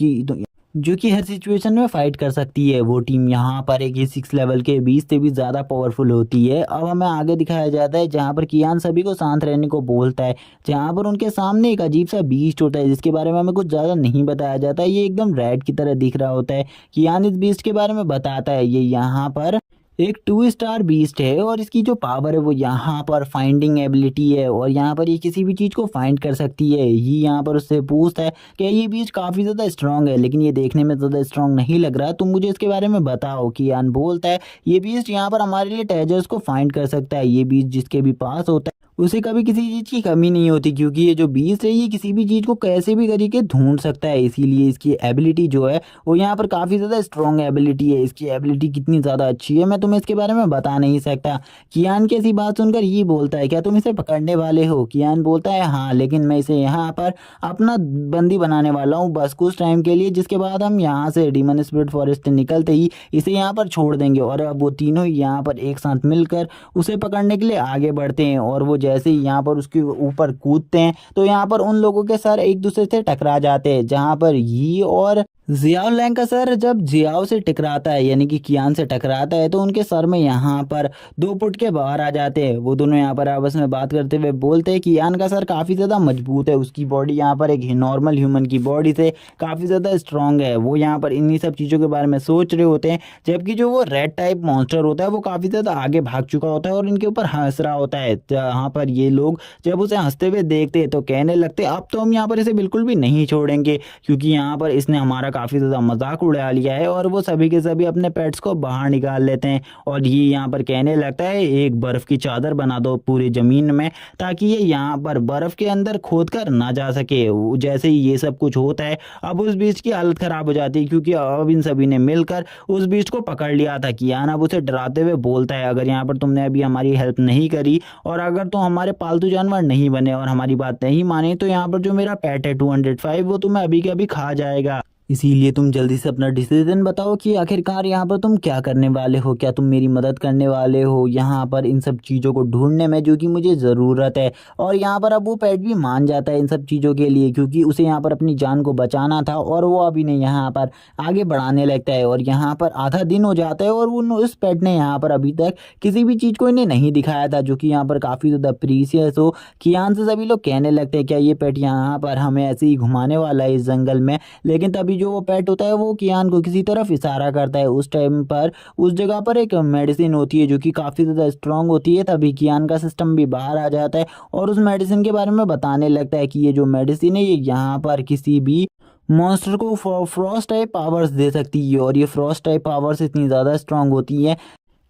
कि हर सिचुएशन में फाइट कर सकती है, वो टीम यहाँ पर एक E6 लेवल के 20 से भी ज़्यादा पावरफुल होती है। अब हमें आगे दिखाया जाता है जहाँ पर कियान सभी को शांत रहने को बोलता है, जहाँ पर उनके सामने एक अजीब सा बीस्ट होता है, जिसके बारे में हमें कुछ ज़्यादा नहीं बताया जाता है। ये एकदम रेड की तरह दिख रहा होता है। कियान इस बीस्ट के बारे में बताता है, ये यहाँ पर एक 2 स्टार बीस्ट है, और इसकी जो पावर है वो यहाँ पर फाइंडिंग एबिलिटी है, और यहाँ पर ये किसी भी चीज़ को फाइंड कर सकती है। ये यहाँ पर उससे पूछता है कि ये बीस्ट काफ़ी ज़्यादा स्ट्रांग है, लेकिन ये देखने में ज़्यादा स्ट्रांग नहीं लग रहा, तुम मुझे इसके बारे में बताओ। कियान बोलता है, ये बीस्ट यहाँ पर हमारे लिए ट्रेजर्स को फाइंड कर सकता है। ये बीस्ट जिसके भी पास होता है उसे कभी किसी चीज़ की कमी नहीं होती, क्योंकि ये जो बीस्ट है ये किसी भी चीज़ को कैसे भी करके ढूंढ सकता है। इसीलिए इसकी एबिलिटी जो है वो यहाँ पर काफ़ी ज़्यादा स्ट्रॉन्ग एबिलिटी है। इसकी एबिलिटी कितनी ज़्यादा अच्छी है मैं तुम्हें इसके बारे में बता नहीं सकता। कियान की ऐसी बात सुनकर ये बोलता है, क्या तुम इसे पकड़ने वाले हो? कियान बोलता है, हाँ, लेकिन मैं इसे यहाँ पर अपना बंदी बनाने वाला हूँ बस कुछ टाइम के लिए, जिसके बाद हम यहाँ से डीमन स्पिरिट फॉरेस्ट निकलते ही इसे यहाँ पर छोड़ देंगे। और अब वो तीनों यहाँ पर एक साथ मिलकर उसे पकड़ने के लिए आगे बढ़ते हैं, और वो जैसे ही यहाँ पर उसके ऊपर कूदते हैं तो यहाँ पर उन लोगों के सर एक दूसरे से टकरा जाते हैं, जहाँ पर ये और जियाओ लैंग का सर जब जियाओ से टकराता है यानी कि कियान से टकराता है तो उनके सर में यहाँ पर 2 फुट के बाहर आ जाते हैं। वो दोनों यहाँ पर आपस में बात करते हुए बोलते हैं कि कियान का सर काफ़ी ज़्यादा मजबूत है, उसकी बॉडी यहाँ पर एक नॉर्मल ह्यूमन की बॉडी से काफ़ी ज़्यादा स्ट्रांग है। वो यहाँ पर इन्हीं सब चीज़ों के बारे में सोच रहे होते हैं, जबकि जो वो रेड टाइप मॉन्स्टर होता है वो काफ़ी ज़्यादा आगे भाग चुका होता है और इनके ऊपर हंस रहा होता है। यहाँ पर ये लोग जब उसे हंसते हुए देखते हैं तो कहने लगते अब तो हम यहाँ पर इसे बिल्कुल भी नहीं छोड़ेंगे, क्योंकि यहाँ पर इसने हमारा काफ़ी ज़्यादा मजाक उड़ा लिया है। और वो सभी के सभी अपने पेट्स को बाहर निकाल लेते हैं और ये यहाँ पर कहने लगता है एक बर्फ़ की चादर बना दो पूरी ज़मीन में, ताकि ये यहाँ पर बर्फ़ के अंदर खोद कर ना जा सके। जैसे ही ये सब कुछ होता है अब उस बीस्ट की हालत ख़राब हो जाती है, क्योंकि अब इन सभी ने मिलकर उस बीस्ट को पकड़ लिया था। कियान अब उसे डराते हुए बोलता है अगर यहाँ पर तुमने अभी हमारी हेल्प नहीं करी और अगर तुम हमारे पालतू जानवर नहीं बने और हमारी बात नहीं माने तो यहाँ पर जो मेरा पेट है 205 वो तुम्हें अभी के अभी खा जाएगा। इसीलिए तुम जल्दी से अपना डिसीजन बताओ कि आखिरकार यहाँ पर तुम क्या करने वाले हो। क्या तुम मेरी मदद करने वाले हो यहाँ पर इन सब चीज़ों को ढूंढने में जो कि मुझे ज़रूरत है। और यहाँ पर अब वो पेट भी मान जाता है इन सब चीज़ों के लिए, क्योंकि उसे यहाँ पर अपनी जान को बचाना था और वो अभी नहीं यहाँ पर आगे बढ़ाने लगता है। और यहाँ पर आधा दिन हो जाता है और उस पेट ने यहाँ पर अभी तक किसी भी चीज़ को इन्हें नहीं दिखाया था जो कि यहाँ पर काफ़ी ज़्यादा प्रीसियस हो। कियान से सभी लोग कहने लगते हैं क्या ये पेट यहाँ पर हमें ऐसे ही घुमाने वाला है इस जंगल में। लेकिन तभी जो वो पेट होता है वो कियान को किसी तरफ इशारा करता है। उस टाइम पर उस जगह पर एक मेडिसिन होती है जो कि काफ़ी ज़्यादा स्ट्रांग होती है। तभी कियान का सिस्टम भी बाहर आ जाता है और उस मेडिसिन के बारे में बताने लगता है कि ये जो मेडिसिन है ये यहाँ पर किसी भी मॉन्स्टर को फ्रॉस्ट टाइप पावर्स दे सकती है। और ये फ्रॉस्ट टाइप पावर्स इतनी ज़्यादा स्ट्रांग होती है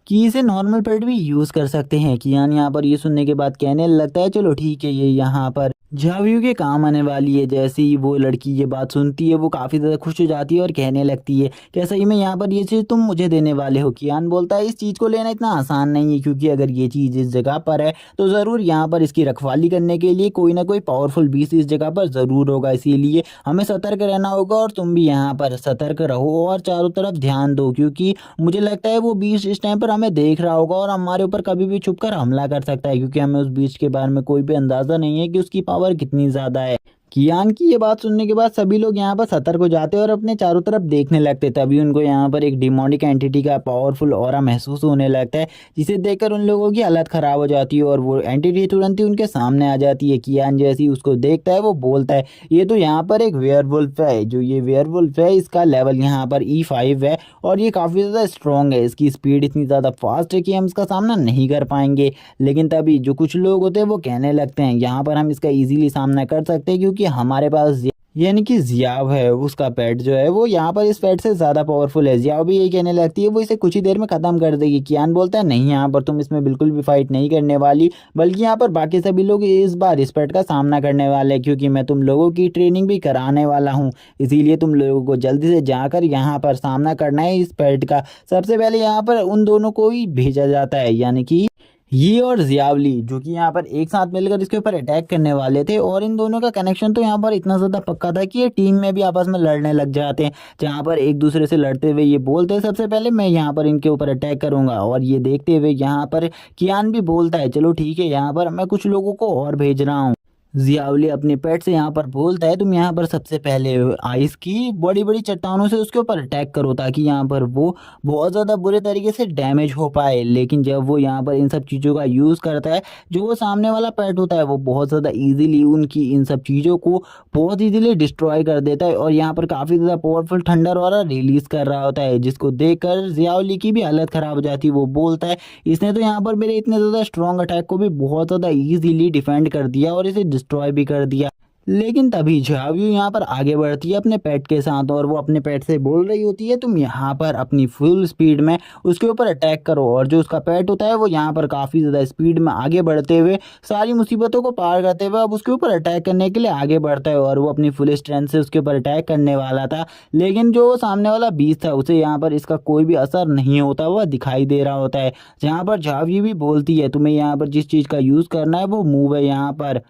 कि इसे नॉर्मल पेट भी यूज़ कर सकते हैं। कियान यहाँ पर ये सुनने के बाद कहने लगता है चलो ठीक है ये यहाँ पर झावियों के काम आने वाली है। जैसे ही वो लड़की ये बात सुनती है वो काफ़ी ज़्यादा खुश हो जाती है और कहने लगती है क्या सही में यहाँ पर ये चीज़ तुम मुझे देने वाले हो। कियान बोलता है इस चीज़ को लेना इतना आसान नहीं है, क्योंकि अगर ये चीज़ इस जगह पर है तो ज़रूर यहाँ पर इसकी रखवाली करने के लिए कोई ना कोई पावरफुल बीस्ट इस जगह पर ज़रूर होगा। इसीलिए हमें सतर्क रहना होगा और तुम भी यहाँ पर सतर्क रहो और चारों तरफ ध्यान दो, क्योंकि मुझे लगता है वो बीस्ट इस टाइम पर हमें देख रहा होगा और हमारे ऊपर कभी भी छुप कर हमला कर सकता है, क्योंकि हमें उस बीस्ट के बारे में कोई भी अंदाज़ा नहीं है कि उसकी पावर कितनी ज़्यादा है। कियान की ये बात सुनने के बाद सभी लोग यहाँ पर सतर्क हो जाते हैं और अपने चारों तरफ देखने लगते हैं। तभी उनको यहाँ पर एक डिमोनिक एंटिटी का पावरफुल ऑरा महसूस होने लगता है, जिसे देखकर उन लोगों की हालत ख़राब हो जाती है और वो एंटिटी तुरंत ही उनके सामने आ जाती है। कियान जैसे ही उसको देखता है वो बोलता है ये तो यहाँ पर एक वेयरवुल्फ है। जो ये वेयरवुल्फ है इसका लेवल यहाँ पर E5 है और ये काफ़ी ज़्यादा स्ट्रॉन्ग है। इसकी स्पीड इतनी ज़्यादा फास्ट है कि हम इसका सामना नहीं कर पाएंगे। लेकिन तभी जो कुछ लोग होते हैं वो कहने लगते हैं यहाँ पर हम इसका ईजिली सामना कर सकते हैं, क्योंकि हमारे पास यानी कि जियाव है उसका पेट जो है वो यहाँ पर इस पेट से ज़्यादा पावरफुल है। जियाव भी यही कहने लगती है वो इसे कुछ ही देर में ख़त्म कर देगी। कियान बोलता है नहीं यहाँ पर तुम इसमें बिल्कुल भी फाइट नहीं करने वाली, बल्कि यहाँ पर बाकी सभी लोग इस बार इस पेट का सामना करने वाले हैं, क्योंकि मैं तुम लोगों की ट्रेनिंग भी कराने वाला हूँ। इसीलिए तुम लोगों को जल्दी से जाकर यहाँ पर सामना करना है इस पेट का। सबसे पहले यहाँ पर उन दोनों को ही भेजा जाता है, यानी कि ये और जियावली, जो कि यहाँ पर एक साथ मिलकर इसके ऊपर अटैक करने वाले थे। और इन दोनों का कनेक्शन तो यहाँ पर इतना ज़्यादा पक्का था कि ये टीम में भी आपस में लड़ने लग जाते हैं, जहाँ पर एक दूसरे से लड़ते हुए ये बोलते हैं सबसे पहले मैं यहाँ पर इनके ऊपर अटैक करूँगा। और ये देखते हुए यहाँ पर कियान भी बोलता है चलो ठीक है यहाँ पर मैं कुछ लोगों को और भेज रहा हूँ। जियावली अपने पेट से यहाँ पर बोलता है तुम यहाँ पर सबसे पहले आइस की बड़ी बड़ी चट्टानों से उसके ऊपर अटैक करो, ताकि यहाँ पर वो बहुत ज़्यादा बुरे तरीके से डैमेज हो पाए। लेकिन जब वो यहाँ पर इन सब चीज़ों का यूज़ करता है, जो वो सामने वाला पेट होता है वो बहुत ज़्यादा ईजिली उनकी इन सब चीज़ों को बहुत ईजिली डिस्ट्रॉय कर देता है और यहाँ पर काफ़ी ज़्यादा पावरफुल थंडर वाला रिलीज़ कर रहा होता है, जिसको देखकर जियावली की भी हालत ख़राब हो जाती है। वो बोलता है इसने तो यहाँ पर मेरे इतने ज़्यादा स्ट्रॉन्ग अटैक को भी बहुत ज़्यादा ईजिली डिफेंड कर दिया और इसे डिस्ट्रॉय भी कर दिया। लेकिन तभी झावियो यहाँ पर आगे बढ़ती है अपने पेट के साथ और वो अपने पेट से बोल रही होती है तुम यहाँ पर अपनी फुल स्पीड में उसके ऊपर अटैक करो। और जो उसका पेट होता है वो यहाँ पर काफ़ी ज़्यादा स्पीड में आगे बढ़ते हुए सारी मुसीबतों को पार करते हुए अब उसके ऊपर अटैक करने के लिए आगे बढ़ता है। और वो अपनी फुल स्ट्रेंथ से उसके ऊपर अटैक करने वाला था, लेकिन जो सामने वाला बीस्ट था उसे यहाँ पर इसका कोई भी असर नहीं होता हुआ दिखाई दे रहा होता है। जहाँ पर झावियो भी बोलती है तुम्हें यहाँ पर जिस चीज़ का यूज़ करना है वो मूव है यहाँ पर।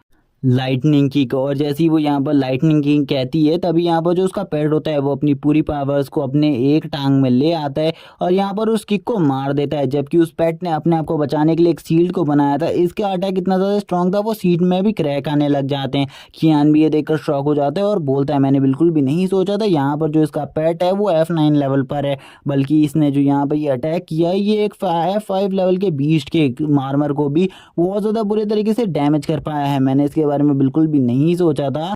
Lightning kick. और जैसे ही वो यहाँ पर लाइटनिंग किक कहती है तभी यहाँ पर जो उसका पेट होता है वो अपनी पूरी पावर्स को अपने एक टांग में ले आता है और यहाँ पर उस किक को मार देता है। जबकि उस पेट ने अपने आप को बचाने के लिए एक शील्ड को बनाया था, इसका अटैक इतना ज़्यादा स्ट्रॉन्ग था वो सीट में भी क्रैक आने लग जाते हैं। कियान भी ये देखकर शॉक हो जाता है और बोलता है मैंने बिल्कुल भी नहीं सोचा था यहाँ पर जो इसका पेट है वो F9 लेवल पर है, बल्कि इसने जो यहाँ पर ये अटैक किया है ये एक F5 लेवल के बीस्ट के मार्मर को भी बहुत ज़्यादा बुरे तरीके से डैमेज कर पाया है। मैंने इसके बारे में बिल्कुल भी नहीं सोचा था।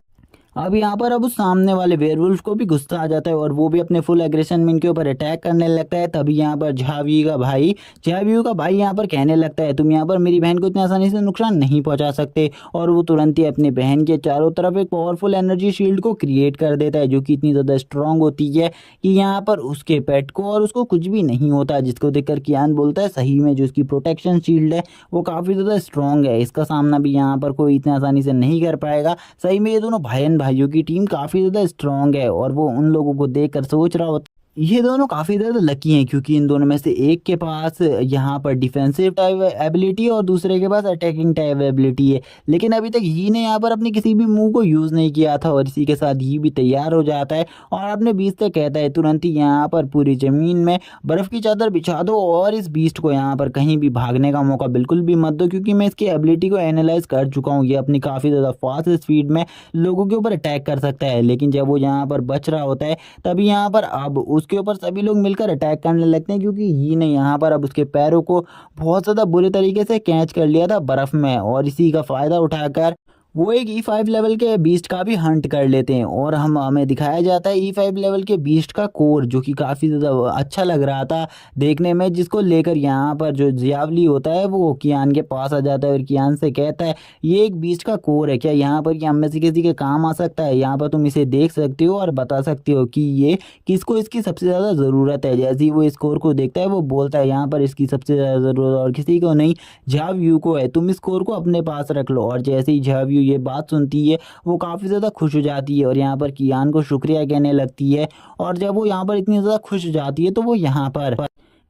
अब यहाँ पर अब उस सामने वाले वेयरवुल्फ को भी गुस्सा आ जाता है और वो भी अपने फुल एग्रेशन में इनके ऊपर अटैक करने लगता है। तभी यहाँ पर झावियू का भाई यहाँ पर कहने लगता है तुम यहाँ पर मेरी बहन को इतनी आसानी से नुकसान नहीं पहुंचा सकते। और वो तुरंत ही अपनी बहन के चारों तरफ एक पावरफुल एनर्जी शील्ड को क्रिएट कर देता है जो कि इतनी ज़्यादा स्ट्रांग होती है कि यहाँ पर उसके पेट को और उसको कुछ भी नहीं होता। जिसको देखकर कियान बोलता है सही में जो इसकी प्रोटेक्शन शील्ड है वो काफ़ी ज़्यादा स्ट्रांग है, इसका सामना भी यहाँ पर कोई इतनी आसानी से नहीं कर पाएगा। सही में ये दोनों भाइयों की टीम काफ़ी ज़्यादा स्ट्रांग है। और वो उन लोगों को देखकर सोच रहा होता ये दोनों काफ़ी ज़्यादा लकी हैं क्योंकि इन दोनों में से एक के पास यहाँ पर डिफेंसिव टाइप एबिलिटी है और दूसरे के पास अटैकिंग टाइप एबिलिटी है। लेकिन अभी तक ही ने यहाँ पर अपने किसी भी मूव को यूज़ नहीं किया था और इसी के साथ ही भी तैयार हो जाता है और अपने बीच से कहता है तुरंत ही यहाँ पर पूरी ज़मीन में बर्फ़ की चादर बिछा दो और इस बीस्ट को यहाँ पर कहीं भी भागने का मौका बिल्कुल भी मत दो, क्योंकि मैं इसकी एबिलिटी को एनालाइज कर चुका हूँ। ये अपनी काफ़ी ज़्यादा फास्ट स्पीड में लोगों के ऊपर अटैक कर सकता है। लेकिन जब वो यहाँ पर बच रहा होता है तभी यहाँ पर अब उसके ऊपर सभी लोग मिलकर अटैक करने लगते हैं क्योंकि ही ने यहाँ पर अब उसके पैरों को बहुत ज़्यादा बुरे तरीके से कैच कर लिया था बर्फ़ में। और इसी का फ़ायदा उठाकर वो एक E5 लेवल के बीस्ट का भी हंट कर लेते हैं और हमें दिखाया जाता है E5 लेवल के बीस्ट का कोर जो कि काफ़ी ज़्यादा अच्छा लग रहा था देखने में, जिसको लेकर यहाँ पर जो जियावली होता है वो कियान के पास आ जाता है और कियान से कहता है ये एक बीस्ट का कोर है, क्या यहाँ पर ये हम में से किसी के काम आ सकता है? यहाँ पर तुम इसे देख सकते हो और बता सकते हो कि ये किसको इसकी सबसे ज़्यादा ज़रूरत है। जैसे ही वो इस कोर को देखता है वो बोलता है यहाँ पर इसकी सबसे ज़्यादा ज़रूरत और किसी को नहीं, झावियू को है, तुम इस कोर को अपने पास रख लो। और जैसे ही झावियू ये बात सुनती है वो काफ़ी ज़्यादा खुश हो जाती है और यहाँ पर कियान को शुक्रिया कहने लगती है। और जब वो यहाँ पर इतनी ज़्यादा खुश हो जाती है तो वो यहाँ पर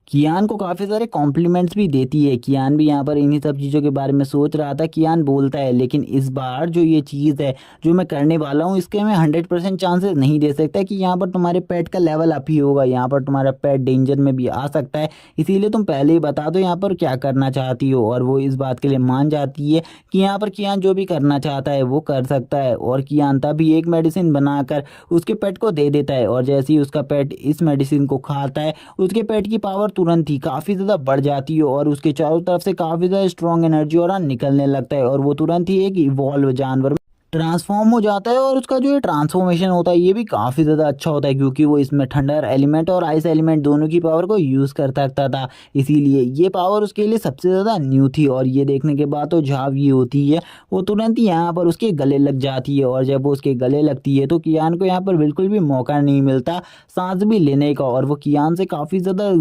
कियान को काफ़ी सारे कॉम्प्लीमेंट्स भी देती है। कियान भी यहाँ पर इन्हीं सब चीज़ों के बारे में सोच रहा था। कियान बोलता है लेकिन इस बार जो ये चीज़ है जो मैं करने वाला हूँ इसके मैं 100% चांसेस नहीं दे सकता कि यहाँ पर तुम्हारे पेट का लेवल अप ही होगा, यहाँ पर तुम्हारा पेट डेंजर में भी आ सकता है, इसीलिए तुम पहले ही बता दो यहाँ पर क्या करना चाहती हो। और वो इस बात के लिए मान जाती है कि यहाँ पर कियान जो भी करना चाहता है वो कर सकता है। और कियान तभी एक मेडिसिन बनाकर उसके पेट को दे देता है और जैसे ही उसका पेट इस मेडिसिन को खाता है उसके पेट की पावर तुरंत ही काफ़ी ज़्यादा बढ़ जाती है और उसके चारों तरफ से काफ़ी ज़्यादा स्ट्रॉन्ग एनर्जी और निकलने लगता है और वो तुरंत ही एक इवॉल्व जानवर में ट्रांसफॉर्म हो जाता है। और उसका जो ये ट्रांसफॉर्मेशन होता है ये भी काफ़ी ज़्यादा अच्छा होता है क्योंकि वो इसमें थंडर एलिमेंट और आइस एलिमेंट दोनों की पावर को यूज़ कर सकता था, इसीलिए ये पावर उसके लिए सबसे ज़्यादा न्यू थी। और ये देखने के बाद तो झाव ये होती है वो तुरंत ही यहाँ पर उसके गले लग जाती है और जब वो उसके गले लगती है तो कियान को यहाँ पर बिल्कुल भी मौका नहीं मिलता सांस भी लेने का और वो कियान से काफ़ी ज़्यादा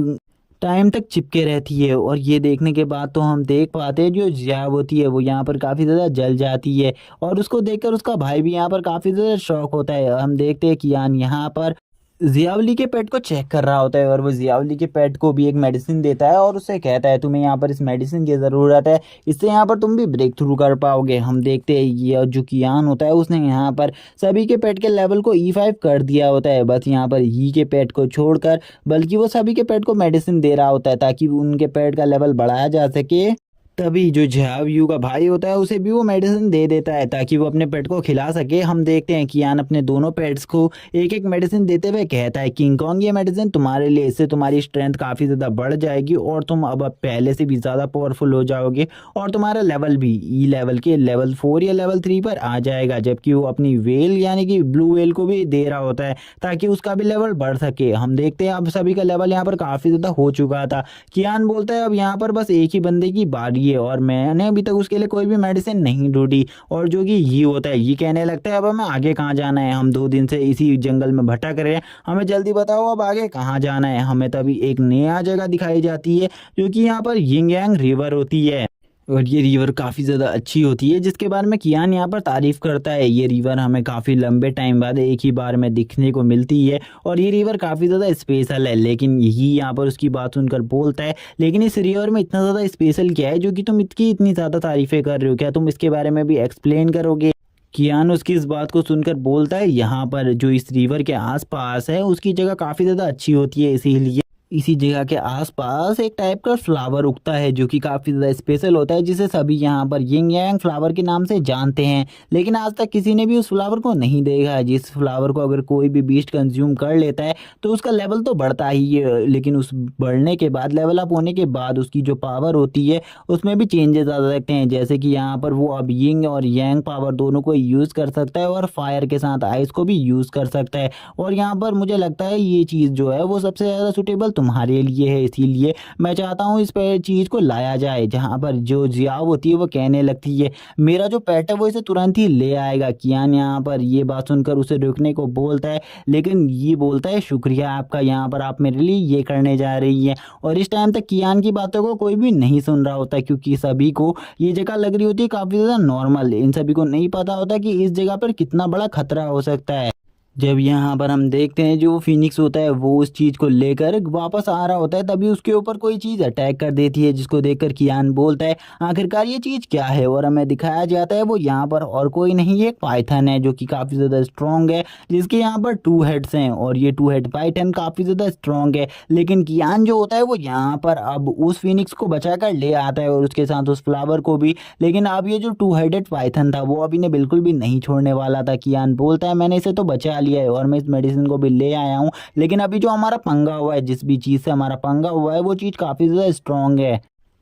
टाइम तक चिपके रहती है। और ये देखने के बाद तो हम देख पाते हैं जो जिया होती है वो यहाँ पर काफ़ी ज़्यादा जल जाती है और उसको देखकर उसका भाई भी यहाँ पर काफ़ी ज़्यादा शौक होता है। हम देखते हैं कि कियान यहाँ पर जियावली के पेट को चेक कर रहा होता है और वो जियावली के पेट को भी एक मेडिसिन देता है और उससे कहता है तुम्हें यहाँ पर इस मेडिसिन की ज़रूरत है, इससे यहाँ पर तुम भी ब्रेक थ्रू कर पाओगे। हम देखते हैं ये जो कियान होता है उसने यहाँ पर सभी के पेट के लेवल को E5 कर दिया होता है, बस यहाँ पर ही के पेट को छोड़कर, बल्कि वो सभी के पेट को मेडिसिन दे रहा होता है ताकि उनके पेट का लेवल बढ़ाया जा सके। तभी जो झावियू का भाई होता है उसे भी वो मेडिसिन दे देता है ताकि वो अपने पेट को खिला सके। हम देखते हैं कि कियान अपने दोनों पेट्स को एक एक मेडिसिन देते हुए कहता है किंग कॉन्ग ये मेडिसिन तुम्हारे लिए, इससे तुम्हारी स्ट्रेंथ काफ़ी ज़्यादा बढ़ जाएगी और तुम अब पहले से भी ज़्यादा पावरफुल हो जाओगे और तुम्हारा लेवल भी ई लेवल के लेवल 4 या लेवल 3 पर आ जाएगा। जबकि वो अपनी वेल यानी कि ब्लू वेल को भी दे रहा होता है ताकि उसका भी लेवल बढ़ सके। हम देखते हैं अब सभी का लेवल यहाँ पर काफ़ी ज़्यादा हो चुका था। कियान बोलता है अब यहाँ पर बस एक ही बंदे की बारी है और मैंने अभी तक उसके लिए कोई भी मेडिसिन नहीं ढूंढी। और जो कि ये होता है ये कहने लगता है अब हमें आगे कहाँ जाना है, हम 2 दिन से इसी जंगल में भटक रहे हैं, हमें जल्दी बताओ अब आगे कहाँ जाना है। हमें तभी एक नया जगह दिखाई जाती है जो कि यहाँ पर यिंग यांग रिवर होती है। और ये रिवर काफ़ी ज़्यादा अच्छी होती है, जिसके बारे में कियान यहाँ पर तारीफ़ करता है। ये रिवर हमें काफ़ी लंबे टाइम बाद एक ही बार में दिखने को मिलती है और ये रिवर काफ़ी ज़्यादा स्पेशल है। लेकिन यही यहाँ पर उसकी बात सुनकर बोलता है, लेकिन इस रिवर में इतना ज़्यादा स्पेशल क्या है जो कि तुम इसकी इतनी ज़्यादा तारीफ़ें कर रहे हो? क्या तुम इसके बारे में भी एक्सप्लेन करोगे? कियान उसकी इस बात को सुनकर बोलता है, यहाँ पर जो इस रिवर के आस-पास है उसकी जगह काफ़ी ज़्यादा अच्छी होती है, इसीलिए इसी जगह के आसपास एक टाइप का फ्लावर उगता है जो कि काफ़ी ज़्यादा स्पेशल होता है, जिसे सभी यहाँ पर यिंग यांग फ्लावर के नाम से जानते हैं। लेकिन आज तक किसी ने भी उस फ्लावर को नहीं देखा है। जिस फ्लावर को अगर कोई भी बीस्ट कंज्यूम कर लेता है तो उसका लेवल तो बढ़ता ही है, लेकिन उस बढ़ने के बाद, लेवल अप होने के बाद उसकी जो पावर होती है उसमें भी चेंजेस आ सकते हैं। जैसे कि यहाँ पर वो अब यिंग और यांग पावर दोनों को यूज़ कर सकता है और फायर के साथ आइस को भी यूज़ कर सकता है। और यहाँ पर मुझे लगता है ये चीज़ जो है वो सबसे ज़्यादा सुटेबल तुम्हारे लिए है, इसीलिए मैं चाहता हूँ इस पे चीज़ को लाया जाए। जहाँ पर जो जियाओ होती है वो कहने लगती है, मेरा जो पेट है वो इसे तुरंत ही ले आएगा। कियान यहाँ पर ये बात सुनकर उसे रुकने को बोलता है, लेकिन ये बोलता है, शुक्रिया आपका, यहाँ पर आप मेरे लिए ये करने जा रही है। और इस टाइम तक कियान की बातों को कोई भी नहीं सुन रहा होता, क्योंकि सभी को ये जगह लग रही होती है काफ़ी ज़्यादा नॉर्मल। इन सभी को नहीं पता होता कि इस जगह पर कितना बड़ा खतरा हो सकता है। जब यहाँ पर हम देखते हैं जो फिनिक्स होता है वो उस चीज़ को लेकर वापस आ रहा होता है, तभी उसके ऊपर कोई चीज़ अटैक कर देती है, जिसको देखकर कियान बोलता है, आखिरकार ये चीज़ क्या है? और हमें दिखाया जाता है वो यहाँ पर और कोई नहीं, एक पाइथन है जो कि काफ़ी ज़्यादा स्ट्रॉन्ग है, जिसके यहाँ पर 2 हेड्स हैं और ये 2 हेड पाइथन काफ़ी ज़्यादा स्ट्रॉन्ग है। लेकिन कियान जो होता है वो यहाँ पर अब उस फिनिक्स को बचा कर ले आता है और उसके साथ उस फ्लावर को भी। लेकिन अब ये जो 2 हेडेड पाइथन था वो अभी ने बिल्कुल भी नहीं छोड़ने वाला था। कियान बोलता है, मैंने इसे तो बचा लिया है और मैं इस मेडिसिन को भी ले आया हूँ, लेकिन अभी जो हमारा पंगा हुआ है, जिस भी चीज़ से हमारा पंगा हुआ है वो चीज़ काफ़ी ज़्यादा स्ट्रॉन्ग है।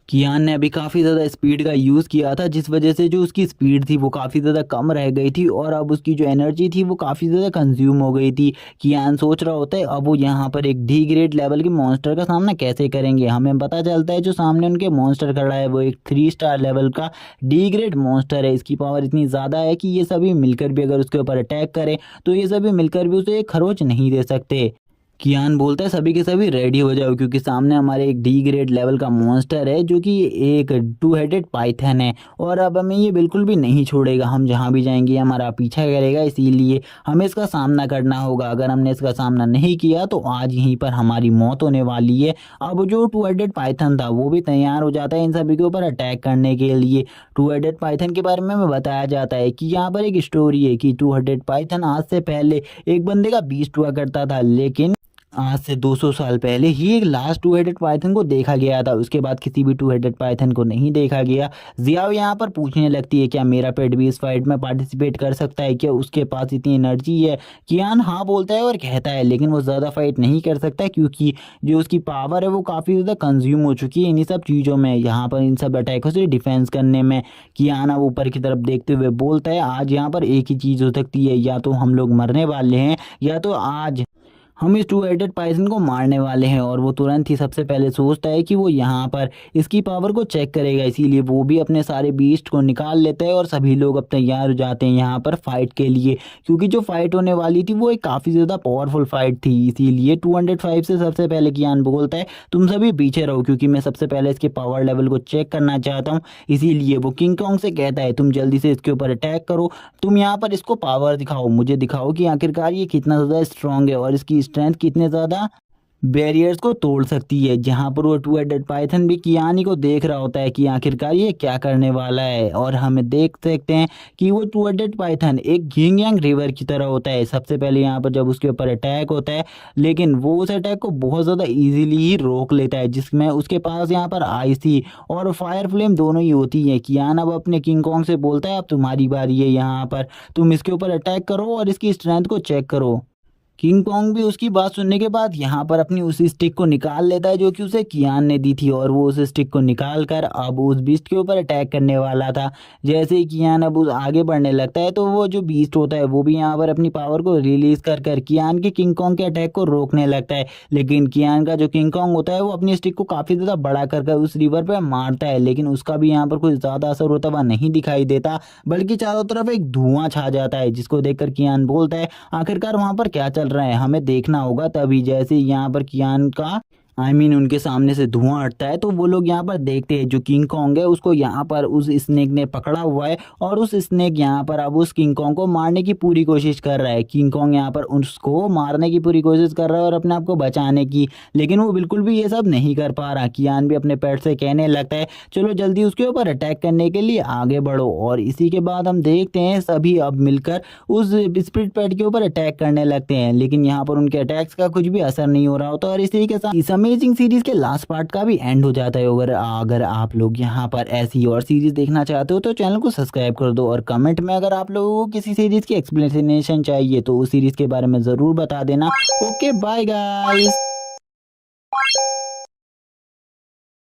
कियान ने अभी काफ़ी ज़्यादा स्पीड का यूज़ किया था, जिस वजह से जो उसकी स्पीड थी वो काफ़ी ज़्यादा कम रह गई थी और अब उसकी जो एनर्जी थी वो काफ़ी ज़्यादा कंज्यूम हो गई थी। कियान सोच रहा होता है अब वो यहाँ पर एक डी ग्रेड लेवल के मॉन्स्टर का सामना कैसे करेंगे। हमें पता चलता है जो सामने उनके मॉन्स्टर खड़ा है वो एक 3 स्टार लेवल का डी ग्रेड मॉन्स्टर है। इसकी पावर इतनी ज़्यादा है कि ये सभी मिलकर भी अगर उसके ऊपर अटैक करें तो ये सभी मिलकर भी उसे एक खरोच नहीं दे सकते। कियान बोलता है, सभी के सभी रेडी हो जाओ, क्योंकि सामने हमारे एक डी ग्रेड लेवल का मॉन्स्टर है जो कि एक 2 हेडेड पाइथन है और अब हमें ये बिल्कुल भी नहीं छोड़ेगा। हम जहाँ भी जाएंगे हमारा पीछा करेगा, इसीलिए हमें इसका सामना करना होगा। अगर हमने इसका सामना नहीं किया तो आज यहीं पर हमारी मौत होने वाली है। अब जो 2 हेडेड पाइथन था वो भी तैयार हो जाता है इन सभी के ऊपर अटैक करने के लिए। 2 हेडेड पाइथन के बारे में हमें बताया जाता है कि यहाँ पर एक स्टोरी है कि 2 हेडेड पाइथन आज से पहले एक बंदे का बीस्ट हुआ करता था, लेकिन आज से 200 साल पहले ही एक लास्ट 2 हेडेड पाइथन को देखा गया था। उसके बाद किसी भी 2 हेडेड पाइथन को नहीं देखा गया। जियाओ यहाँ पर पूछने लगती है, क्या मेरा पेट भी इस फाइट में पार्टिसिपेट कर सकता है? क्या उसके पास इतनी एनर्जी है? कियान हाँ बोलता है और कहता है, लेकिन वो ज़्यादा फाइट नहीं कर सकता क्योंकि जो उसकी पावर है वो काफ़ी ज़्यादा कंज्यूम हो चुकी है इन्हीं सब चीज़ों में, यहाँ पर इन सब अटैकों से डिफेंस करने में। कियान अब ऊपर की तरफ देखते हुए बोलता है, आज यहाँ पर एक ही चीज़ हो सकती है, या तो हम लोग मरने वाले हैं या तो आज हम इस 2 हेडेड पाइथन को मारने वाले हैं। और वो तुरंत ही सबसे पहले सोचता है कि वो यहाँ पर इसकी पावर को चेक करेगा, इसीलिए वो भी अपने सारे बीस्ट को निकाल लेता है और सभी लोग अब तैयार हो जाते हैं यहाँ पर फाइट के लिए, क्योंकि जो फाइट होने वाली थी वो एक काफ़ी ज़्यादा पावरफुल फाइट थी। इसीलिए 205 से सबसे पहले कियान बोलता है, तुम सभी पीछे रहो क्योंकि मैं सबसे पहले इसके पावर लेवल को चेक करना चाहता हूँ। इसीलिए वो किंग कॉन्ग से कहता है, तुम जल्दी से इसके ऊपर अटैक करो, तुम यहाँ पर इसको पावर दिखाओ, मुझे दिखाओ कि आखिरकार ये कितना ज़्यादा स्ट्रांग है और इसकी स्ट्रेंथ कितने ज़्यादा बैरियर्स को तोड़ सकती है। जहाँ पर वो 2 हेडेड पाइथन भी कियानी को देख रहा होता है कि आखिरकार ये क्या करने वाला है। और हमें देख सकते हैं कि वो 2 हेडेड पाइथन एक यिंग यांग रिवर की तरह होता है। सबसे पहले यहाँ पर जब उसके ऊपर अटैक होता है, लेकिन वो उस अटैक को बहुत ज़्यादा ईजिली ही रोक लेता है, जिसमें उसके पास यहाँ पर आइस थी और फायर फ्लेम दोनों ही होती है। कियान अब अपने किंग कॉन्ग से बोलता है, अब तुम्हारी बारी है, यहाँ पर तुम इसके ऊपर अटैक करो और इसकी स्ट्रेंथ को चेक करो। किंग कॉन्ग भी उसकी बात सुनने के बाद यहाँ पर अपनी उसी स्टिक को निकाल लेता है जो कि उसे कियान ने दी थी, और वो उस स्टिक को निकाल कर अब उस बीस्ट के ऊपर अटैक करने वाला था। जैसे ही कियान अब उस आगे बढ़ने लगता है तो वो जो बीस्ट होता है वो भी यहाँ पर अपनी पावर को रिलीज कर कर कियान के किंग कॉन्ग के अटैक को रोकने लगता है। लेकिन कियान का जो किंग कॉन्ग होता है वो अपनी स्टिक को काफ़ी ज़्यादा बड़ा कर कर उस रिवर पर मारता है, लेकिन उसका भी यहाँ पर कुछ ज़्यादा असर होता हुआ नहीं दिखाई देता, बल्कि चारों तरफ एक धुआं छा जाता है, जिसको देखकर कियान बोलता है, आखिरकार वहाँ पर क्या चल रहा है, हमें देखना होगा। तभी जैसे यहाँ पर कियान का उनके सामने से धुआं हटता है, तो वो लोग यहाँ पर देखते हैं जो किंग कॉन्ग है उसको यहाँ पर उस स्नेक ने पकड़ा हुआ है और उस स्नेक यहाँ पर अब उस किंग कॉन्ग को मारने की पूरी कोशिश कर रहा है। किंग कॉन्ग यहाँ पर उसको मारने की पूरी कोशिश कर रहा है और अपने आप को बचाने की, लेकिन वो बिल्कुल भी ये सब नहीं कर पा रहा। कियान भी अपने पेट से कहने लगता है चलो जल्दी उसके ऊपर अटैक करने के लिए आगे बढ़ो, और इसी के बाद हम देखते हैं सभी अब मिलकर उस स्प्रिट पेट के ऊपर अटैक करने लगते हैं, लेकिन यहाँ पर उनके अटैक्स का कुछ भी असर नहीं हो रहा होता और इसी के साथ इस अमेजिंग सीरीज के लास्ट पार्ट का भी एंड हो जाता है। अगर आप लोग यहाँ पर ऐसी और सीरीज देखना चाहते हो तो चैनल को सब्सक्राइब कर दो, और कमेंट में अगर आप लोगों को किसी सीरीज की एक्सप्लेनेशन चाहिए तो उस सीरीज के बारे में ज़रूर बता देना। Okay bye guys.